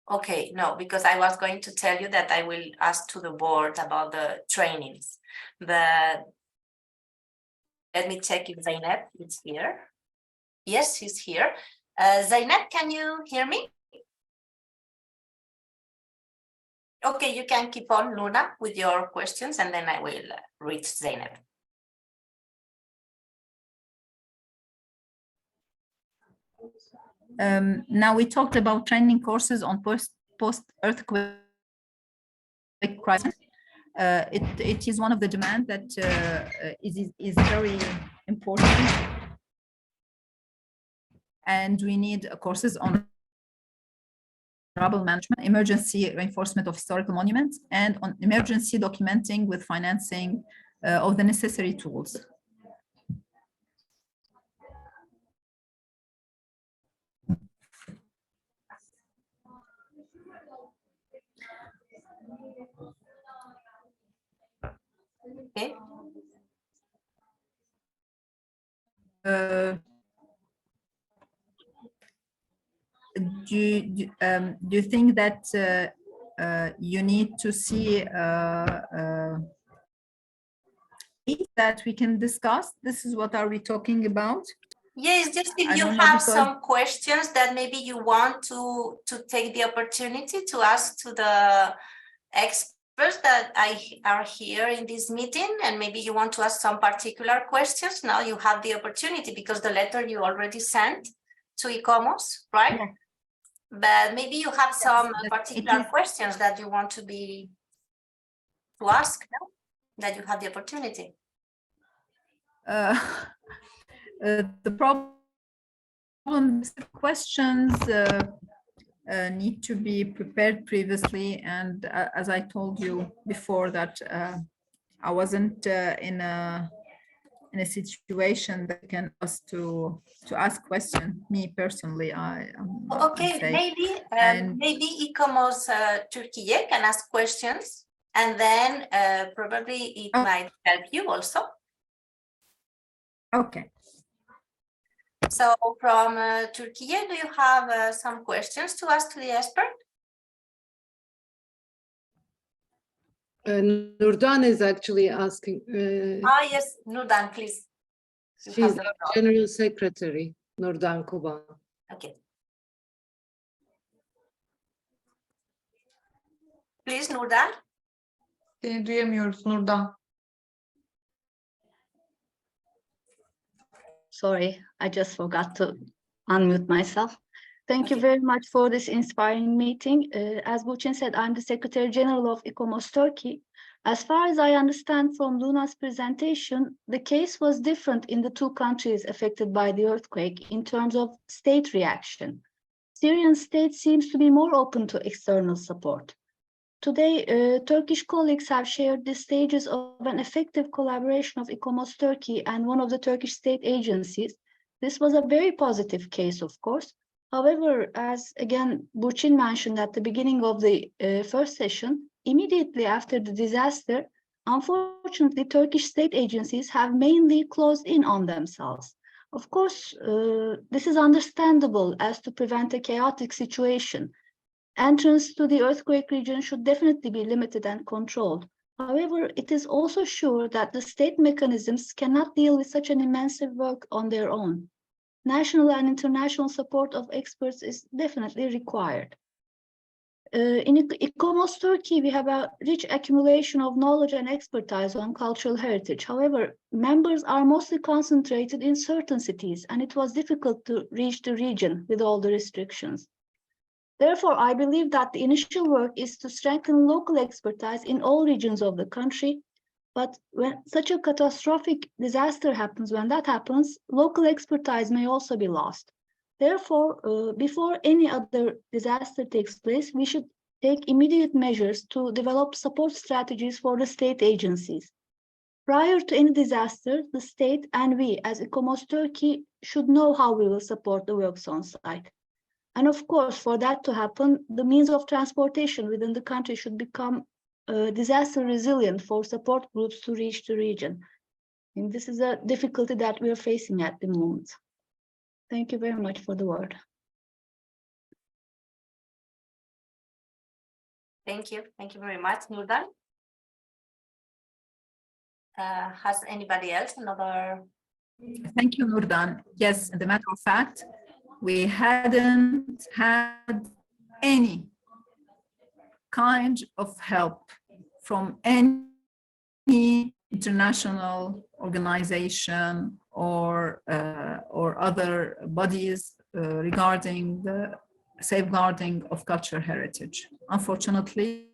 Okay, no, because I was going to tell you that I will ask to the board about the trainings, but let me check if Zeynep is here. Yes, she's here. Zeynep, can you hear me? Okay, you can keep on, Luna, with your questions, and then I will reach Zeynep. Now we talked about training courses on post-earthquake crisis. It is one of the demands that is very important, and we need courses on trouble management, emergency reinforcement of historical monuments, and on emergency documenting with financing of the necessary tools. Okay. Do you think that you need to see that we can discuss? This is what are we talking about? Yes, just if I you don't know, have because- some questions that maybe you want to take the opportunity to ask to the experts that are here in this meeting, and maybe you want to ask some particular questions, now you have the opportunity because the letter you already sent to ICOMOS, right? Yeah. But maybe you have some but particular it is- questions that you want to ask now that you have the opportunity. The problem questions need to be prepared previously, and as I told you before that I wasn't in a situation that can us to ask questions. Me personally, Okay, say. maybe ICOMOS Türkiye can ask questions, and then probably it might help you also. Okay. So from Türkiye, do you have some questions to ask to the expert? Nurdan is actually asking. Yes, Nurdan, please. You She's have the our floor. General Secretary, Nurdan Kuban. Okay. Please, Nurdan. Seni duyamıyoruz Nurdan. Sorry, I just forgot to unmute myself. Thank you very much for this inspiring meeting. As Burçin said, I'm the Secretary General of ICOMOS Turkey. As far as I understand from Luna's presentation, the case was different in the two countries affected by the earthquake in terms of state reaction. Syrian state seems to be more open to external support. Today, Turkish colleagues have shared the stages of an effective collaboration of ICOMOS Turkey and one of the Turkish state agencies. This was a very positive case, of course. However, as again, Burçin mentioned at the beginning of the first session, immediately after the disaster, unfortunately, Turkish state agencies have mainly closed in on themselves. Of course, this is understandable as to prevent a chaotic situation. Entrance to the earthquake region should definitely be limited and controlled. However, it is also sure that the state mechanisms cannot deal with such an immense work on their own. National and international support of experts is definitely required. In ICOMOS Turkey, we have a rich accumulation of knowledge and expertise on cultural heritage. However, members are mostly concentrated in certain cities, and it was difficult to reach the region with all the restrictions. Therefore, I believe that the initial work is to strengthen local expertise in all regions of the country. But when such a catastrophic disaster happens, local expertise may also be lost. Therefore, before any other disaster takes place, we should take immediate measures to develop support strategies for the state agencies. Prior to any disaster, the state and we, as ICOMOS Turkey, should know how we will support the works on site. And of course, for that to happen, the means of transportation within the country should become disaster resilient for support groups to reach the region. And this is a difficulty that we are facing at the moment. Thank you very much for the word. Thank you very much, Nurdan. Has anybody else another? Thank you, Nurdan. Yes, as a matter of fact, we hadn't had any kind of help from any international organization or other bodies regarding the safeguarding of cultural heritage. Unfortunately,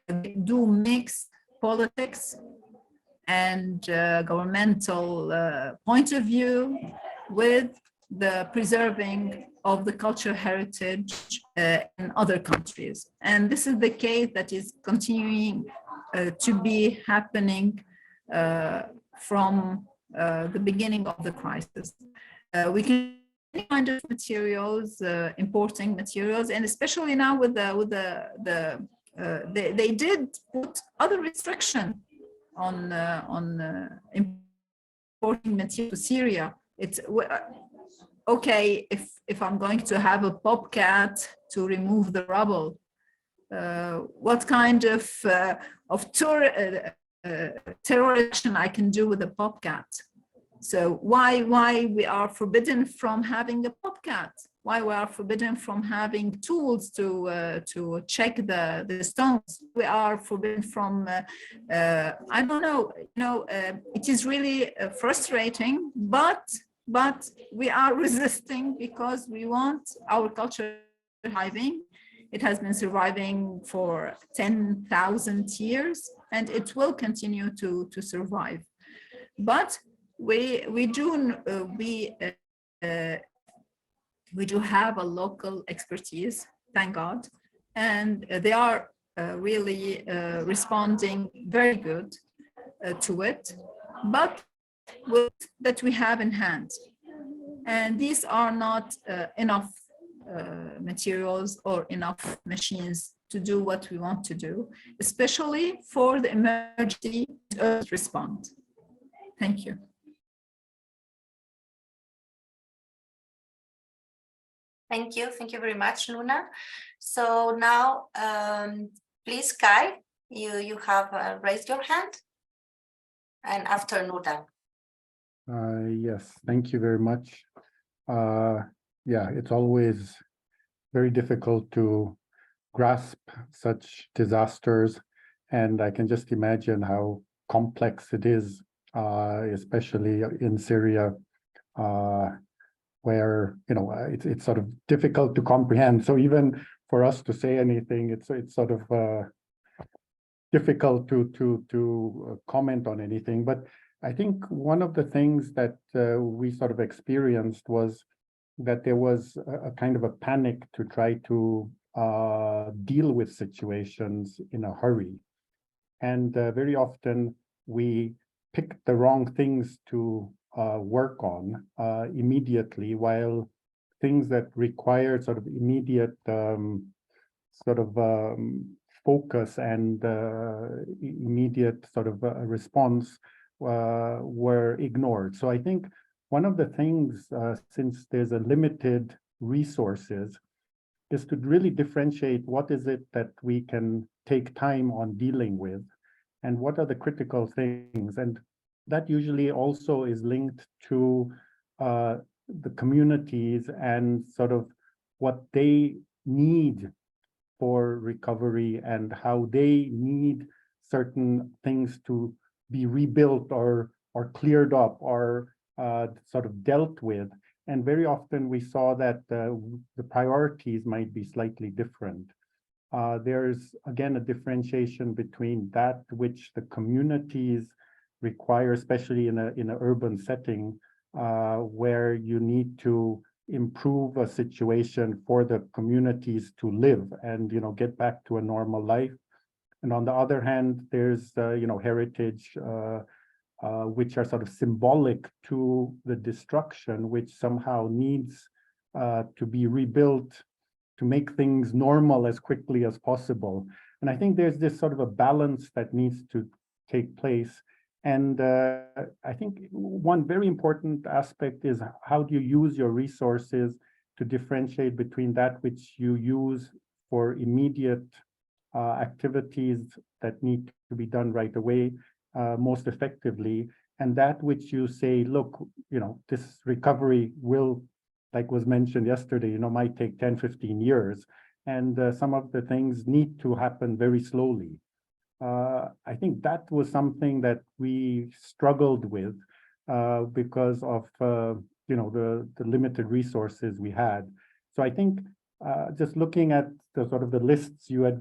they do mix politics and governmental point of view with the preserving of the cultural heritage in other countries. And this is the case that is continuing to be happening from the beginning of the crisis. We can kind of materials, importing materials, and especially now with they did put other restriction on importing material to Syria. It's okay if I'm going to have a bobcat to remove the rubble. What kind of terrorism I can do with a bobcat? So why we are forbidden from having a bobcat? Why we are forbidden from having tools to check the stones? We are forbidden from I don't know. It is really frustrating, but we are resisting because we want our culture surviving. It has been surviving for 10,000 years, and it will continue to survive. But we do have a local expertise, thank God, and they are really responding very good to it, but with that we have in hand. And these are not enough materials or enough machines to do what we want to do, especially for the emergency response. Thank you. Thank you very much, Luna. So now, please, Kai, you have raised your hand, and after Nurdan. Yes, thank you very much. Yeah, it's always very difficult to grasp such disasters, and I can just imagine how complex it is, especially in Syria, where it's sort of difficult to comprehend. So even for us to say anything, it's sort of difficult to comment on anything. But I think one of the things that we sort of experienced was that there was a kind of a panic to try to deal with situations in a hurry. And very often we picked the wrong things to work on immediately, while things that required sort of immediate focus and immediate sort of response were ignored. So I think one of the things, since there's a limited resources, is to really differentiate what is it that we can take time on dealing with, and what are the critical things. And that usually also is linked to the communities and sort of what they need for recovery and how they need certain things to be rebuilt or cleared up or sort of dealt with. And very often we saw that the priorities might be slightly different. There's, again, a differentiation between that which the communities require, especially in an urban setting, where you need to improve a situation for the communities to live and, get back to a normal life. And on the other hand, there's, heritage, which are sort of symbolic to the destruction, which somehow needs to be rebuilt to make things normal as quickly as possible. And I think there's this sort of a balance that needs to take place. And I think one very important aspect is how do you use your resources to differentiate between that which you use for immediate activities that need to be done right away most effectively, and that which you say, look, this recovery will, like was mentioned yesterday, might take 10, 15 years. And some of the things need to happen very slowly. I think that was something that we struggled with because of the limited resources we had. So I think just looking at the sort of the lists you had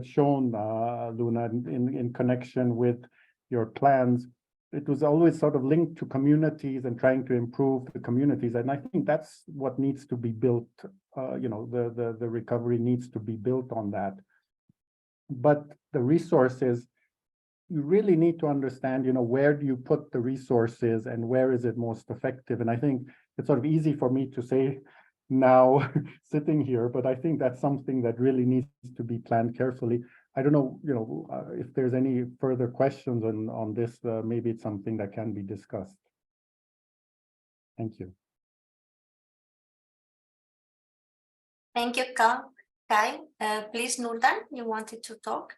shown, Luna, in connection with your plans, it was always sort of linked to communities and trying to improve the communities. And I think that's what needs to be built. The recovery needs to be built on that. But the resources, you really need to understand, where do you put the resources and where is it most effective? And I think it's sort of easy for me to say now sitting here, but I think that's something that really needs to be planned carefully. I don't know, if there's any further questions on this, maybe it's something that can be discussed. Thank you. Thank you, Kai. Please, Nurdan, you wanted to talk?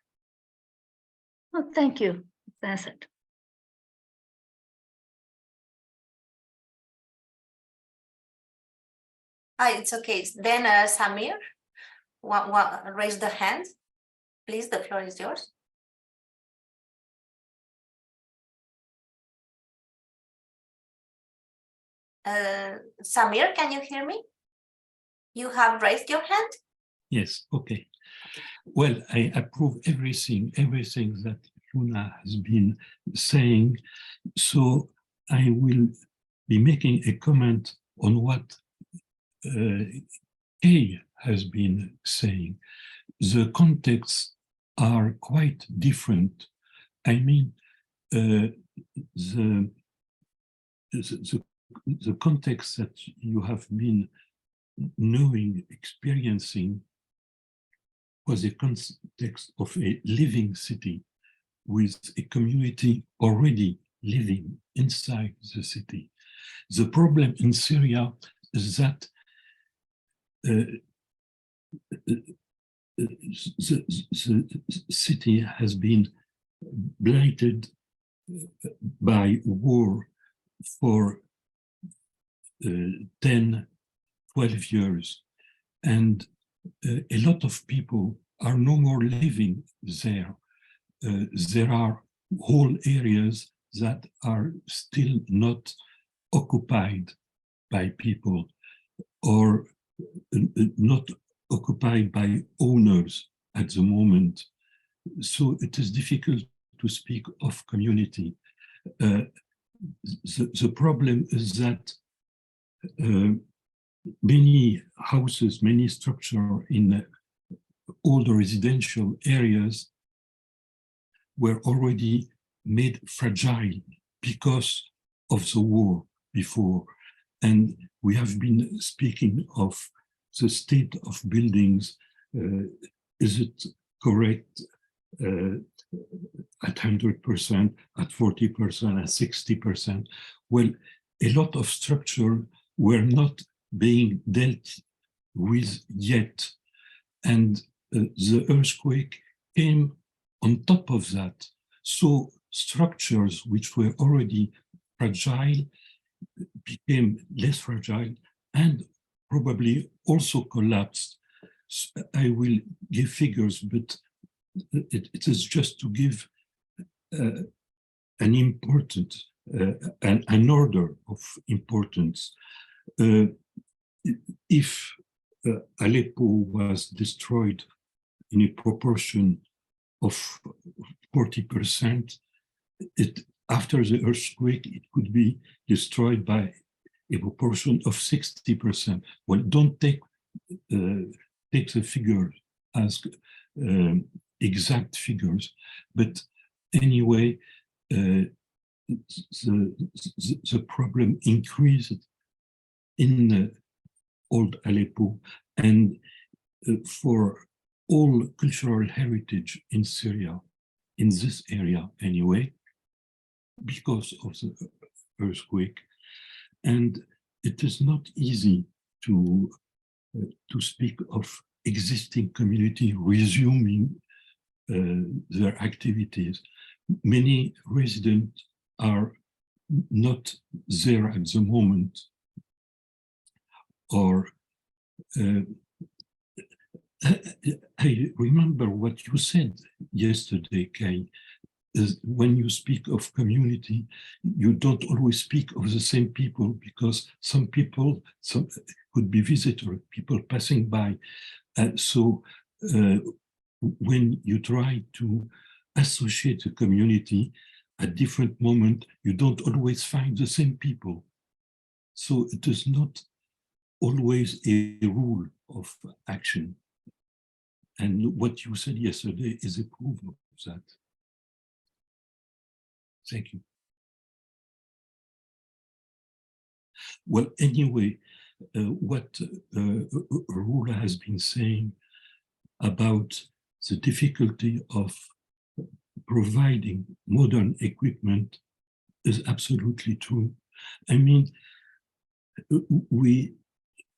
Oh, thank you. That's it. It's okay. Then Samir, raise the hand. Please, the floor is yours. Samir, can you hear me? You have raised your hand? Yes, okay. Well, I approve everything that Luna has been saying. So I will be making a comment on what Kay has been saying. The contexts are quite different. I mean, the context that you have been knowing, experiencing, was a context of a living city with a community already living inside the city. The problem in Syria is that the city has been blighted by war for 10, 12 years. And a lot of people are no more living there. There are whole areas that are still not occupied by people or not occupied by owners at the moment. so it is difficult to speak of community. The problem is that many houses, many structures in all the residential areas were already made fragile because of the war before. And we have been speaking of the state of buildings. Is it correct at 100%, at 40%, at 60%? Well, a lot of structure were not being dealt with yet. And the earthquake came on top of that. So structures which were already fragile became less fragile and probably also collapsed. I will give figures, but it is just to give an important, an order of importance. If Aleppo was destroyed in a proportion of 40%, after the earthquake, it could be destroyed by a proportion of 60%. Well, don't take the figure as exact figures, but anyway, the problem increased in old Aleppo, and for all cultural heritage in Syria, in this area anyway, because of the earthquake. And it is not easy to speak of existing community resuming their activities. Many residents are not there at the moment, or I remember what you said yesterday, Kay. When you speak of community, you don't always speak of the same people, because some people could be visitors, people passing by. So when you try to associate a community at different moments, you don't always find the same people. So it is not always a rule of action. And what you said yesterday is a proof of that. Thank you. Well, anyway, what Rula has been saying about the difficulty of providing modern equipment is absolutely true. I mean, we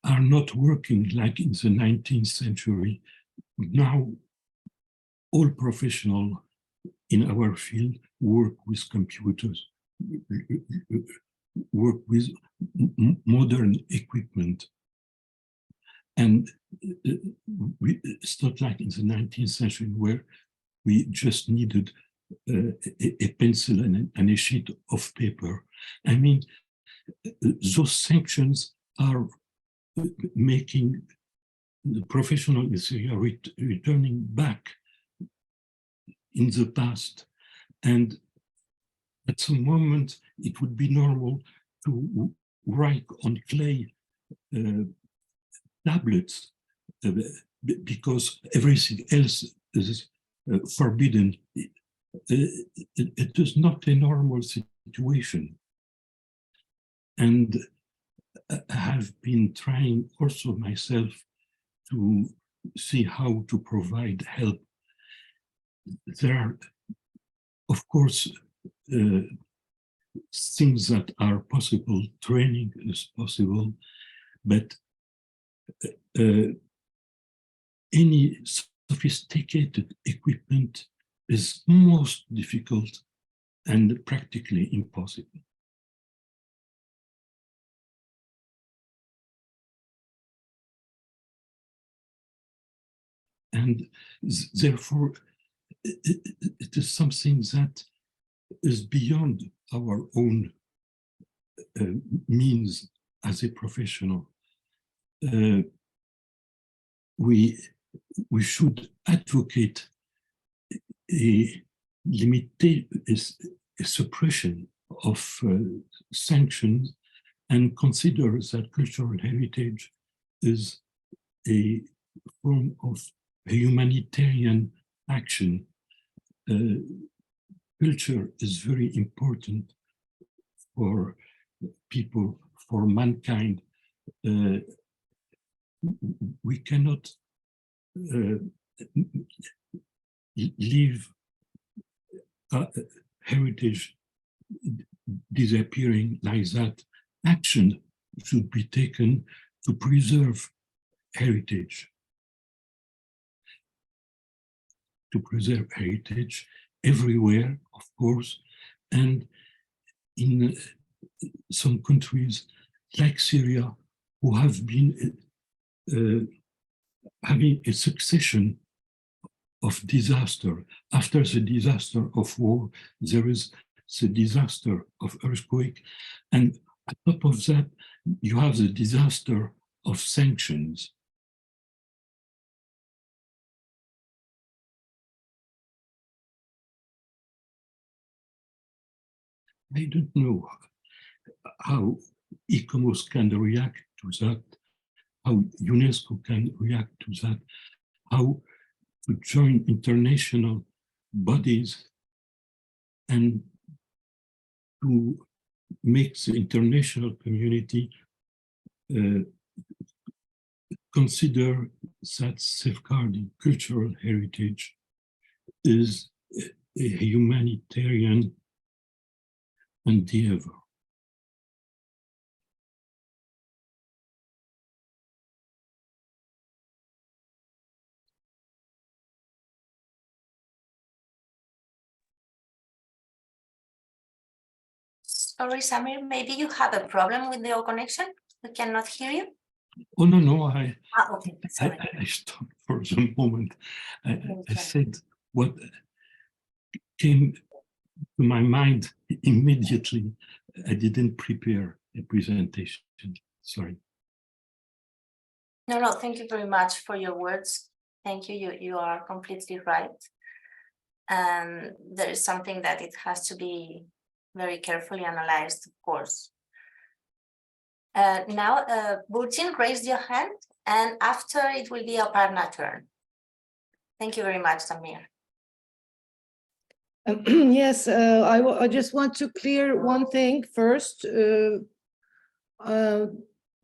are not working like in the 19th century. Now, all professionals in our field work with computers, work with modern equipment. And it's not like in the 19th century where we just needed a pencil and a sheet of paper. I mean, those sanctions are making the professional in Syria returning back in the past. And at some moment, it would be normal to write on clay tablets because everything else is forbidden. It is not a normal situation. And I have been trying also myself to see how to provide help. There are, of course, things that are possible, training is possible, but any sophisticated equipment is most difficult and practically impossible. And therefore, it is something that is beyond our own means as a professional. We should advocate a suppression of sanctions and considers that cultural heritage is a form of humanitarian action. Culture is very important for people, for mankind. We cannot leave heritage disappearing like that. Action should be taken to preserve heritage. To preserve heritage everywhere, of course, and in some countries like Syria, who have been having a succession of disaster. After the disaster of war, there is the disaster of earthquake, and on top of that, you have the disaster of sanctions. I don't know how ICOMOS can react to that, how UNESCO can react to that, how to join international bodies and to make the international community consider that safeguarding cultural heritage is a humanitarian endeavor. Sorry, Samir, maybe you have a problem with your connection? We cannot hear you? Oh, no, I Okay, sorry. I stopped for the moment. I said what came to my mind immediately. I didn't prepare a presentation, sorry. No, thank you very much for your words. Thank you, you are completely right. And there is something that it has to be very carefully analyzed, of course. Now, Burçin, raise your hand, and after it will be Aparna turn. Thank you very much, Samir. Yes, I just want to clear one thing first.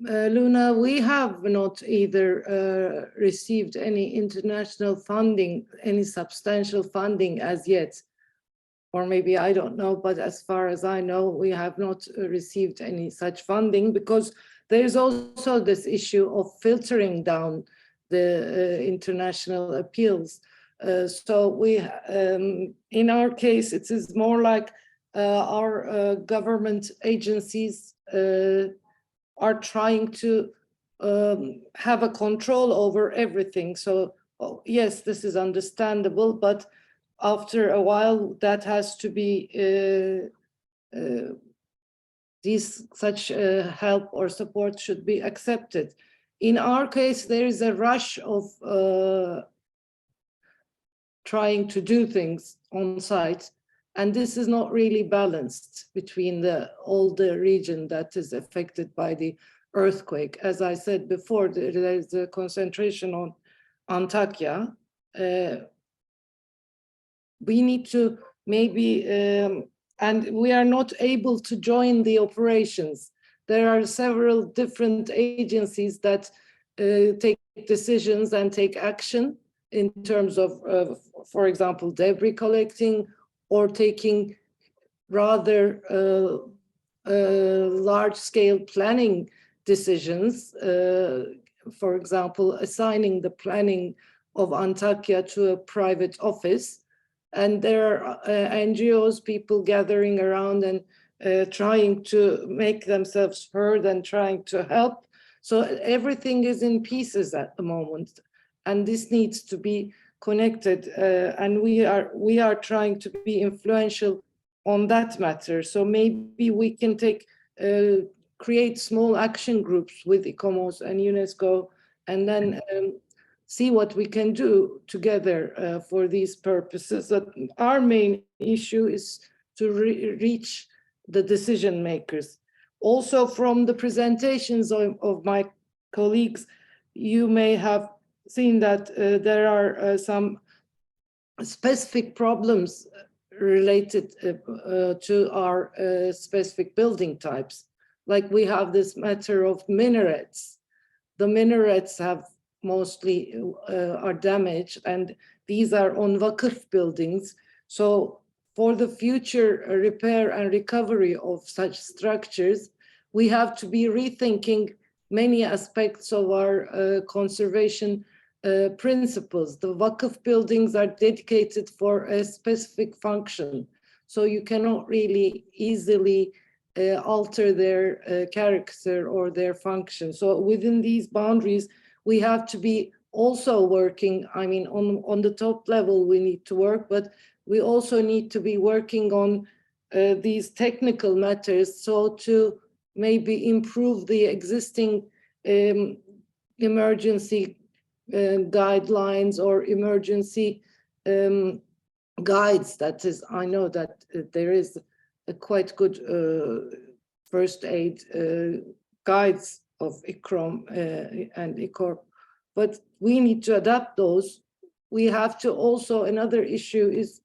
Luna, we have not either received any international funding, any substantial funding as yet, or maybe I don't know, but as far as I know, we have not received any such funding, because there's also this issue of filtering down the international appeals. So we, in our case, it is more like our government agencies are trying to have a control over everything. So yes, this is understandable, but after a while that has to be, such help or support should be accepted. In our case, there is a rush of trying to do things on site, and this is not really balanced between all the region that is affected by the earthquake. As I said before, there is a concentration on Antakya. We need to maybe, and we are not able to join the operations. There are several different agencies that take decisions and take action in terms of, for example, debris collecting, or taking rather large-scale planning decisions. For example, assigning the planning of Antakya to a private office. And there are NGOs, people gathering around and trying to make themselves heard and trying to help. So everything is in pieces at the moment, and this needs to be connected. And we are trying to be influential on that matter. So maybe we can create small action groups with ICOMOS and UNESCO, and then see what we can do together for these purposes. Our main issue is to reach the decision makers. Also, from the presentations of my colleagues, you may have seen that there are some specific problems related to our specific building types. Like we have this matter of minarets. The minarets have mostly are damaged, and these are on Vakıf buildings. So for the future repair and recovery of such structures, we have to be rethinking many aspects of our conservation principles. The Vakıf buildings are dedicated for a specific function, so you cannot really easily alter their character or their function. So within these boundaries, we have to be also working, I mean, on the top level we need to work, but we also need to be working on these technical matters, so to maybe improve the existing emergency guidelines or emergency guides. That is, I know that there is a quite good first aid guides of ICROM and ICORP, but we need to adapt those. We have to also, another issue is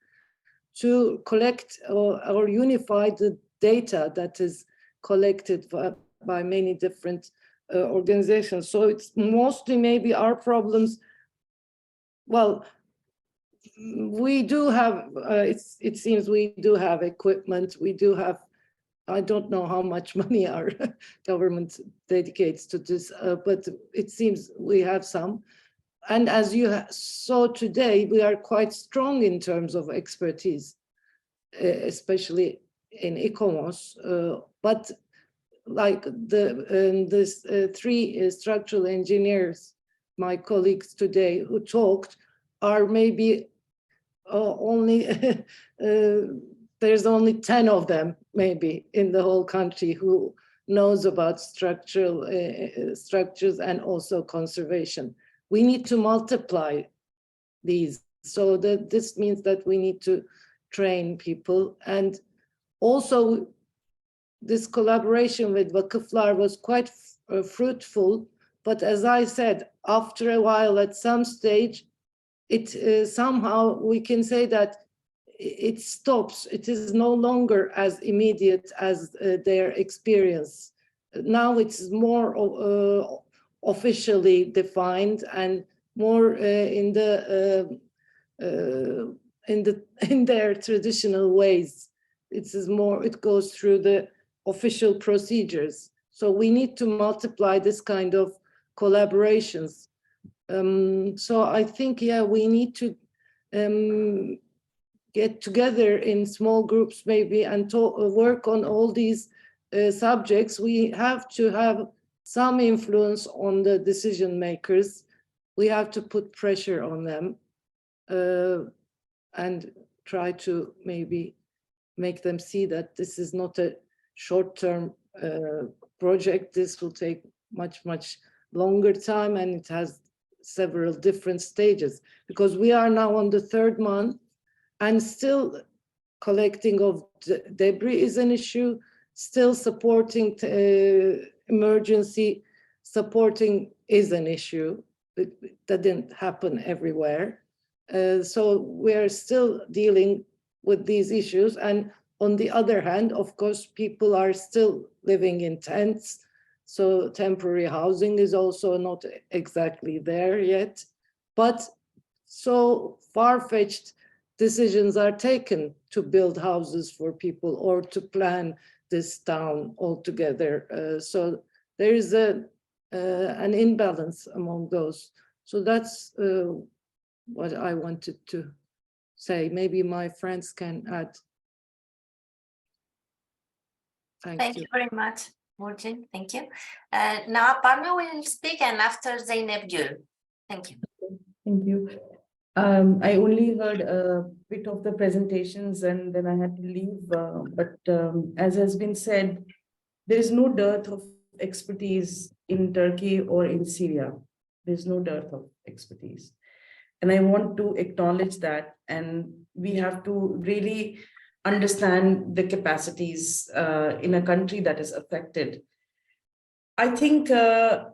to collect or unify the data that is collected by many different organizations. So it's mostly maybe our problems. Well, we do have, it seems we do have equipment, we do have, I don't know how much money our government dedicates to this, but it seems we have some. And as you saw today, we are quite strong in terms of expertise, especially in ICOMOS, but like this three structural engineers, my colleagues today who talked, are maybe only, there's only 10 of them maybe in the whole country who knows about structural structures and also conservation. We need to multiply these, so that this means that we need to train people. And also this collaboration with Vakıflar was quite fruitful, but as I said, after a while, at some stage, it somehow we can say that it stops. It is no longer as immediate as their experience. Now it's more officially defined and more in their traditional ways. It is more. It goes through the official procedures. So we need to multiply this kind of collaborations. So I think, yeah, we need to get together in small groups maybe and work on all these subjects. We have to have some influence on the decision makers. We have to put pressure on them and try to maybe make them see that this is not a short-term project. This will take much, much longer time, and it has several different stages, because we are now on the 3rd month and still collecting of debris is an issue, still supporting emergency supporting is an issue. That didn't happen everywhere. So we're still dealing with these issues. And on the other hand, of course, people are still living in tents. So temporary housing is also not exactly there yet. But so far-fetched decisions are taken to build houses for people or to plan this town altogether. So there is an imbalance among those. So that's what I wanted to say. Maybe my friends can add. Thank you very much, Burçin. Thank you. Now Parma will speak, and after Zeynep Gül. Thank you. Thank you. I only heard a bit of the presentations and then I had to leave. But as has been said, there is no dearth of expertise in Turkey or in Syria. There's no dearth of expertise. And I want to acknowledge that. And we have to really understand the capacities in a country that is affected. I think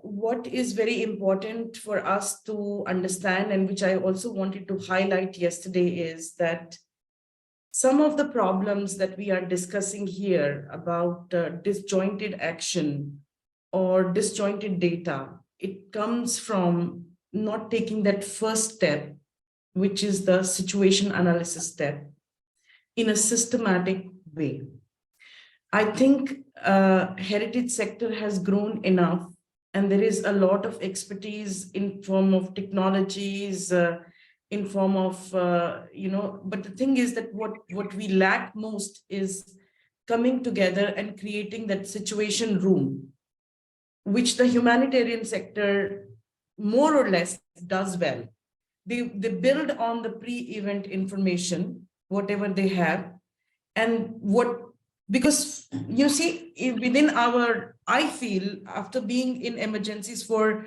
what is very important for us to understand, and which I also wanted to highlight yesterday, is that some of the problems that we are discussing here about disjointed action or disjointed data, it comes from not taking that first step, which is the situation analysis step, in a systematic way. I think heritage sector has grown enough, and there is a lot of expertise in form of technologies, in form of, but the thing is that what we lack most is coming together and creating that situation room, which the humanitarian sector more or less does well. They build on the pre-event information, whatever they have, and because you see, within I feel, after being in emergencies for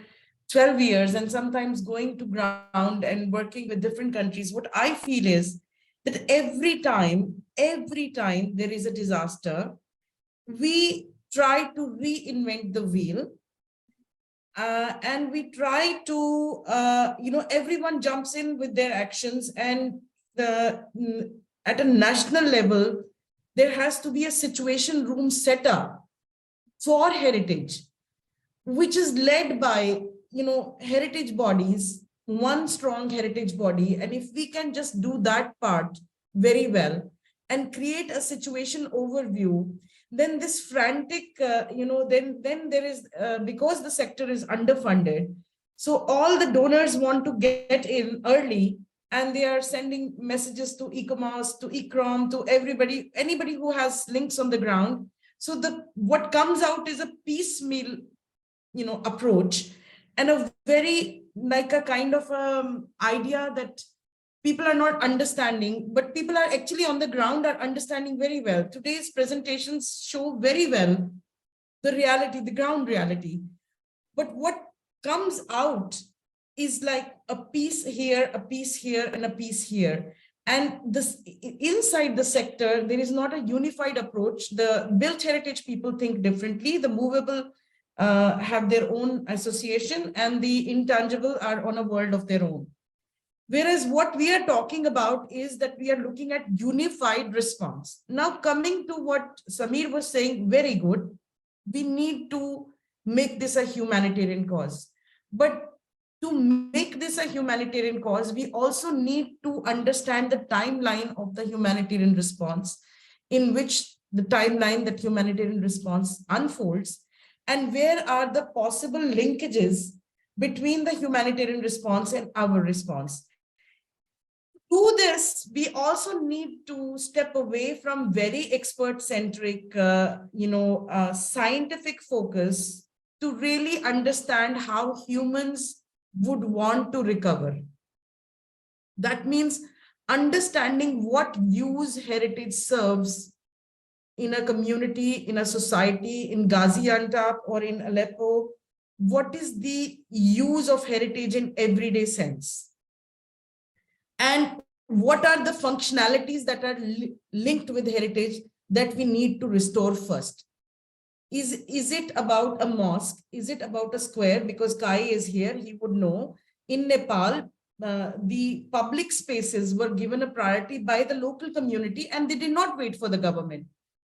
12 years and sometimes going to ground and working with different countries, what I feel is that every time there is a disaster, we try to reinvent the wheel. And we try to, everyone jumps in with their actions, and at a national level, there has to be a situation room set up for heritage, which is led by, heritage bodies, one strong heritage body. And if we can just do that part very well and create a situation overview, then this frantic, then there is, because the sector is underfunded, so all the donors want to get in early, and they are sending messages to ICOMOS, to ICROM, to everybody, anybody who has links on the ground. So what comes out is a piecemeal, approach, and a very like a kind of idea that people are not understanding, but people are actually on the ground are understanding very well. Today's presentations show very well the reality, the ground reality. But what comes out is like a piece here, a piece here, and a piece here. And this inside the sector, there is not a unified approach. The built heritage people think differently. The movable have their own association, and the intangible are on a world of their own. Whereas what we are talking about is that we are looking at unified response. Now, coming to what Samir was saying, very good. We need to make this a humanitarian cause. But to make this a humanitarian cause, we also need to understand the timeline of the humanitarian response, in which the timeline that humanitarian response unfolds, and where are the possible linkages between the humanitarian response and our response. To this, we also need to step away from very expert-centric, scientific focus to really understand how humans would want to recover. That means understanding what use heritage serves in a community, in a society, in Gaziantep or in Aleppo. What is the use of heritage in everyday sense? And what are the functionalities that are linked with heritage that we need to restore first? Is it about a mosque? Is it about a square? Because Kai is here, he would know. In Nepal, the public spaces were given a priority by the local community, and they did not wait for the government.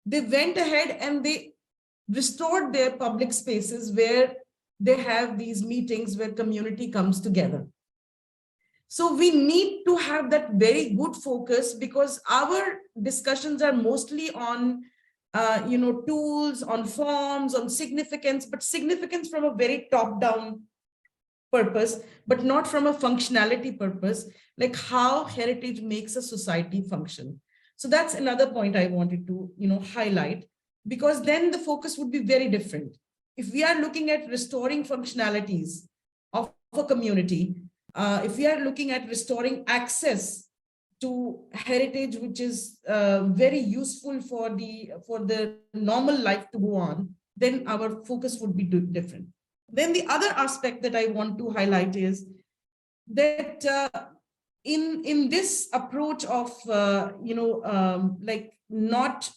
They went ahead and they restored their public spaces where they have these meetings where community comes together. So we need to have that very good focus, because our discussions are mostly on tools, on forms, on significance, but significance from a very top-down purpose, but not from a functionality purpose, like how heritage makes a society function. So that's another point I wanted to highlight, because then the focus would be very different. If we are looking at restoring functionalities of a community, if we are looking at restoring access to heritage, which is very useful for the normal life to go on, then our focus would be different. Then the other aspect that I want to highlight is that in this approach of like not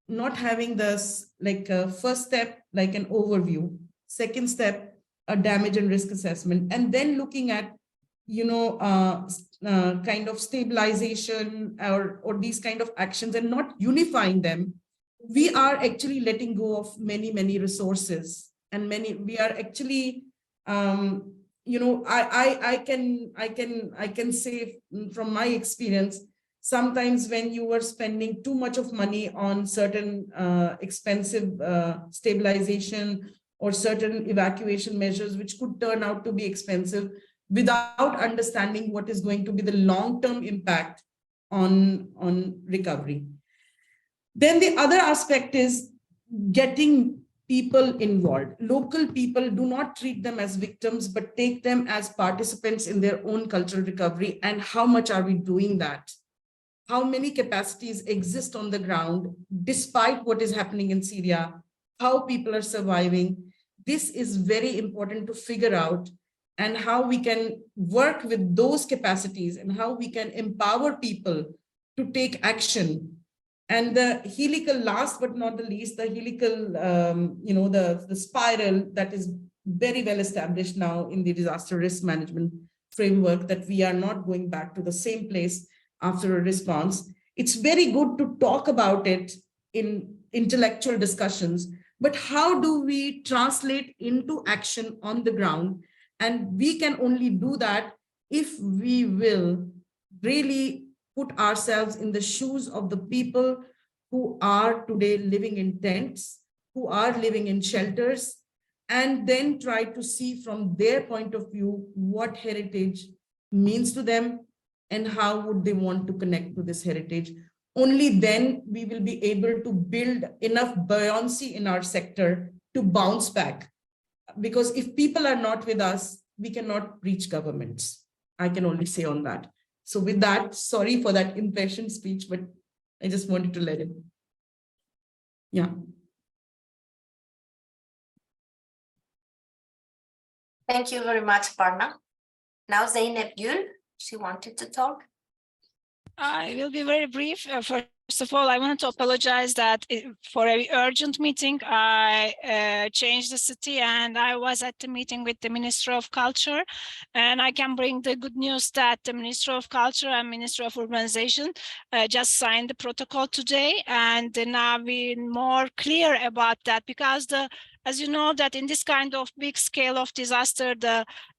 having this like first step like an overview, second step a damage and risk assessment, and then looking at kind of stabilization or these kind of actions and not unifying them, we are actually letting go of many resources, and we are actually I can say from my experience, sometimes when you were spending too much of money on certain expensive stabilization or certain evacuation measures, which could turn out to be expensive, without understanding what is going to be the long-term impact on recovery. Then the other aspect is getting people involved. Local people, do not treat them as victims, but take them as participants in their own cultural recovery. And how much are we doing that? How many capacities exist on the ground, despite what is happening in Syria, how people are surviving? This is very important to figure out, and how we can work with those capacities and how we can empower people to take action. And the helical, last but not the least, the helical, the spiral that is very well established now in the disaster risk management framework, that we are not going back to the same place after a response. It's very good to talk about it in intellectual discussions, but how do we translate into action on the ground? And we can only do that if we will really put ourselves in the shoes of the people who are today living in tents, who are living in shelters, and then try to see from their point of view what heritage means to them and how would they want to connect to this heritage. Only then we will be able to build enough buoyancy in our sector to bounce back. Because if people are not with us, we cannot reach governments. I can only say on that. So with that, sorry for that impassioned speech, but I just wanted to let it. Yeah. Thank you very much, Parna. Now Zeynep Gül, she wanted to talk. I will be very brief. First of all, I want to apologize that for a urgent meeting, I changed the city and I was at the meeting with the Minister of Culture. And I can bring the good news that the Minister of Culture and Minister of Urbanization just signed the protocol today. And now we're more clear about that, because as you know, that in this kind of big scale of disaster,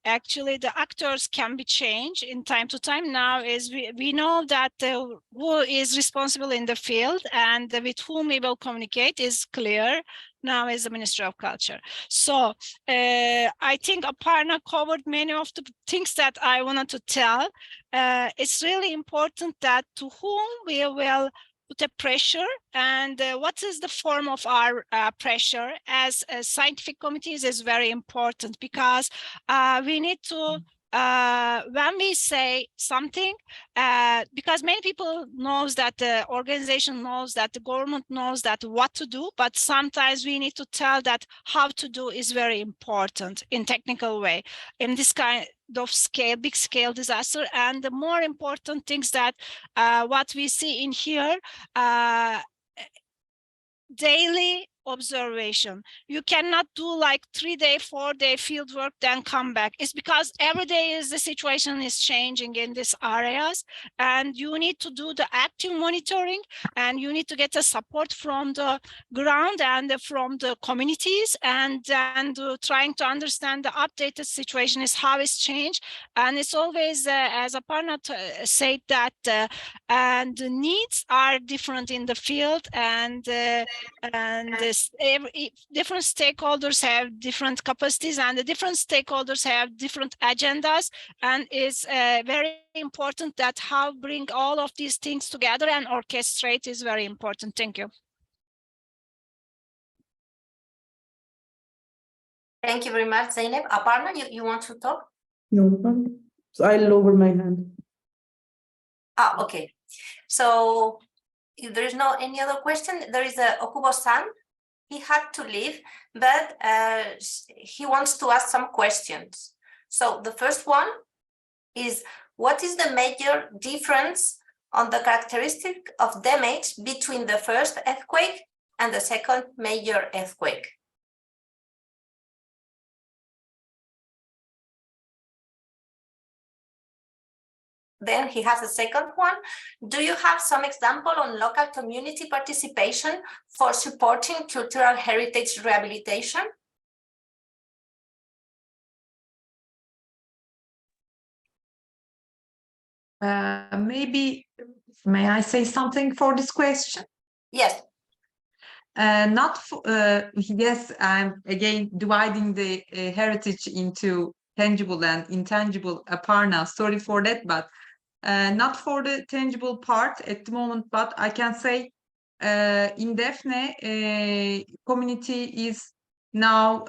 actually the actors can be changed in time to time. Now is we know that who is responsible in the field and with whom we will communicate is clear now as the Minister of Culture. So I think Aparna covered many of the things that I wanted to tell. It's really important that to whom we will put a pressure, and what is the form of our pressure as scientific committees is very important, because we need to when we say something, because many people knows that the organization knows that the government knows that what to do, but sometimes we need to tell that how to do is very important in technical way in this kind of scale, big scale disaster. And the more important things that what we see in here, daily observation. You cannot do like 3-day, 4-day field work, then come back. It's because every day is the situation is changing in these areas, and you need to do the active monitoring, and you need to get the support from the ground and from the communities, and trying to understand the updated situation is how it's changed. And it's always, as Aparna said, that and the needs are different in the field, and different stakeholders have different capacities, and the different stakeholders have different agendas, and it's very important that how bring all of these things together and orchestrate is very important. Thank you. Thank you very much, Zeynep. Aparna, you want to talk? No, so I'll lower my hand. Okay. So if there is no any other question, there is a Okubo-san he had to leave, but he wants to ask some questions. So the first one is, what is the major difference on the characteristic of damage between the first earthquake and the second major earthquake? Then he has a second one. Do you have some example on local community participation for supporting cultural heritage rehabilitation? Maybe, may I say something for this question? Yes. Yes, I'm again dividing the heritage into tangible and intangible Aparna. Sorry for that, but not for the tangible part at the moment, but I can say in Defne, community is now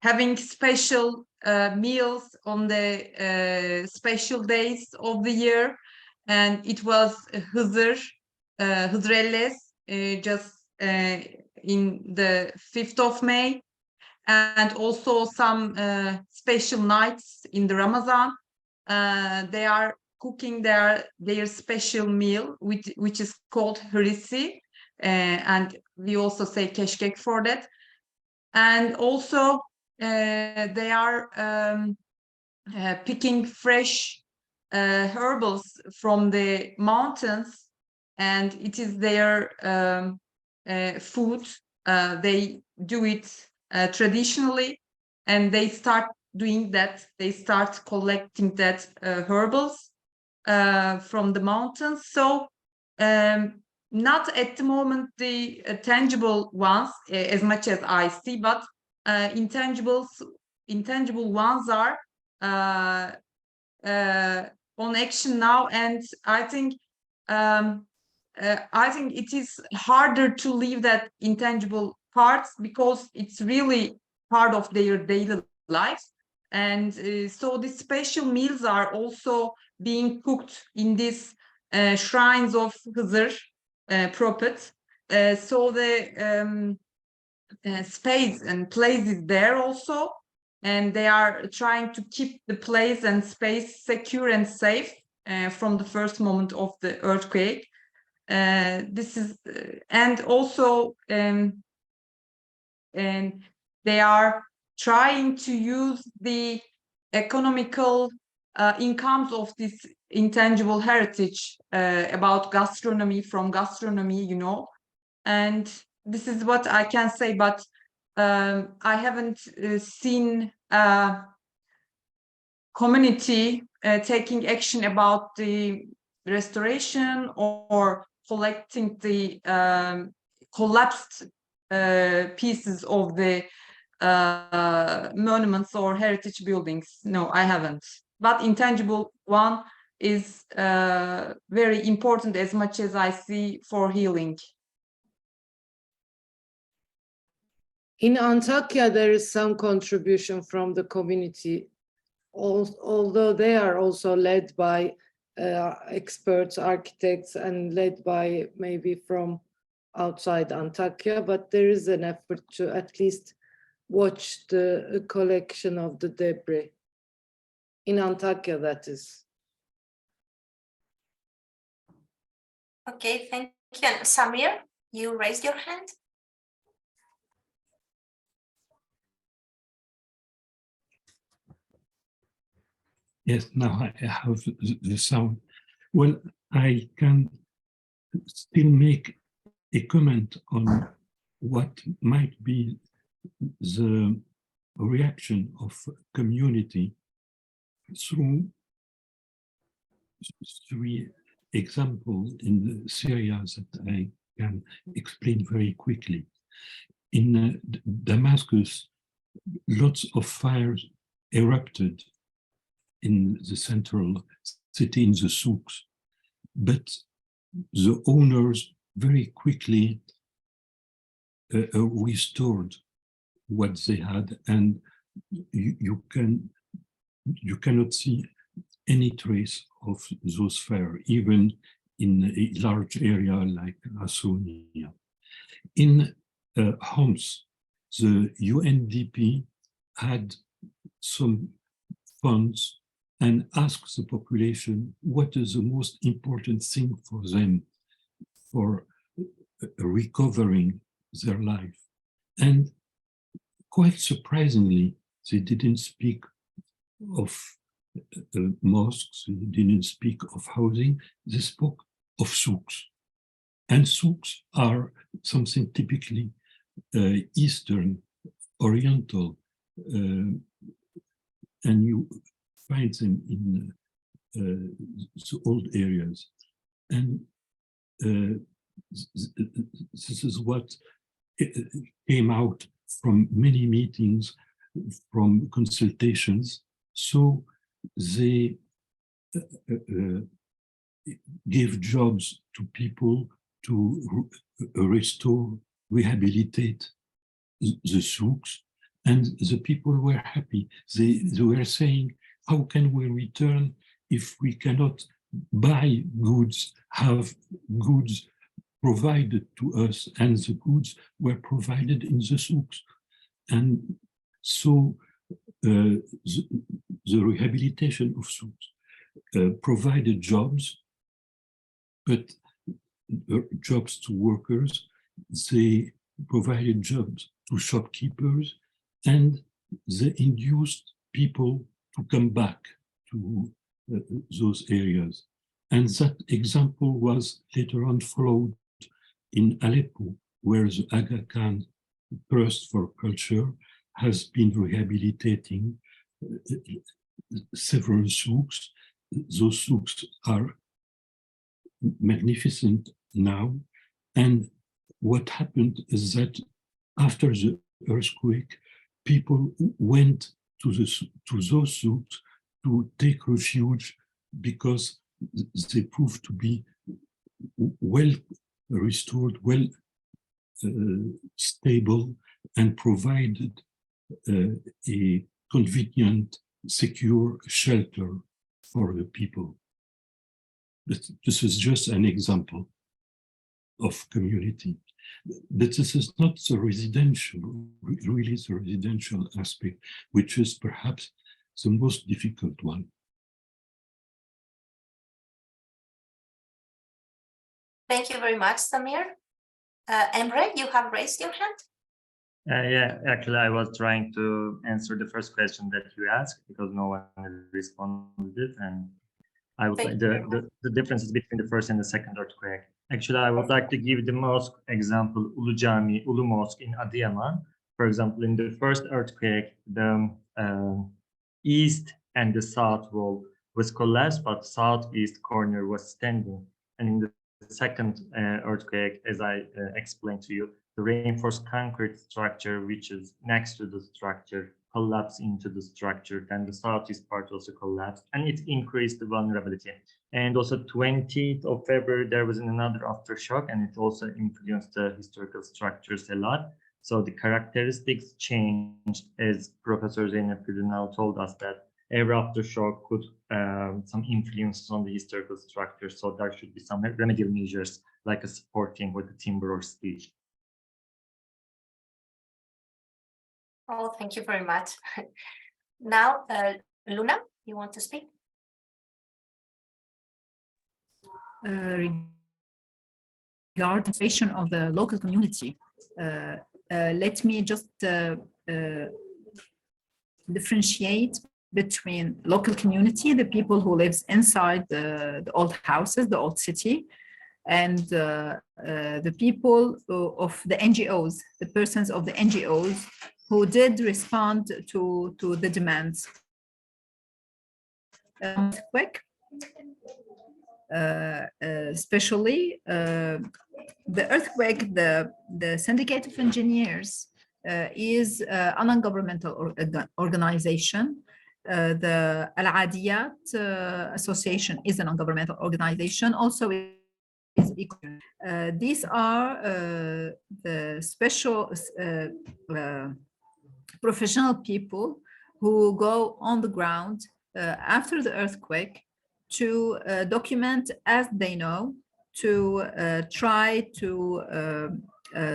having special meals on the special days of the year. And it was Hızrelles, just in the 5th of May. And also some special nights in the Ramazan. They are cooking their special meal, which is called hırisi. And we also say keşkek for that. And also they are picking fresh herbals from the mountains, and it is their food. They do it traditionally, and they start doing that. They start collecting that herbals from the mountains. So not at the moment the tangible ones as much as I see, but intangible ones are on action now, and I think it is harder to leave that intangible parts because it's really part of their daily life. And so the special meals are also being cooked in these shrines of Hızır prophet. So the space and place is there also, and they are trying to keep the place and space secure and safe from the first moment of the earthquake. This is and also and they are trying to use the economical incomes of this intangible heritage about gastronomy, you know. And this is what I can say, but I haven't seen community taking action about the restoration or collecting the collapsed pieces of the monuments or heritage buildings. No, I haven't. But intangible one is very important as much as I see for healing. In Antakya, there is some contribution from the community, although they are also led by experts, architects, and led by maybe from outside Antakya, but there is an effort to at least watch the collection of the debris. In Antakya, that is. Okay, thank you. And Samir, you raised your hand. Yes, now I have the sound. Well, I can still make a comment on what might be the reaction of community through 3 examples in the Syria that I can explain very quickly. In Damascus, lots of fires erupted in the central city, in the souks, but the owners very quickly restored what they had, and you cannot see any trace of those fires, even in a large area like Asonia. In Homs, the UNDP had some funds and asked the population what is the most important thing for them for recovering their life. And quite surprisingly, they didn't speak of mosques, they didn't speak of housing, they spoke of souks. And souks are something typically Eastern, Oriental, and you find them in the old areas. And this is what came out from many meetings, from consultations. So they gave jobs to people to restore, rehabilitate the souks, and the people were happy. They were saying, how can we return if we cannot buy goods, have goods provided to us, and the goods were provided in the souks. And so the rehabilitation of souks provided jobs, but jobs to workers, they provided jobs to shopkeepers, and they induced people to come back to those areas. And that example was later on followed in Aleppo, where the Aga Khan Trust for Culture has been rehabilitating several souks. Those souks are magnificent now. And what happened is that after the earthquake, people went to those souks to take refuge because they proved to be well restored, well stable, and provided a convenient, secure shelter for the people. This is just an example of community. But this is not the residential, really the residential aspect, which is perhaps the most difficult one. Thank you very much, Samir. Emre, you have raised your hand. Yeah, actually, I was trying to answer the first question that you asked because no one responded, and I would like the differences between the first and the second earthquake. Actually, I would like to give the mosque example, Ulu Cami, Ulu Mosque in Adıyaman. For example, in the first earthquake, the east and the south wall was collapsed, but southeast corner was standing. And in the second earthquake, as I explained to you, the reinforced concrete structure, which is next to the structure, collapsed into the structure. Then the southeast part also collapsed, and it increased the vulnerability. And also 20th of February, there was another aftershock, and it also influenced the historical structures a lot. So the characteristics changed, as Professor Zeynep Gülünal told us that every aftershock could some influences on the historical structure. So there should be some remedial measures like a supporting with the timber or steel. Oh, thank you very much. Now, Luna, you want to speak? Regarding the situation of the local community, let me just differentiate between local community, the people who lives inside the old houses, the old city, and the people of the NGOs, the persons of the NGOs who did respond to the demands. Quick, especially the earthquake, the Syndicate of Engineers is a non-governmental organization. The Al-Adiyat Association is a non-governmental organization, also is ICOMOS. These are the special professional people who go on the ground after the earthquake to document as they know to try to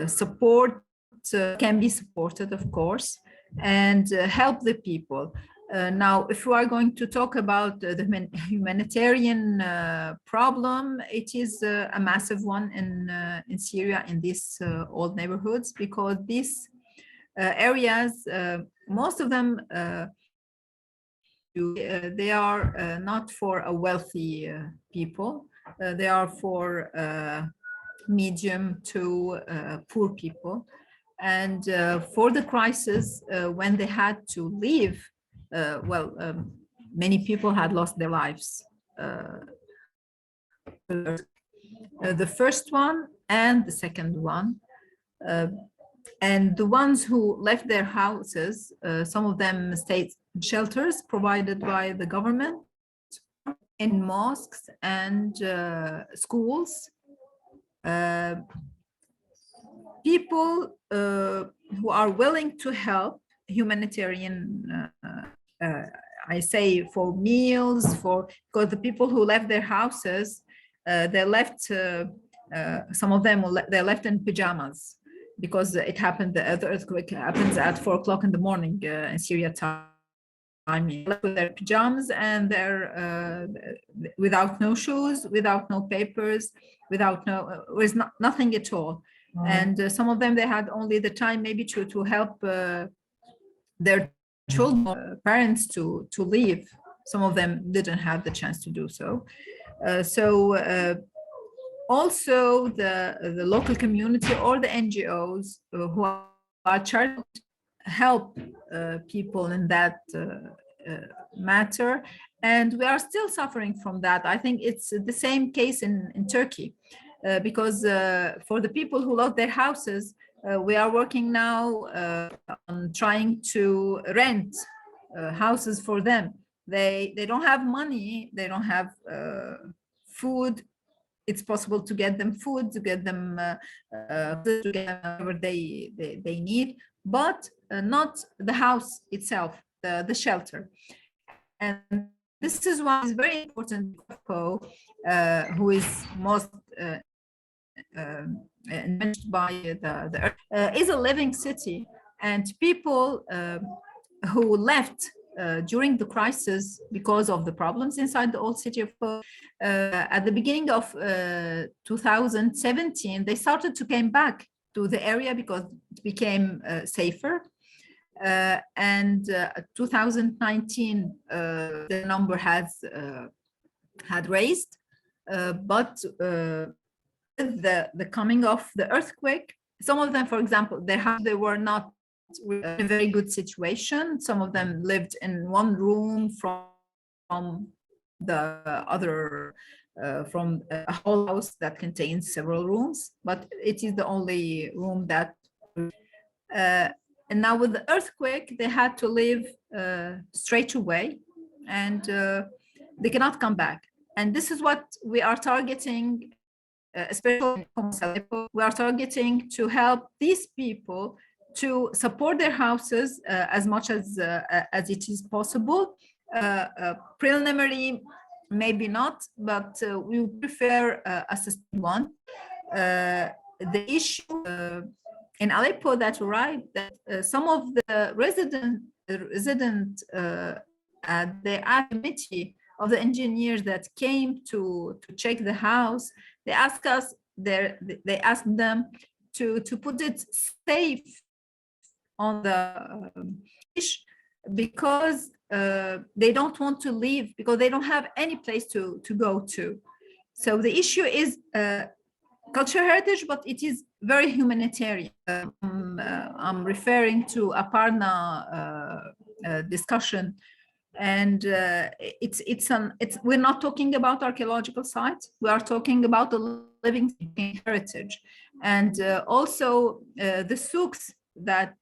support, can be supported, of course, and help the people. Now, if we are going to talk about the humanitarian problem, it is a massive one in Syria, in these old neighborhoods, because these areas, most of them, they are not for a wealthy people. They are for medium to poor people. And for the crisis, when they had to leave, many people had lost their lives. The first one and the second one. And the ones who left their houses, some of them stayed in shelters provided by the government, in mosques and schools. People who are willing to help, humanitarian, I say, for meals, because the people who left their houses, they left, some of them, they left in pajamas, because it happened, the earthquake happens at 4 o'clock in the morning in Syria time. With their pajamas, and they're without no shoes, without no papers, without nothing at all. And some of them, they had only the time maybe to help their children, parents to leave. Some of them didn't have the chance to do so. Also the local community or the NGOs who are charged to help people in that matter. And we are still suffering from that. I think it's the same case in Turkey, because for the people who lost their houses, we are working now on trying to rent houses for them. They don't have money, they don't have food. It's possible to get them food, to get them whatever they need, but not the house itself, the shelter. And this is why it's very important. Who is most managed by the earth, is a living city, and people who left during the crisis because of the problems inside the old city of at the beginning of 2017, they started to come back to the area because it became safer. And 2019, the number has had raised, but the coming of the earthquake, some of them, for example, they were not in a very good situation. Some of them lived in one room from the other, from a whole house that contains several rooms, but it is the only room that. And now with the earthquake, they had to leave straight away, and they cannot come back. And this is what we are targeting, especially in Aleppo. We are targeting to help these people to support their houses as much as it is possible. Preliminary, maybe not, but we prefer a sustained one. The issue in Aleppo that arrived, that some of the resident at the committee of the engineers that came to check the house, they asked us, they asked them to put it safe on the fish, because they don't want to leave, because they don't have any place to go to. So the issue is cultural heritage, but it is very humanitarian. I'm referring to Aparna discussion, and we're not talking about archaeological sites. We are talking about the living heritage, and also the souks that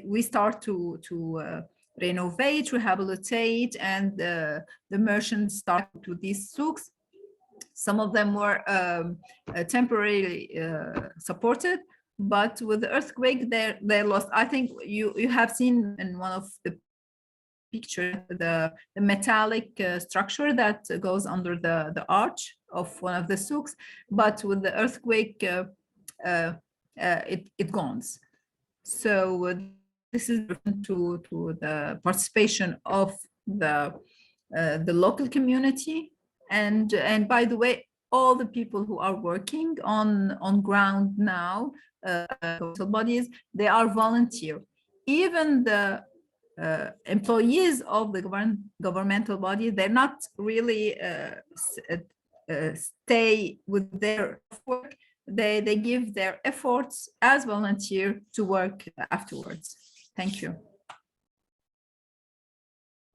we start to renovate, rehabilitate, and the merchants start to these souks. Some of them were temporarily supported, but with the earthquake, they lost. I think you have seen in one of the picture the metallic structure that goes under the arch of one of the souks, but with the earthquake, it goes. So this is to the participation of the local community, and by the way, all the people who are working on ground now, bodies, they are volunteer. Even the employees of the governmental body, they're not really stay with their work. They give their efforts as volunteer to work afterwards. Thank you.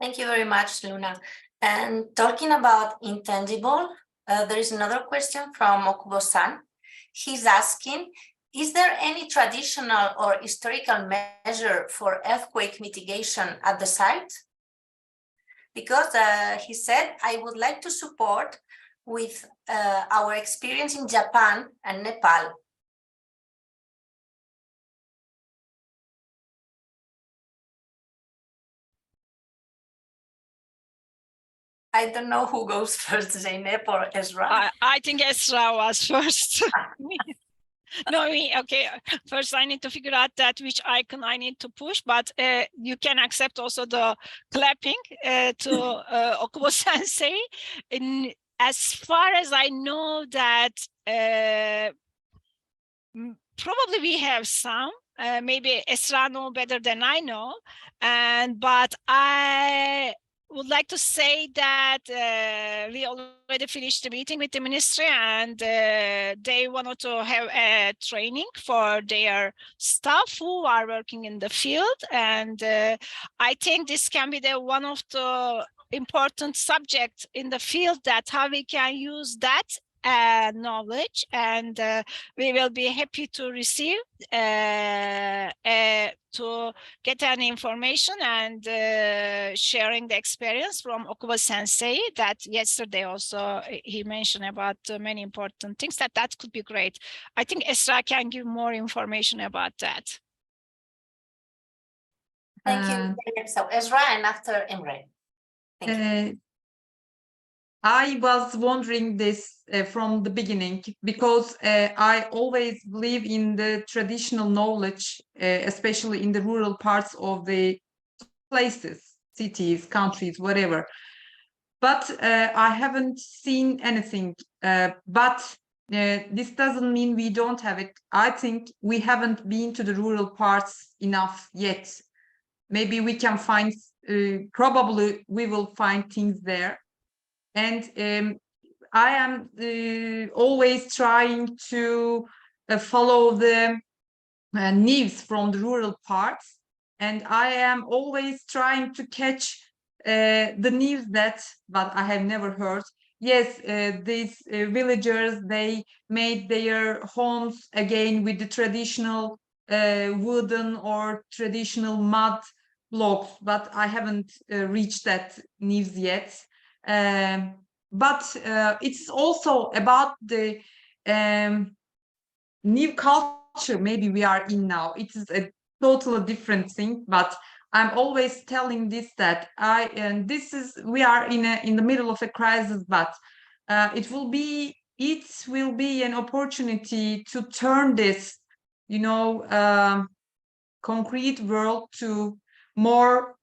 Thank you very much, Luna. And talking about intangible, there is another question from Okubo-san. He's asking, is there any traditional or historical measure for earthquake mitigation at the site? Because he said, I would like to support with our experience in Japan and Nepal. I don't know who goes first, Zeynep or Ezra. I think Ezra was first. No, okay. First, I need to figure out that which icon I need to push, but you can accept also the clapping to Okubo-sensei. As far as I know that probably we have some, maybe Esra know better than I know, but I would like to say that we already finished the meeting with the ministry, and they wanted to have a training for their staff who are working in the field. And I think this can be the one of the important subjects in the field, that how we can use that knowledge, and we will be happy to receive to get an information and sharing the experience from Okubo-sensei, that yesterday also he mentioned about many important things. That could be great. I think Esra can give more information about that. Thank you. So Ezra, and after Emre. Thank you. I was wondering this from the beginning, because I always believe in the traditional knowledge, especially in the rural parts of the places, cities, countries, whatever. But I haven't seen anything. But this doesn't mean we don't have it. I think we haven't been to the rural parts enough yet. Maybe we can find, probably we will find things there. And I am always trying to follow the news from the rural parts, and I am always trying to catch the news but I have never heard. Yes, these villagers, they made their homes again with the traditional wooden or traditional mud blocks, but I haven't reached that news yet. But it's also about the new culture maybe we are in now. It is a totally different thing, but I'm always telling this, that we are in the middle of a crisis, but it will be an opportunity to turn this, concrete world to more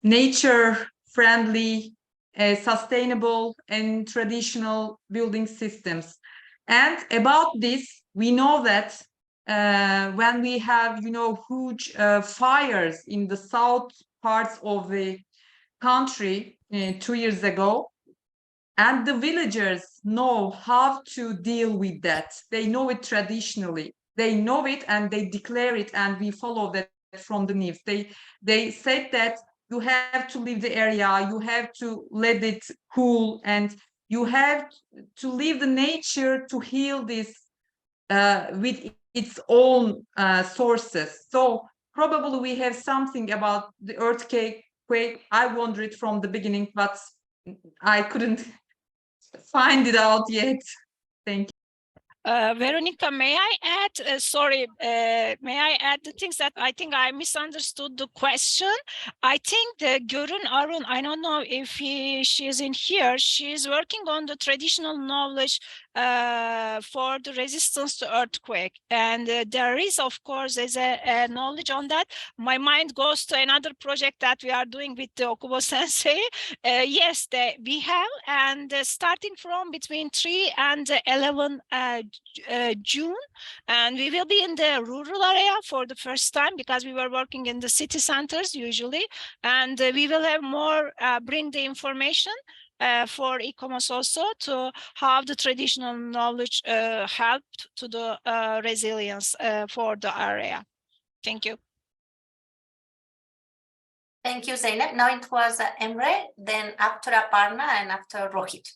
nature friendly, sustainable and traditional building systems. And about this, we know that when we have, huge fires in the south parts of the country 2 years ago, and the villagers know how to deal with that. They know it traditionally. They know it and they declare it, and we follow that from the news. They said that you have to leave the area, you have to let it cool, and you have to leave the nature to heal this with its own sources. So probably we have something about the earthquake. I wondered from the beginning, but I couldn't find it out yet. Thank you. Veronica, may I add, may I add the things that I think I misunderstood the question? I think the Görün Arun, I don't know if she is in here, she is working on the traditional knowledge for the resistance to earthquake. And there is, of course, there's a knowledge on that. My mind goes to another project that we are doing with the Okubo Sensei. Yes, we have, and starting from between 3 and 11 June, and we will be in the rural area for the first time because we were working in the city centers usually, and we will have more bring the information for ICOMOS also to how the traditional knowledge helped to the resilience for the area. Thank you. Thank you, Zeynep. Now it was Emre, then after Aparna and after Rohit.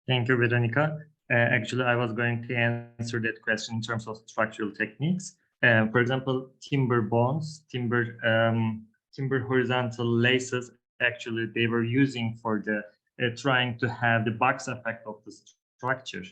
Thank you, Veronica. Actually, I was going to answer that question in terms of structural techniques. For example, timber bonds, timber horizontal laces, actually they were using for the trying to have the box effect of the structure.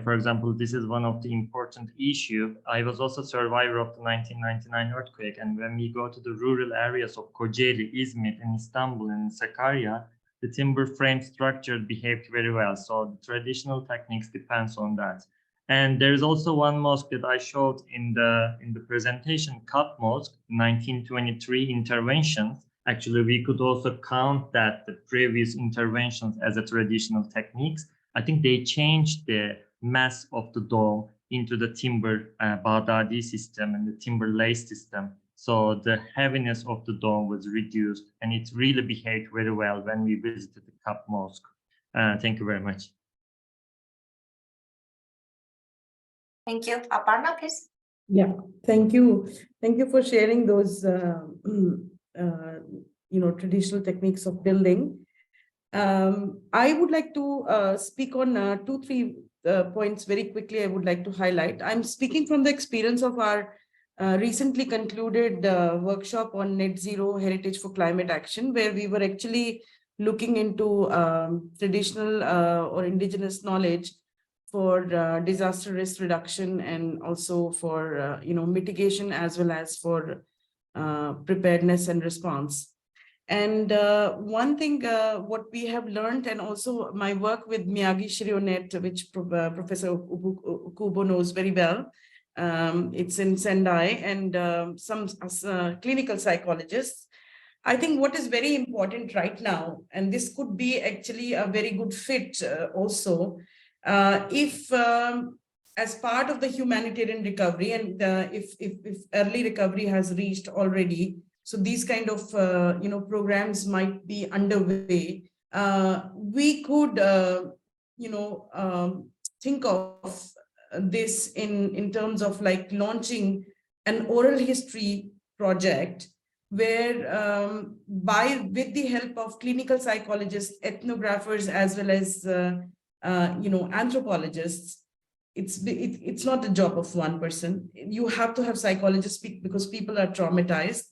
For example, this is one of the important issue. I was also survivor of the 1999 earthquake, and when we go to the rural areas of Kocaeli, Izmit, and Istanbul, and Sakarya, the timber frame structure behaved very well. So the traditional techniques depends on that. And there is also one mosque that I showed in the presentation, Kat Mosque, 1923 interventions. Actually, we could also count that the previous interventions as a traditional techniques. I think they changed the mass of the dome into the timber Baghdadi system and the timber lace system. So the heaviness of the dome was reduced, and it really behaved very well when we visited the Kap Mosque. Thank you very much. Thank you. Aparna, please. Yeah, thank you. Thank you for sharing those, traditional techniques of building. I would like to speak on 2-3 points very quickly. I would like to highlight. I'm speaking from the experience of our recently concluded workshop on net zero heritage for climate action, where we were actually looking into traditional or indigenous knowledge for disaster risk reduction, and also for mitigation, as well as for preparedness and response. And one thing what we have learned, and also my work with Miyagi Shirionet, which Professor Okubo knows very well, it's in Sendai, and some clinical psychologists. I think what is very important right now, and this could be actually a very good fit also, if as part of the humanitarian recovery, and if early recovery has reached already, so these kind of programs might be underway, we could think of this in terms of like launching an oral history project, where with the help of clinical psychologists, ethnographers, as well as anthropologists. It's not the job of one person. You have to have psychologists speak, because people are traumatized,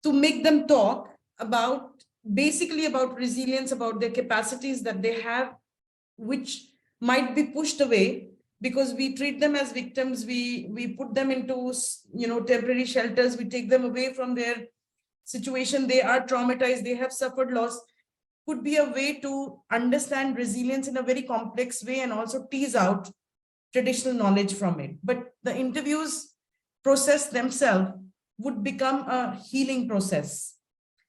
to make them talk about basically about resilience, about their capacities that they have, which might be pushed away because we treat them as victims. We put them into temporary shelters. We take them away from their situation. They are traumatized. They have suffered loss. Could be a way to understand resilience in a very complex way, and also tease out traditional knowledge from it. But the interviews process themselves would become a healing process.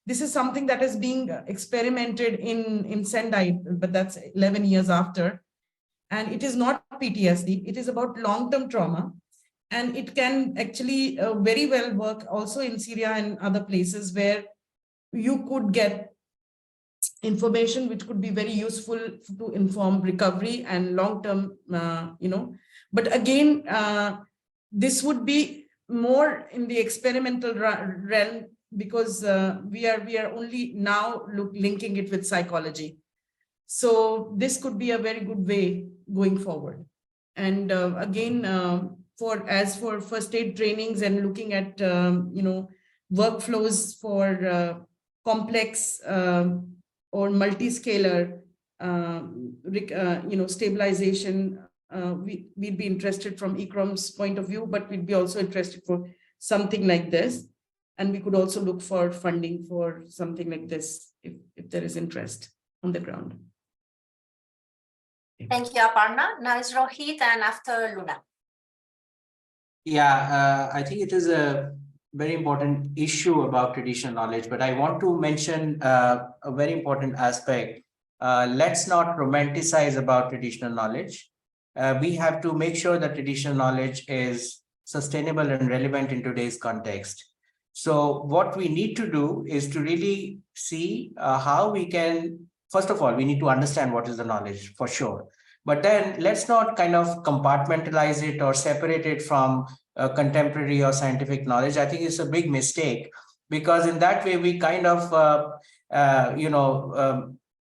This is something that is being experimented in Sendai, but that's 11 years after. And it is not PTSD, it is about long-term trauma. And it can actually very well work also in Syria and other places, where you could get information which could be very useful to inform recovery and long-term, But again, this would be more in the experimental realm, because we are only now linking it with psychology. So this could be a very good way going forward. And again, as for first aid trainings and looking at workflows for complex or multi-scalar stabilization we'd be interested from ICROM's point of view, but we'd be also interested for something like this. And we could also look for funding for something like this if there is interest on the ground. Thank you, Aparna. Now it's Rohit and after Luna. Yeah, I think it is a very important issue about traditional knowledge, but I want to mention a very important aspect. Let's not romanticize about traditional knowledge. We have to make sure that traditional knowledge is sustainable and relevant in today's context. So what we need to do is to really see how we can, first of all, we need to understand what is the knowledge for sure. But then let's not kind of compartmentalize it or separate it from contemporary or scientific knowledge. I think it's a big mistake, because in that way we kind of,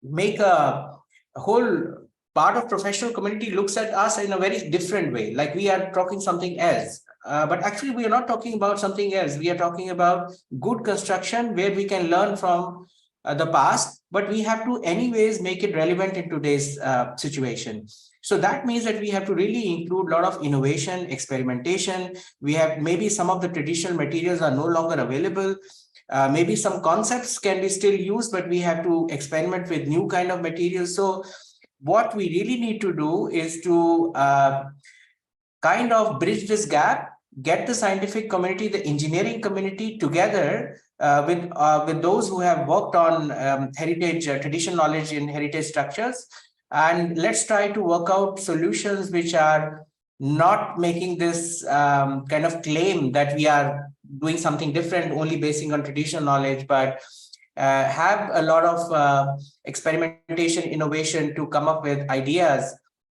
make a whole part of professional community looks at us in a very different way, like we are talking something else. But actually we are not talking about something else. We are talking about good construction where we can learn from the past, but we have to anyways make it relevant in today's situation. So that means that we have to really include a lot of innovation, experimentation. We have maybe some of the traditional materials are no longer available. Maybe some concepts can be still used, but we have to experiment with new kind of materials. So what we really need to do is to kind of bridge this gap, get the scientific community, the engineering community together with those who have worked on heritage, traditional knowledge in heritage structures. And let's try to work out solutions which are not making this kind of claim that we are doing something different only basing on traditional knowledge, but have a lot of experimentation, innovation to come up with ideas.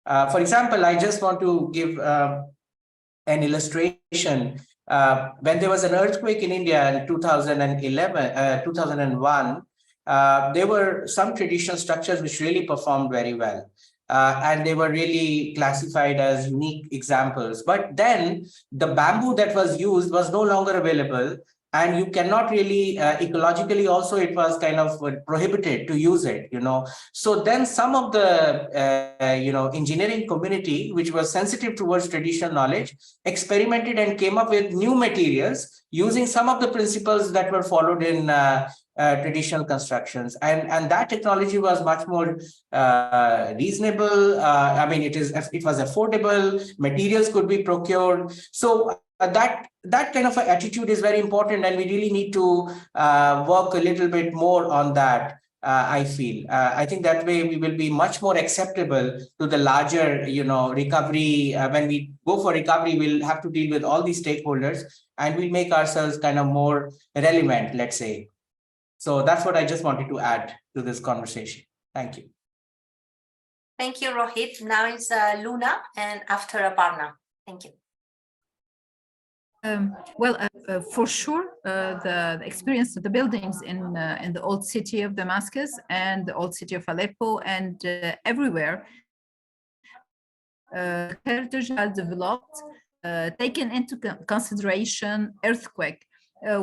For example, I just want to give an illustration. When there was an earthquake in India in 2001, there were some traditional structures which really performed very well. And they were really classified as unique examples. But then the bamboo that was used was no longer available. And you cannot really, ecologically also, it was kind of prohibited to use it, So then some of the, engineering community, which was sensitive towards traditional knowledge, experimented and came up with new materials using some of the principles that were followed in traditional constructions. And that technology was much more reasonable. I mean, it was affordable, materials could be procured. So that kind of attitude is very important, and we really need to work a little bit more on that. I feel I think that way we will be much more acceptable to the larger, recovery. When we go for recovery, we'll have to deal with all these stakeholders, and we'll make ourselves kind of more relevant, let's say. So that's what I just wanted to add to this conversation. Thank you. Thank you, Rohit. Now it's Luna, and after Aparna. Thank you. For sure, the experience of the buildings in the old city of Damascus and the old city of Aleppo and everywhere, heritage has developed, taken into consideration earthquake.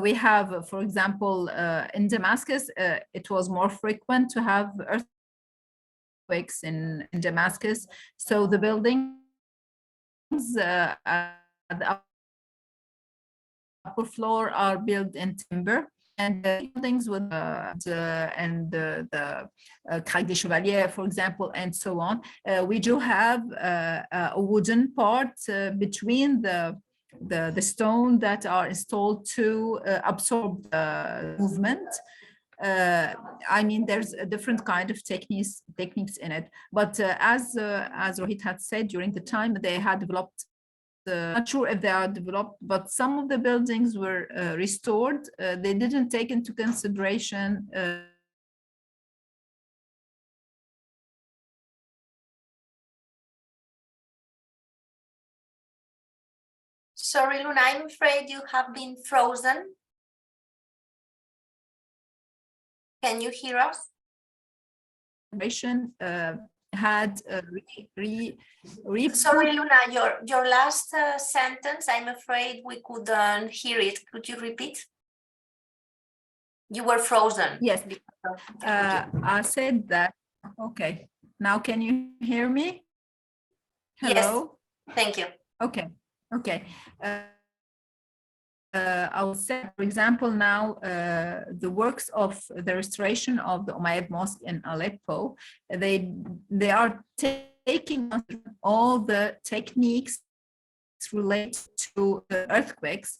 We have, for example, in Damascus, it was more frequent to have earthquakes in Damascus. So the buildings at the upper floor are built in timber, and the buildings with the Crac des Chevaliers, for example, and so on. We do have a wooden part between the stone that are installed to absorb the movement. I mean, there's a different kind of techniques in it. But as Rohit had said, during the time they had developed, not sure if they are developed, but some of the buildings were restored. They didn't take into consideration Sorry, Luna, I'm afraid you have been frozen. Can you hear us? Had Sorry, Luna, your last sentence, I'm afraid we couldn't hear it. Could you repeat? You were frozen. Yes, I said that. Okay, now can you hear me? Hello. Thank you. Okay. Okay. I will say, for example, now the works of the restoration of the Umayyad Mosque in Aleppo, they are taking all the techniques related to earthquakes,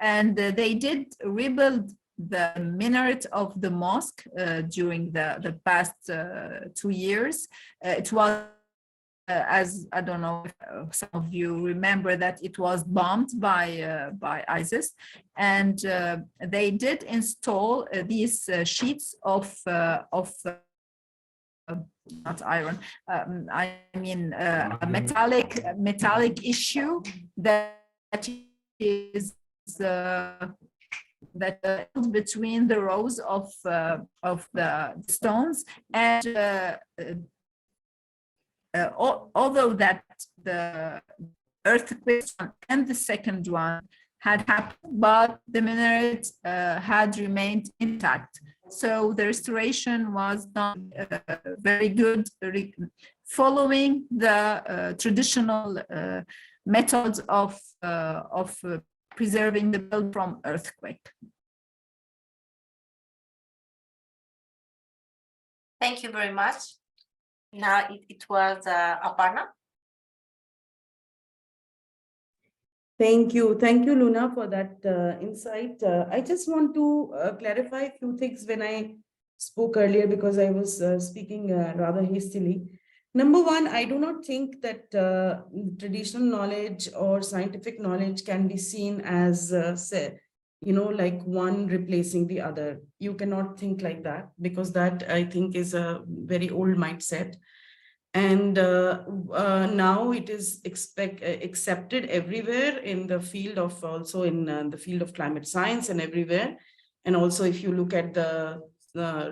and they did rebuild the minaret of the mosque during the past 2 years. It was as I don't know if some of you remember that it was bombed by ISIS, and they did install these sheets of not iron, I mean a metallic issue that is that between the rows of the stones, and although that the earthquake and the second one had happened, but the minaret had remained intact. So the restoration was done very good, following the traditional methods of preserving the building from earthquake. Thank you very much. Now it was Aparna. Thank you, Luna, for that insight. I just want to clarify a few things when I spoke earlier, because I was speaking rather hastily. Number one, I do not think that traditional knowledge or scientific knowledge can be seen as, like one replacing the other. You cannot think like that, because that, I think, is a very old mindset. And now it is accepted everywhere in the field of, also in the field of climate science and everywhere. And also, if you look at the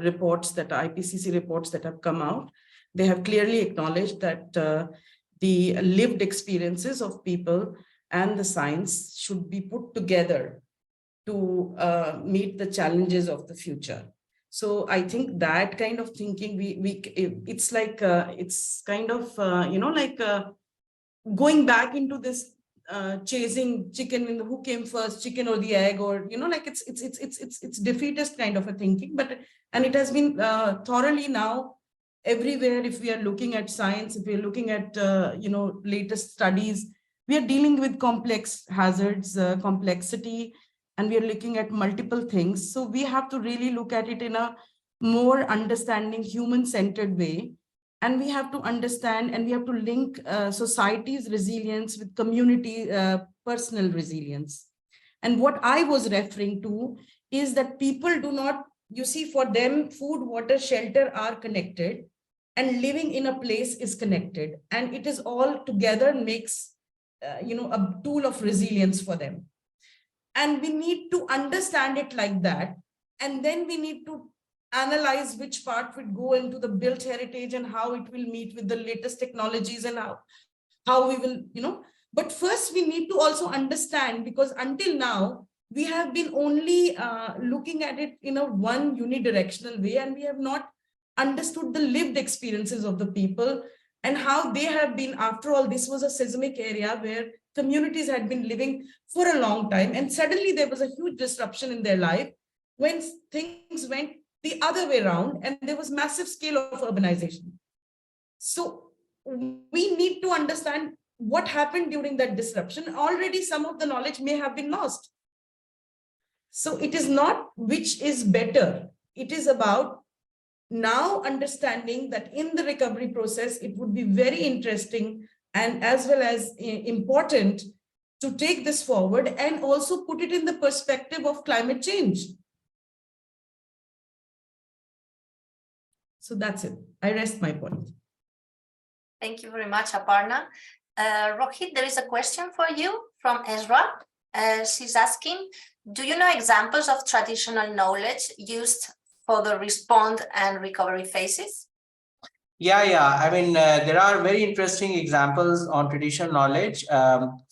reports, that IPCC reports that have come out, they have clearly acknowledged that the lived experiences of people and the science should be put together to meet the challenges of the future. So I think that kind of thinking, it's like, it's kind of, like going back into this chasing chicken in the, who came first, chicken or the egg, or, like it's defeatist kind of a thinking, and it has been thoroughly now everywhere. If we are looking at science, if we're looking at, latest studies, we are dealing with complex hazards, complexity, and we are looking at multiple things. So we have to really look at it in a more understanding, human-centered way. And we have to understand, and we have to link society's resilience with community personal resilience. And what I was referring to is that people do not, you see, for them, food, water, shelter are connected, and living in a place is connected. And it is all together makes, a tool of resilience for them. And we need to understand it like that. And then we need to analyze which part would go into the built heritage and how it will meet with the latest technologies, and how we will, but first we need to also understand, because until now, we have been only looking at it in a one unidirectional way, and we have not understood the lived experiences of the people and how they have been. After all, this was a seismic area where communities had been living for a long time, and suddenly there was a huge disruption in their life when things went the other way around, and there was massive scale of urbanization. So we need to understand what happened during that disruption. Already some of the knowledge may have been lost. So it is not which is better. It is about now understanding that in the recovery process, it would be very interesting and as well as important to take this forward and also put it in the perspective of climate change. So that's it. I rest my point. Thank you very much, Aparna. Rohit, there is a question for you from Ezra. She's asking, do you know examples of traditional knowledge used for the response and recovery phases? Yeah. I mean, there are very interesting examples on traditional knowledge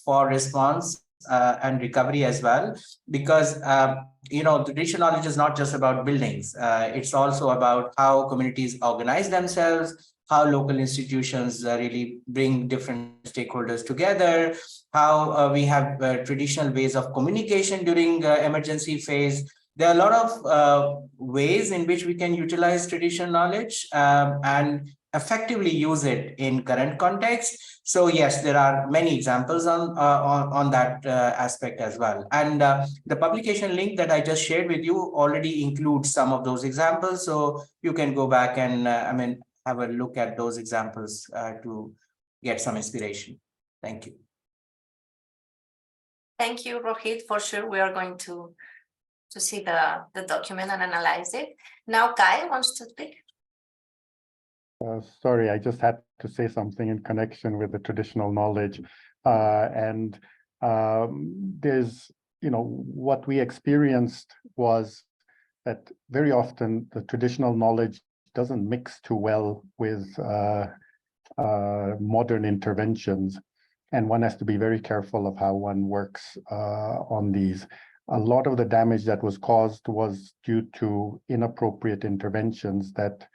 for response and recovery as well, because, traditional knowledge is not just about buildings. It's also about how communities organize themselves, how local institutions really bring different stakeholders together, how we have traditional ways of communication during emergency phase. There are a lot of ways in which we can utilize traditional knowledge and effectively use it in current context. So yes, there are many examples on that aspect as well. And the publication link that I just shared with you already includes some of those examples. So you can go back and have a look at those examples to get some inspiration. Thank you. Thank you, Rohit. For sure, we are going to see the document and analyze it. Now, Kai wants to speak. Sorry, I just had to say something in connection with the traditional knowledge. There's, what we experienced was that very often the traditional knowledge doesn't mix too well with modern interventions. And one has to be very careful of how one works on these. A lot of the damage that was caused was due to inappropriate interventions that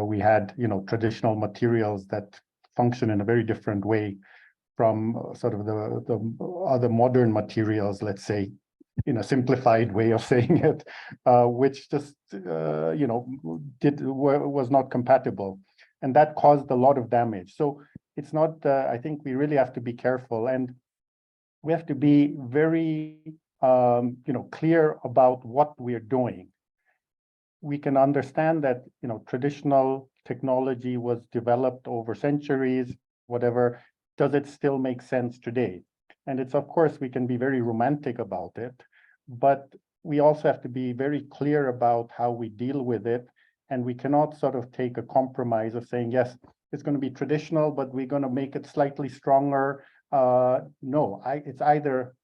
we had, traditional materials that function in a very different way from sort of the other modern materials, let's say, in a simplified way of saying it, which just, was not compatible. And that caused a lot of damage. So it's not, I think we really have to be careful, and we have to be very, clear about what we're doing. We can understand that, traditional technology was developed over centuries, whatever. Does it still make sense today? And it's, of course, we can be very romantic about it, but we also have to be very clear about how we deal with it. And we cannot sort of take a compromise of saying, yes, it's going to be traditional, but we're going to make it slightly stronger. No, it's either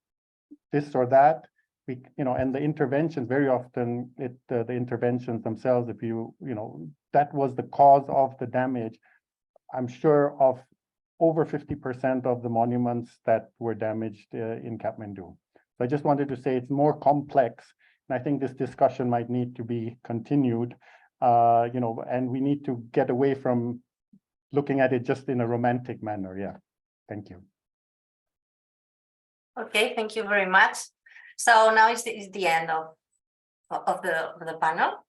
this or that. And the interventions, very often, the interventions themselves, if that was the cause of the damage, I'm sure of over 50% of the monuments that were damaged in Kathmandu. So I just wanted to say it's more complex, and I think this discussion might need to be continued, and we need to get away from looking at it just in a romantic manner. Yeah, thank you. Okay, thank you very much. So now is the end of the panel.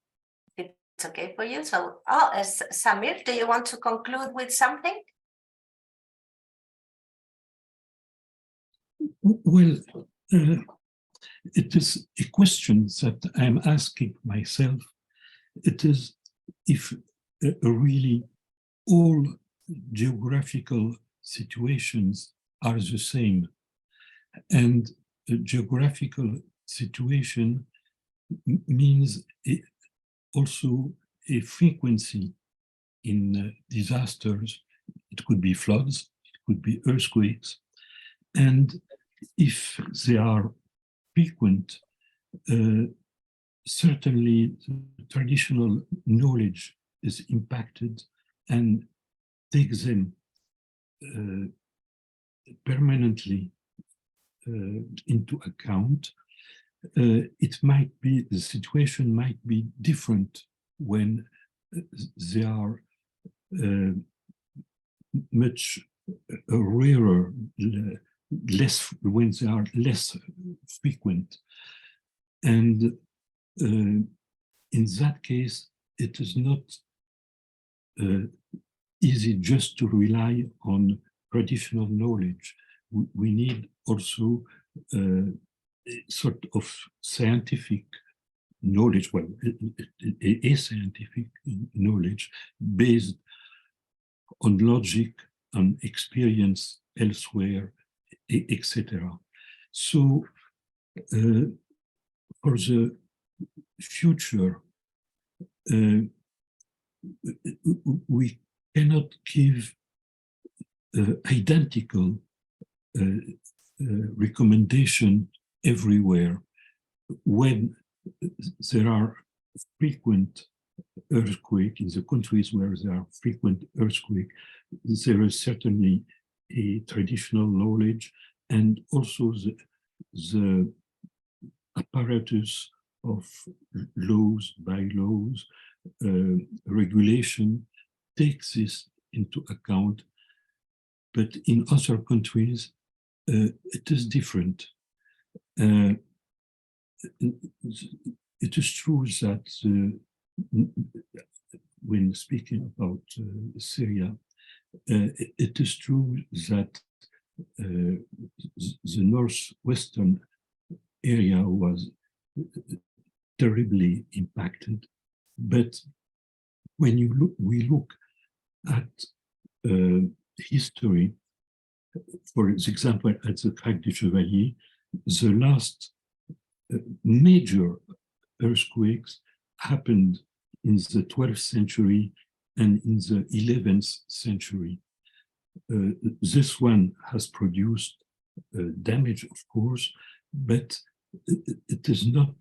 It's okay for you. So, Samir, do you want to conclude with something? Well, it is a question that I'm asking myself. It is if really all geographical situations are the same, and the geographical situation means also a frequency in disasters. It could be floods, it could be earthquakes. And if they are frequent, certainly the traditional knowledge is impacted, and takes them permanently into account. It might be, the situation might be different when they are much rarer, when they are less frequent. And in that case, it is not easy just to rely on traditional knowledge. We need also sort of scientific knowledge, well, a scientific knowledge based on logic, on experience elsewhere, etc. So for the future, we cannot give identical recommendation everywhere. When there are frequent earthquakes in the countries where there are frequent earthquakes, there is certainly a traditional knowledge, and also the apparatus of laws, bylaws, regulation takes this into account, but in other countries, it is different. It is true that when speaking about Syria, it is true that the northwestern area was terribly impacted. But when we look at history, for example, at the Crac du Chevalier, the last major earthquakes happened in the 12th century and in the 11th century. This one has produced damage, of course, but it is not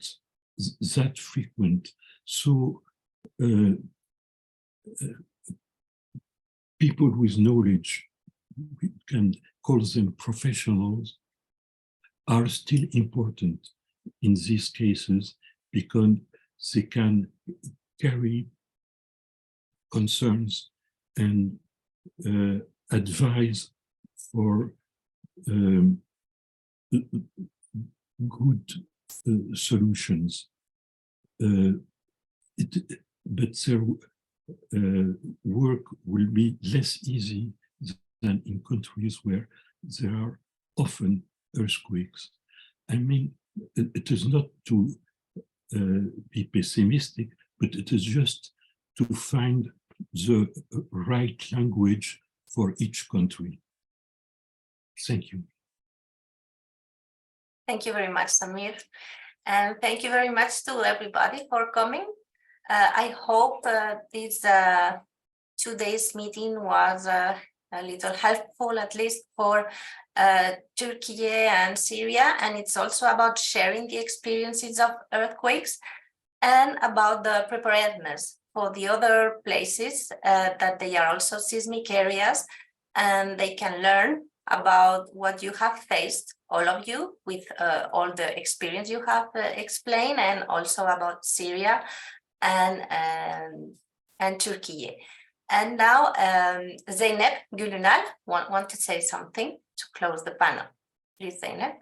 that frequent. So people with knowledge, we can call them professionals, are still important in these cases because they can carry concerns and advise for good solutions. But their work will be less easy than in countries where there are often earthquakes. I mean, it is not to be pessimistic, but it is just to find the right language for each country. Thank you. Thank you very much, Samir. And thank you very much to everybody for coming. I hope this 2 days meeting was a little helpful, at least for Turkey and Syria. And it's also about sharing the experiences of earthquakes and about the preparedness for the other places that they are also seismic areas, and they can learn about what you have faced, all of you, with all the experience you have explained, and also about Syria and Turkey. And now Zeynep Gülünal want to say something to close the panel. Please, Zeynep.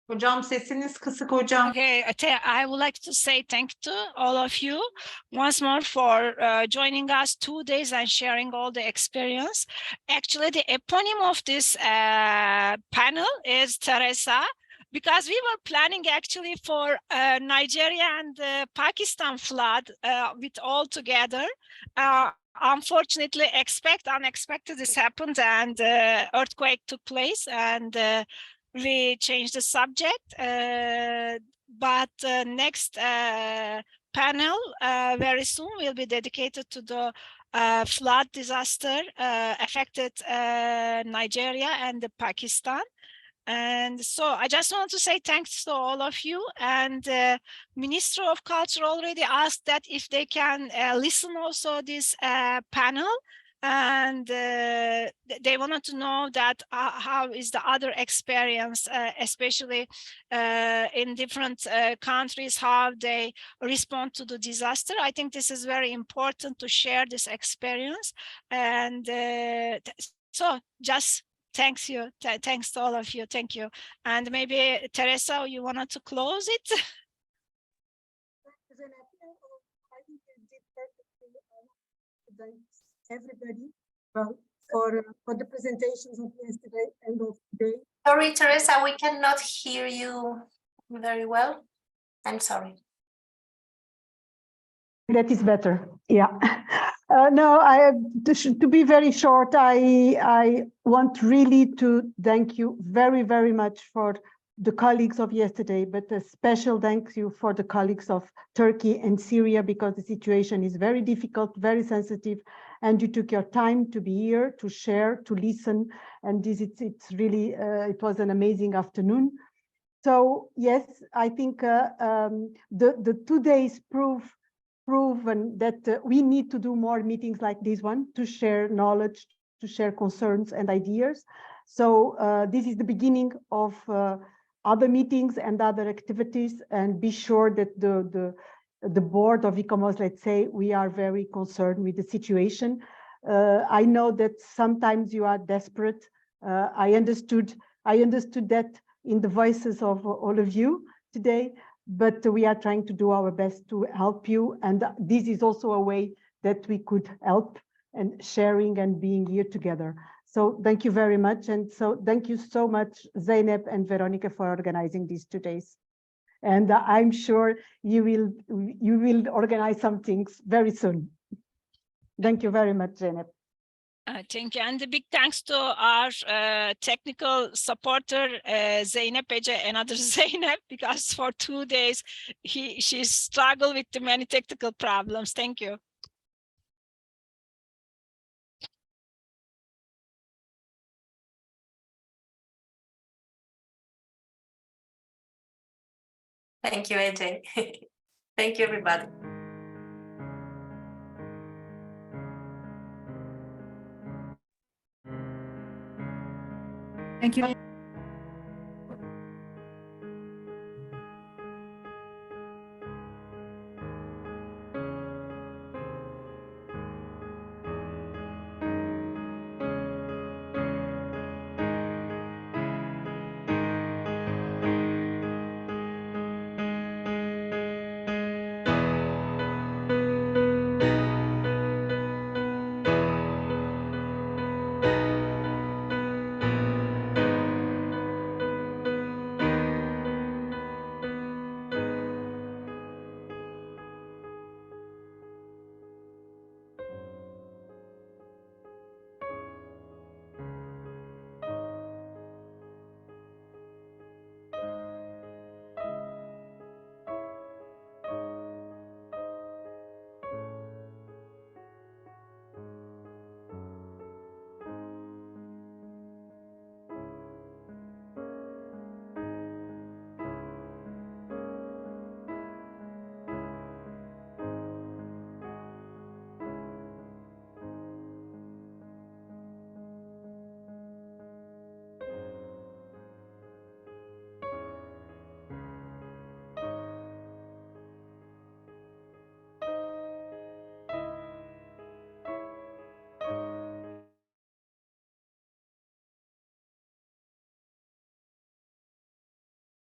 Hocam sesiniz kısık hocam. Okay, I would like to say thank you to all of you once more for joining us 2 days and sharing all the experience. Actually, the eponym of this panel is Teresa, because we were planning actually for Nigeria and Pakistan flood with all together. Unfortunately, unexpected this happened, and earthquake took place, and we changed the subject. But next panel very soon will be dedicated to the flood disaster affected Nigeria and Pakistan. And so I just want to say thanks to all of you. And Minister of Culture already asked that if they can listen also this panel. And they wanted to know that how is the other experience, especially in different countries, how they respond to the disaster. I think this is very important to share this experience. And so just thanks to all of you. Thank you. And maybe Teresa, you wanted to close it? I think you did perfectly. Everybody for the presentations of yesterday and of today. Sorry, Teresa, we cannot hear you very well. I'm sorry. That is better. Yeah. No, to be very short, I want really to thank you very, very much for the colleagues of yesterday, but a special thank you for the colleagues of Turkey and Syria, because the situation is very difficult, very sensitive, and you took your time to be here, to share, to listen, and it's really, it was an amazing afternoon. So yes, I think the 2 days proven that we need to do more meetings like this one to share knowledge, to share concerns and ideas. So this is the beginning of other meetings and other activities, and be sure that the board of ICOMOS, let's say, we are very concerned with the situation. I know that sometimes you are desperate. I understood that in the voices of all of you today, but we are trying to do our best to help you. And this is also a way that we could help, and sharing and being here together. So thank you very much. And so thank you so much, Zeynep and Veronica, for organizing these 2 days. And I'm sure you will organize some things very soon. Thank you very much, Zeynep. Thank you. And a big thanks to our technical supporter, Zeynep Ece, another Zeynep, because for 2 days she struggled with the many technical problems. Thank you. Thank you, AJ. Thank you, everybody. Thank you.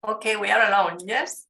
Okay, we are alone, yes?